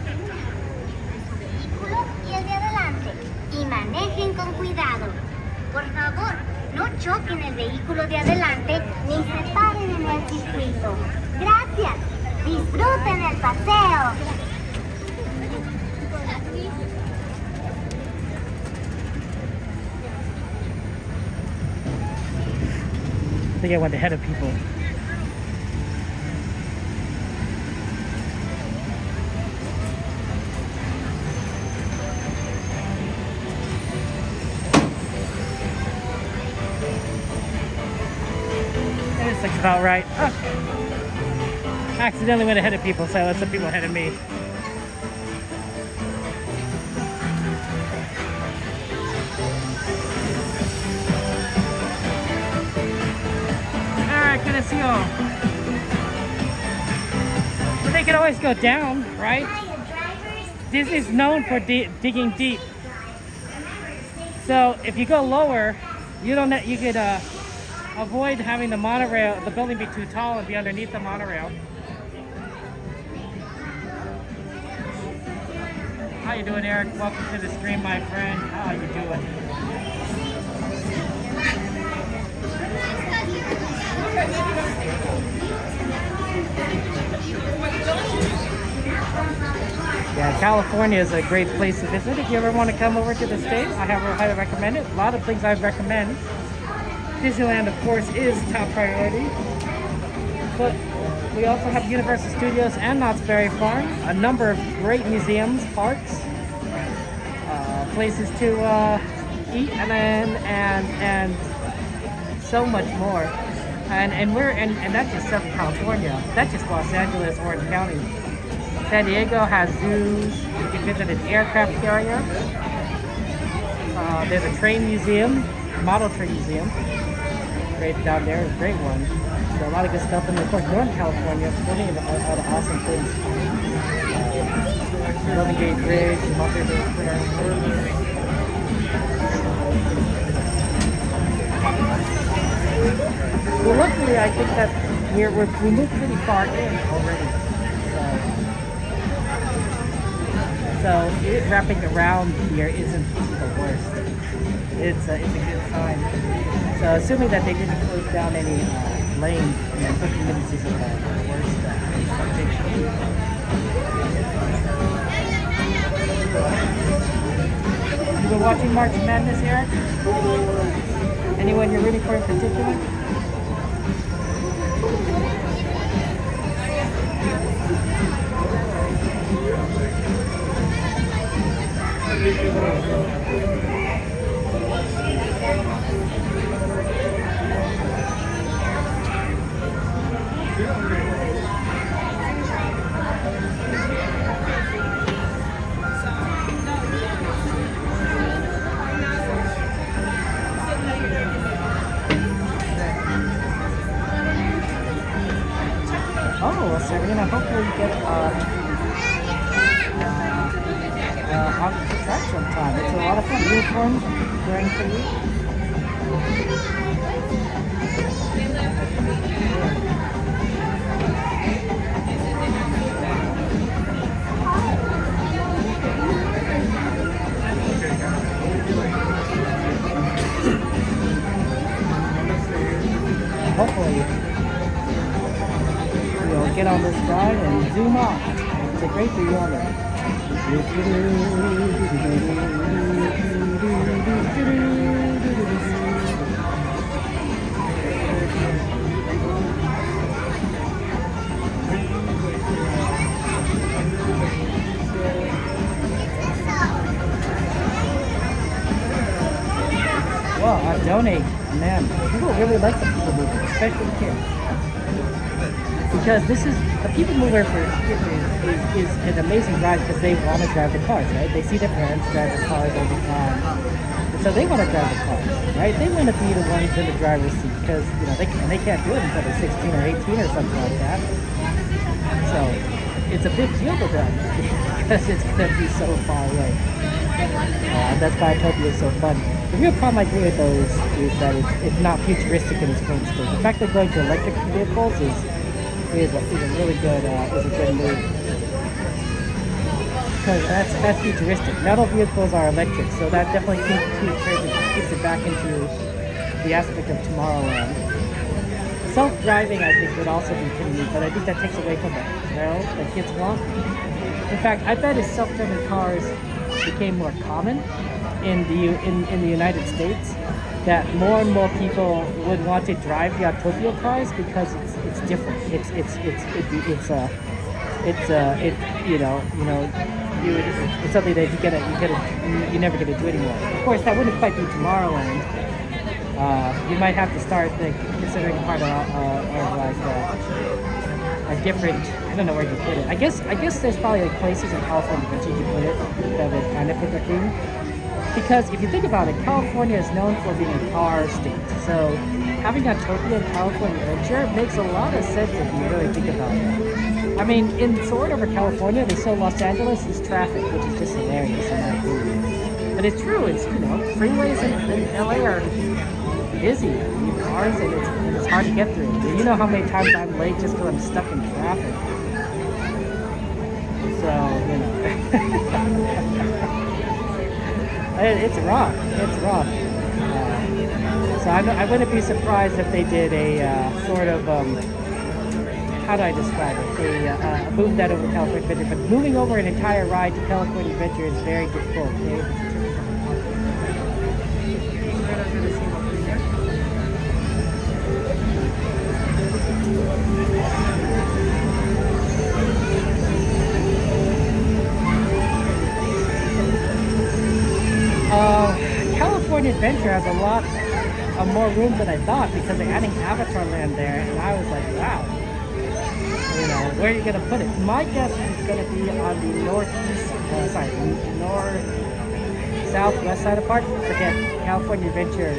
Y el de adelante. Y manejen con cuidado. Por favor, no choquen el vehículo de adelante ni se paren en el circuito. Gracias. Disfruten el paseo. I think I went ahead of people. This looks about right. Oh. Accidentally went ahead of people, so I let some people ahead of me. Alright, good to see you all. But they can always go down, right? Disney's known for digging deep. So if you go lower, you could avoid having the monorail, the building be too tall and be underneath the monorail. How you doing, Eric? Welcome to the stream, my friend. How you doing? Yeah, California is a great place to visit. If you ever want to come over to the States, I highly recommend it. A lot of things I'd recommend. Disneyland, of course, is top priority. But we also have Universal Studios and Knott's Berry Farm. A number of great museums, parks, places to eat, and so much more. And that's just Southern California. That's just Los Angeles, Orange County. San Diego has zoos. You can visit an aircraft carrier. There's a train museum, model train museum. Great down there, a great one. So a lot of good stuff. And of course, Northern California, plenty of all the awesome things. Golden Gate Bridge, my favorite Twitter. Well, luckily, I think that we moved pretty far in already. So wrapping around here isn't the worst. It's a good sign. So assuming that they didn't close down any lanes, 15 minutes isn't the worst expectation. been watching March Madness, Eric? Anyone you're rooting for in particular? Oh, Serena, hopefully you get on the track sometime. It's a lot of fun. Unicorns going for you. Hopefully you'll get on this ride and zoom off. It's a great view on it. Well, I donate. Man, people really like the people mover, especially kids. Because this is, the people mover for kids is an amazing ride because they want to drive the cars, right? They see their parents drive the cars all the time. And so they want to drive the cars, right? They want to be the ones in the driver's seat because, you know, they can't do it until they're 16 or 18 or something like that. So it's a big deal to them because it's going to be so far away. That's why Autotopia is so fun. The real problem I agree with those is that it's not futuristic in its current state. The fact that going to electric vehicles is a really good move. Because that's futuristic. Not all vehicles are electric, so that definitely keeps it back into the aspect of Tomorrowland. Self-driving, I think, would also be pretty neat, but I think that takes away from the thrill that kids want. In fact, I bet if self-driving cars became more common in the United States, that more and more people would want to drive the Autotopia cars because it's different. It's something that you're never gonna do anymore. Of course, that wouldn't quite be Tomorrowland. You might have to start considering part of like a different. I don't know where you put it. I guess there's probably like places in California that you can put it that would kind of fit the theme. Because if you think about it, California is known for being a car state. So having Autotopia and California Adventure makes a lot of sense if you really think about it. I mean, in Sword over California, they show Los Angeles as traffic, which is just hilarious in my opinion. But it's true. It's, you know, freeways in LA are busy with cars, and it's hard to get through. You know how many times I'm late just because I'm stuck in traffic. So, you know. It's rough. It's rough. So I wouldn't be surprised if they did a sort of, how do I describe it? Move that over to California Adventure. But moving over an entire ride to California Adventure is very difficult. Okay? California Adventure has a lot more room than I thought because they're adding Avatar Land there, and I was like, wow. You know, where are you going to put it? My guess is it's going to be on the southwest side of the park. Forget, California Adventure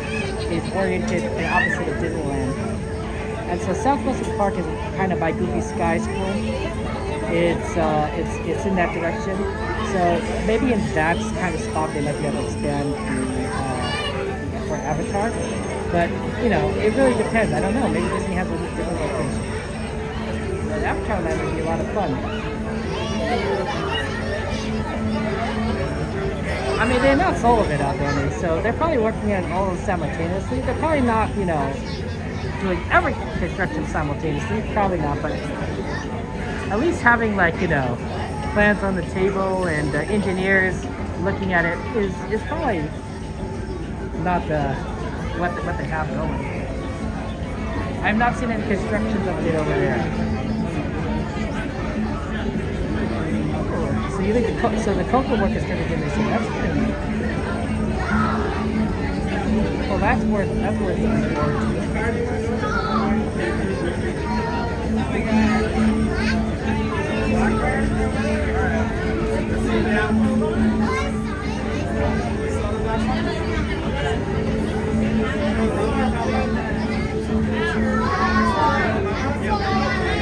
is oriented the opposite of Disneyland. And so southwest of the park is kind of by Goofy Sky School. It's in that direction. So maybe in that kind of spot they might be able to expand for Avatar. But, you know, it really depends. I don't know. Maybe Disney has a different location. But Avatar Land would be a lot of fun. I mean, they announced all of it out there, so they're probably working on all of them simultaneously. They're probably not, you know, doing every construction simultaneously. Probably not, but at least having, like, you know, plans on the table and engineers looking at it is probably not what they have going. I've not seen any constructions of it over there. So you think the cocoa work is going to be missing? That's pretty neat. Well, that's worth looking forward to.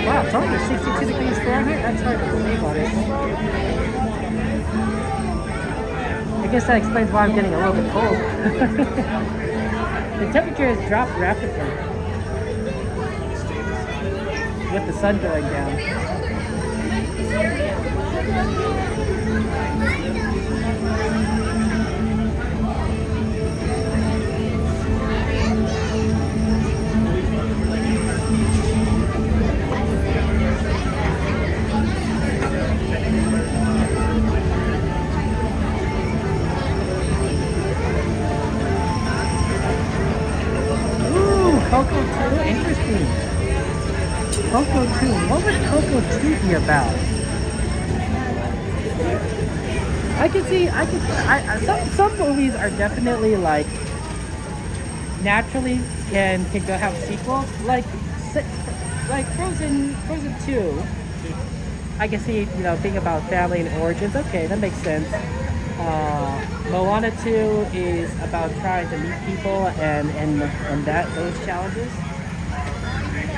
Wow, it's only 62 degrees Fahrenheit? That's hard to believe on it. I guess that explains why I'm getting a little bit cold. The temperature has dropped rapidly with the sun going down. Coco 2? Interesting. Coco 2. What would Coco 2 be about? Some movies are definitely like naturally can go have sequels. Like Frozen 2. I can see, think about family and origins. Okay, that makes sense. Moana 2 is about trying to meet people and those challenges.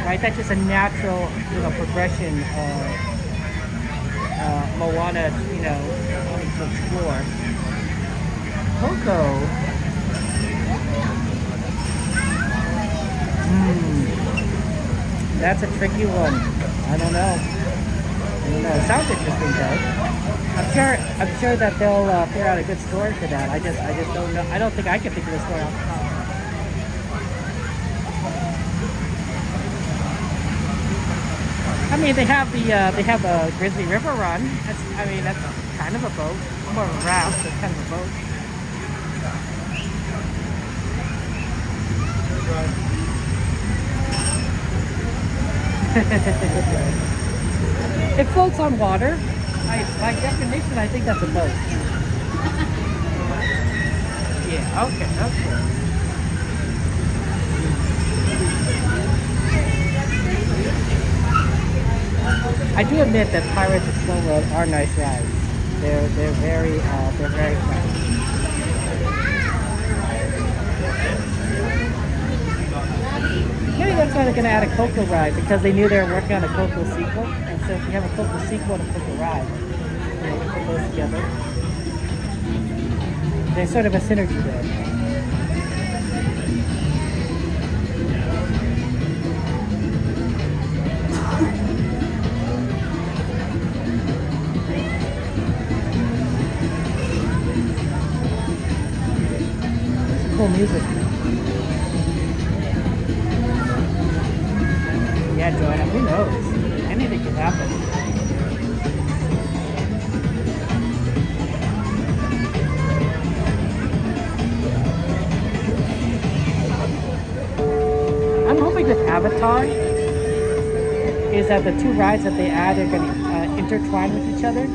Right, that's just a natural, progression of Moana, wanting to explore. Coco. That's a tricky one. I don't know. It sounds interesting though. I'm sure that they'll figure out a good story for that. I just don't know. I don't think I can figure the story out. I mean, they have a Grizzly River Run. That's kind of a boat. More of a raft, but kind of a boat. It floats on water. By definition, I think that's a boat. Yeah, okay. I do admit that Pirates of Snow World are nice rides. They're very fun. Maybe that's why they're going to add a Coco ride, because they knew they were working on a Coco sequel. And so if you have a Coco sequel and a Coco ride, you put those together. There's sort of a synergy there. It's cool music. Yeah, Joanna, who knows? Anything could happen. I'm hoping with Avatar is that the two rides that they add are going to intertwine with each other.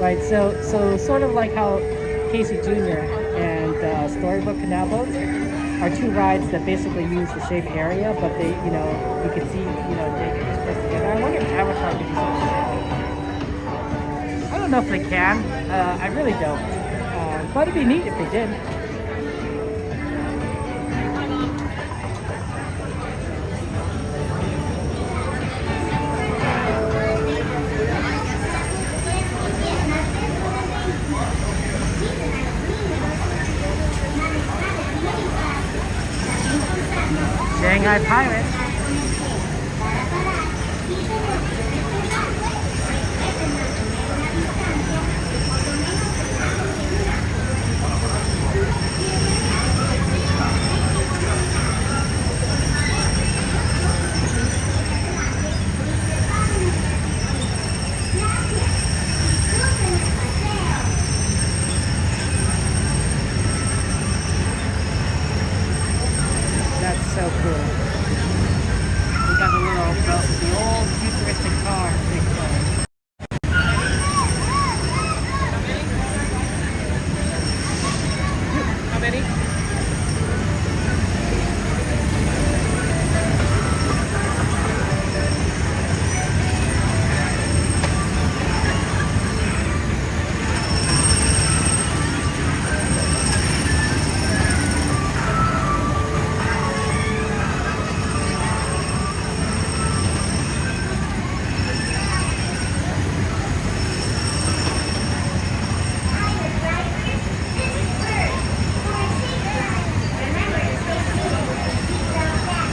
Right, so sort of like how Casey Jr. and Storybook Canal Boats are two rides that basically use the same area, but they, you can see, they get close together. I wonder if Avatar could do something like that. I don't know if they can. I really don't. But it'd be neat if they did. Shanghai Pirates.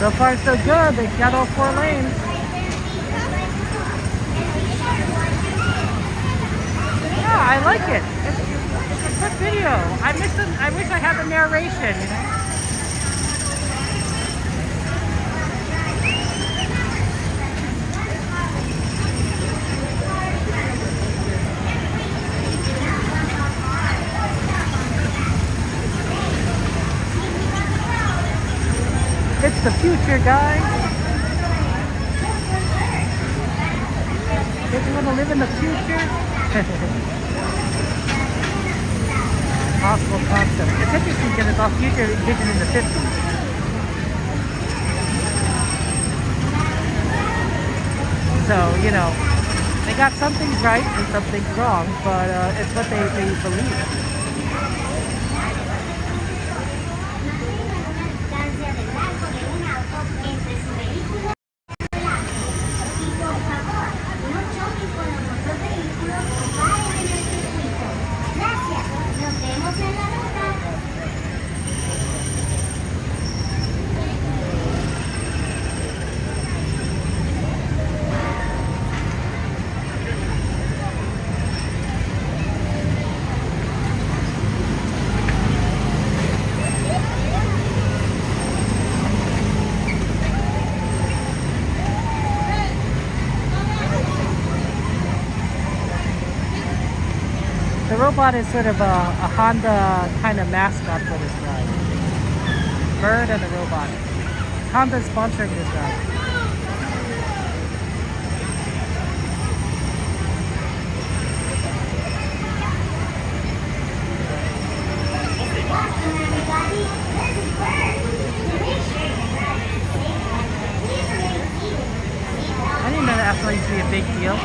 So far, so good. They got all 4 lanes. Yeah, I like it. It's a good video. I wish I had the narration, you know? It's the future, guys. Don't you want to live in the future? Possible concept. It's interesting because it's all future vision in the 50s. So, you know, they got some things right and some things wrong, but it's what they believe. The robot is sort of a Honda kind of mascot for this ride. Bird and the robot. Honda's sponsoring this ride. I didn't know that actually used to be a big deal.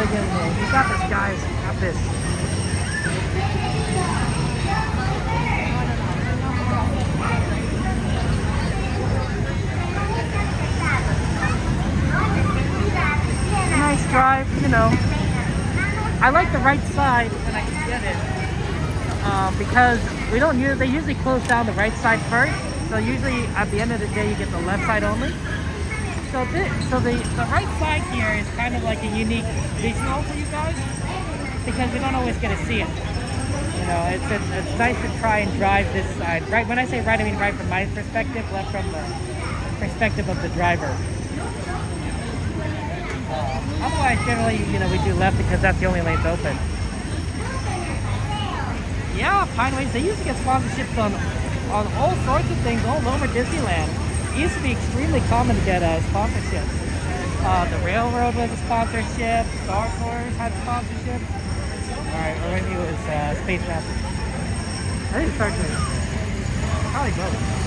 You got this, guys. You got this. Nice drive, you know. I like the right side when I can get it, because they usually close down the right side first. So usually at the end of the day, you get the left side only. So the right side here is kind of like a unique visual for you guys, because we don't always get to see it. You know, it's nice to try and drive this side. Right, when I say right, I mean right from my perspective, left from the perspective of the driver. Otherwise, generally, you know, we do left because that's the only lanes open. Yeah, Pineways, they used to get sponsorships on all sorts of things all over Disneyland. It used to be extremely common to get sponsorships. The railroad was a sponsorship. Star Tours had sponsorships. Alright, or maybe it was Space Mountain. I think it's Star Tours. Probably both.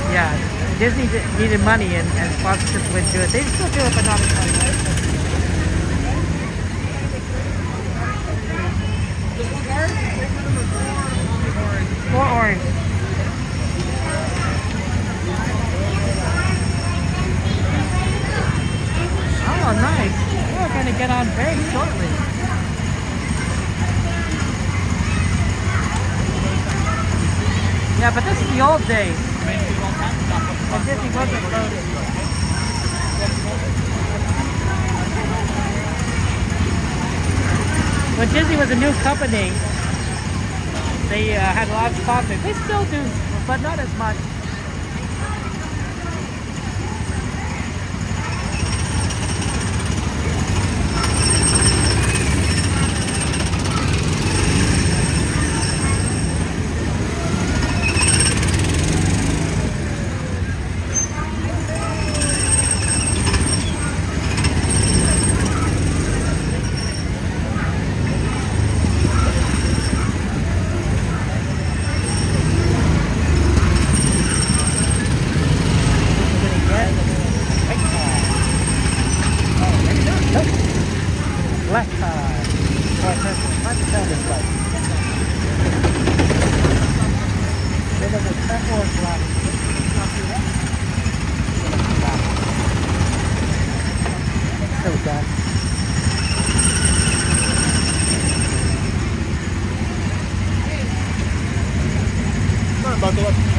Yeah, Disney needed money and sponsorships went to it. They still do it, but not as much. More orange. Oh, nice. We're going to get on very shortly. Yeah, but this is the old days. When Disney wasn't loaded. When Disney was a new company, they had a lot of sponsors. They still do, but not as much. black tie. Oh, it's hard to tell this way. There was a purple or black. There we go. Buckle up.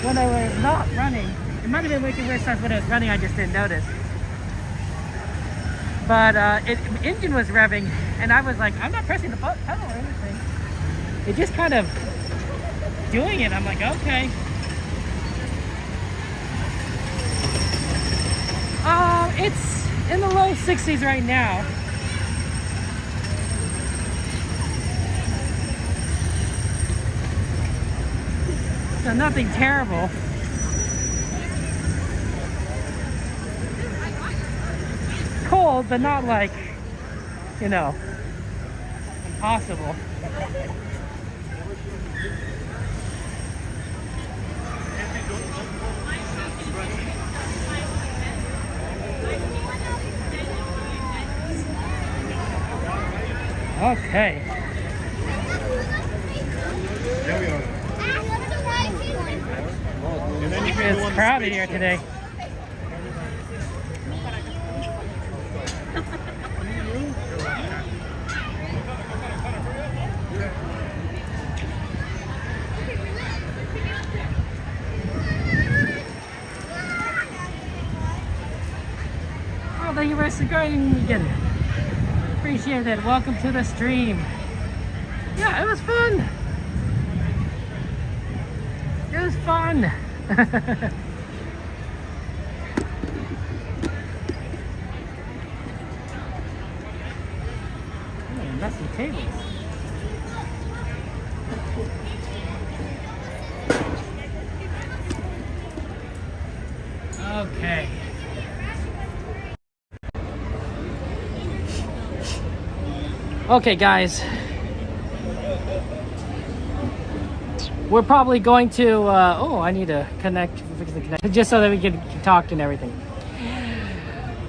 when I was not running. It might have been making weird sounds when I was running, I just didn't notice. But engine was revving, and I was like, I'm not pressing the pedal or anything. It just kind of doing it. I'm like, okay. It's in the low 60s right now. So nothing terrible. Cold, but not like, you know, impossible. Okay. It's crowded here today. Oh, thank you for subscribing again. Appreciate it. Welcome to the stream. Yeah, it was fun. It was fun. Messy tables. Okay. Okay, guys. We're probably going to, oh, I need to fix the connection, just so that we can talk and everything.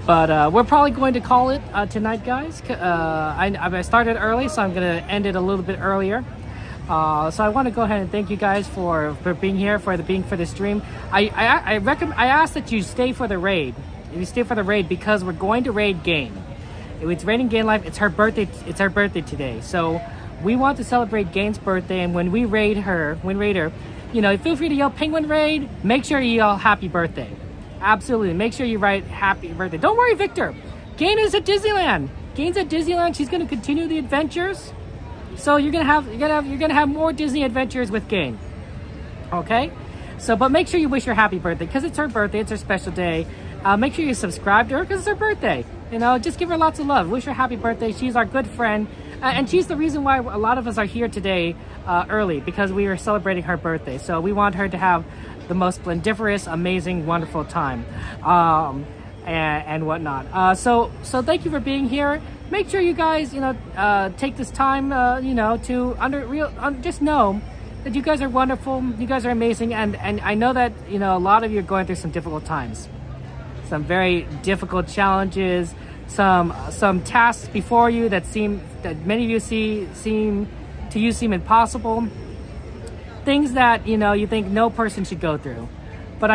But we're probably going to call it tonight, guys. I started early, so I'm going to end it a little bit earlier. So I want to go ahead and thank you guys for being here, for the stream. I ask that you stay for the raid. You stay for the raid because we're going to raid Gain. It's raiding Gain Life. It's her birthday. It's her birthday today. So we want to celebrate Gain's birthday, and when we raid her, you know, feel free to yell Penguin Raid. Make sure you yell Happy Birthday. Absolutely. Make sure you write Happy Birthday. Don't worry, Victor. Gain is at Disneyland. Gain's at Disneyland. She's going to continue the adventures. So you're gonna have more Disney adventures with Gain. Okay. So, but make sure you wish her happy birthday because it's her birthday. It's her special day. Make sure you subscribe to her because it's her birthday. You know, just give her lots of love. Wish her happy birthday. She's our good friend. And she's the reason why a lot of us are here today early, because we are celebrating her birthday. So we want her to have the most splendiferous, amazing, wonderful time and whatnot. So thank you for being here. Make sure you guys, you know, take this time, you know, to just know that you guys are wonderful. You guys are amazing. And I know that, you know, a lot of you are going through some difficult times. Some very difficult challenges, some tasks before you that many of you seem impossible. Things that, you know, you think no person should go through. But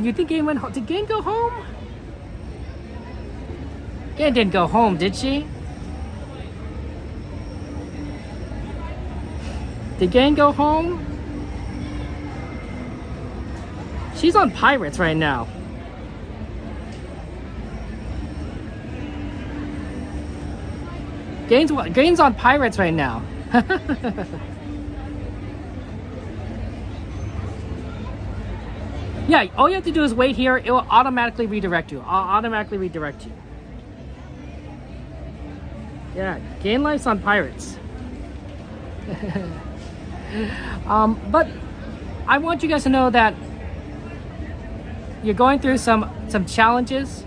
you think Gain went home? Did Gain go home? Gain didn't go home, did she? Did Gain go home? She's on Pirates right now. Gain's on Pirates right now. Yeah, all you have to do is wait here. It will automatically redirect you. I'll automatically redirect you. Yeah, Gain Life's on Pirates. But I want you guys to know that you're going through some challenges.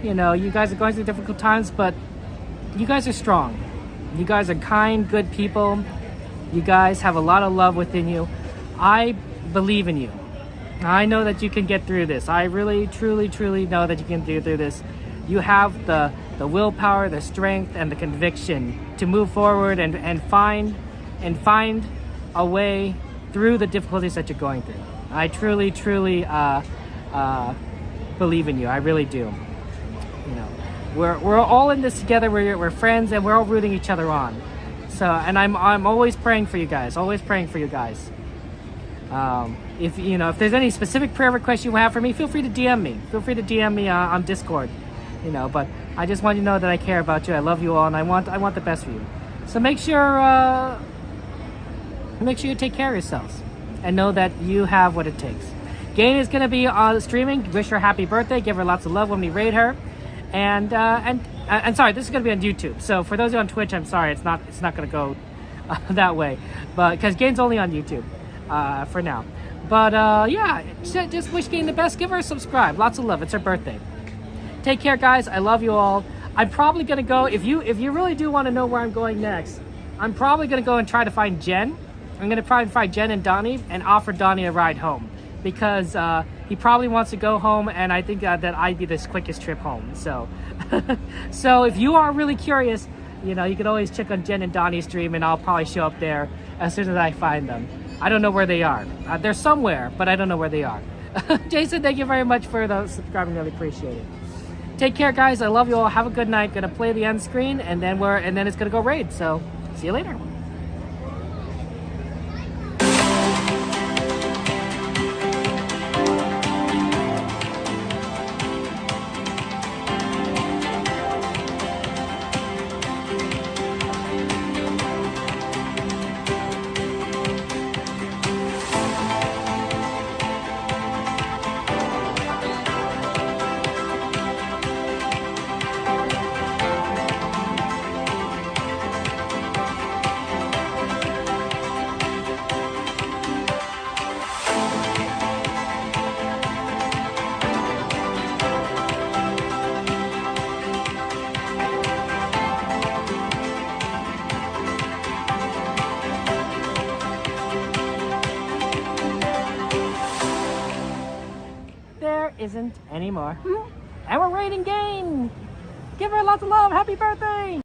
You know, you guys are going through difficult times, but you guys are strong. You guys are kind, good people. You guys have a lot of love within you. I believe in you. I know that you can get through this. I really, truly, truly know that you can get through this. You have the willpower, the strength, and the conviction to move forward and find a way through the difficulties that you're going through. I truly, truly believe in you. I really do. You know, we're all in this together. We're friends, and we're all rooting each other on. So, and I'm always praying for you guys. Always praying for you guys. If if there's any specific prayer requests you have for me, feel free to DM me. Feel free to DM me on Discord. But I just want you to know that I care about you. I love you all, and I want the best for you. So make sure you take care of yourselves and know that you have what it takes. Gain is going to be streaming. Wish her happy birthday. Give her lots of love when we raid her. And sorry, this is going to be on YouTube. So for those of you on Twitch, I'm sorry, it's not going to go that way, but because Gain's only on YouTube for now. But yeah, just wish Gain the best. Give her a subscribe. Lots of love. It's her birthday. Take care, guys. I love you all. I'm probably gonna go, if you really do want to know where I'm going next, I'm probably gonna go and try to find Jen. I'm gonna try and find Jen and Donnie and offer Donnie a ride home, because he probably wants to go home, and I think that I'd be the quickest trip home. So so if you are really curious, you can always check on Jen and Donnie's stream, and I'll probably show up there as soon as I find them. I don't know where they are. They're somewhere, but I don't know where they are. Jason, thank you very much for the subscribing. Really appreciate it. Take care, guys. I love you all. Have a good night. Gonna play the end screen, and then it's gonna go raid. So see you later. Isn't anymore. And we're raiding Gain. Give her lots of love. Happy birthday.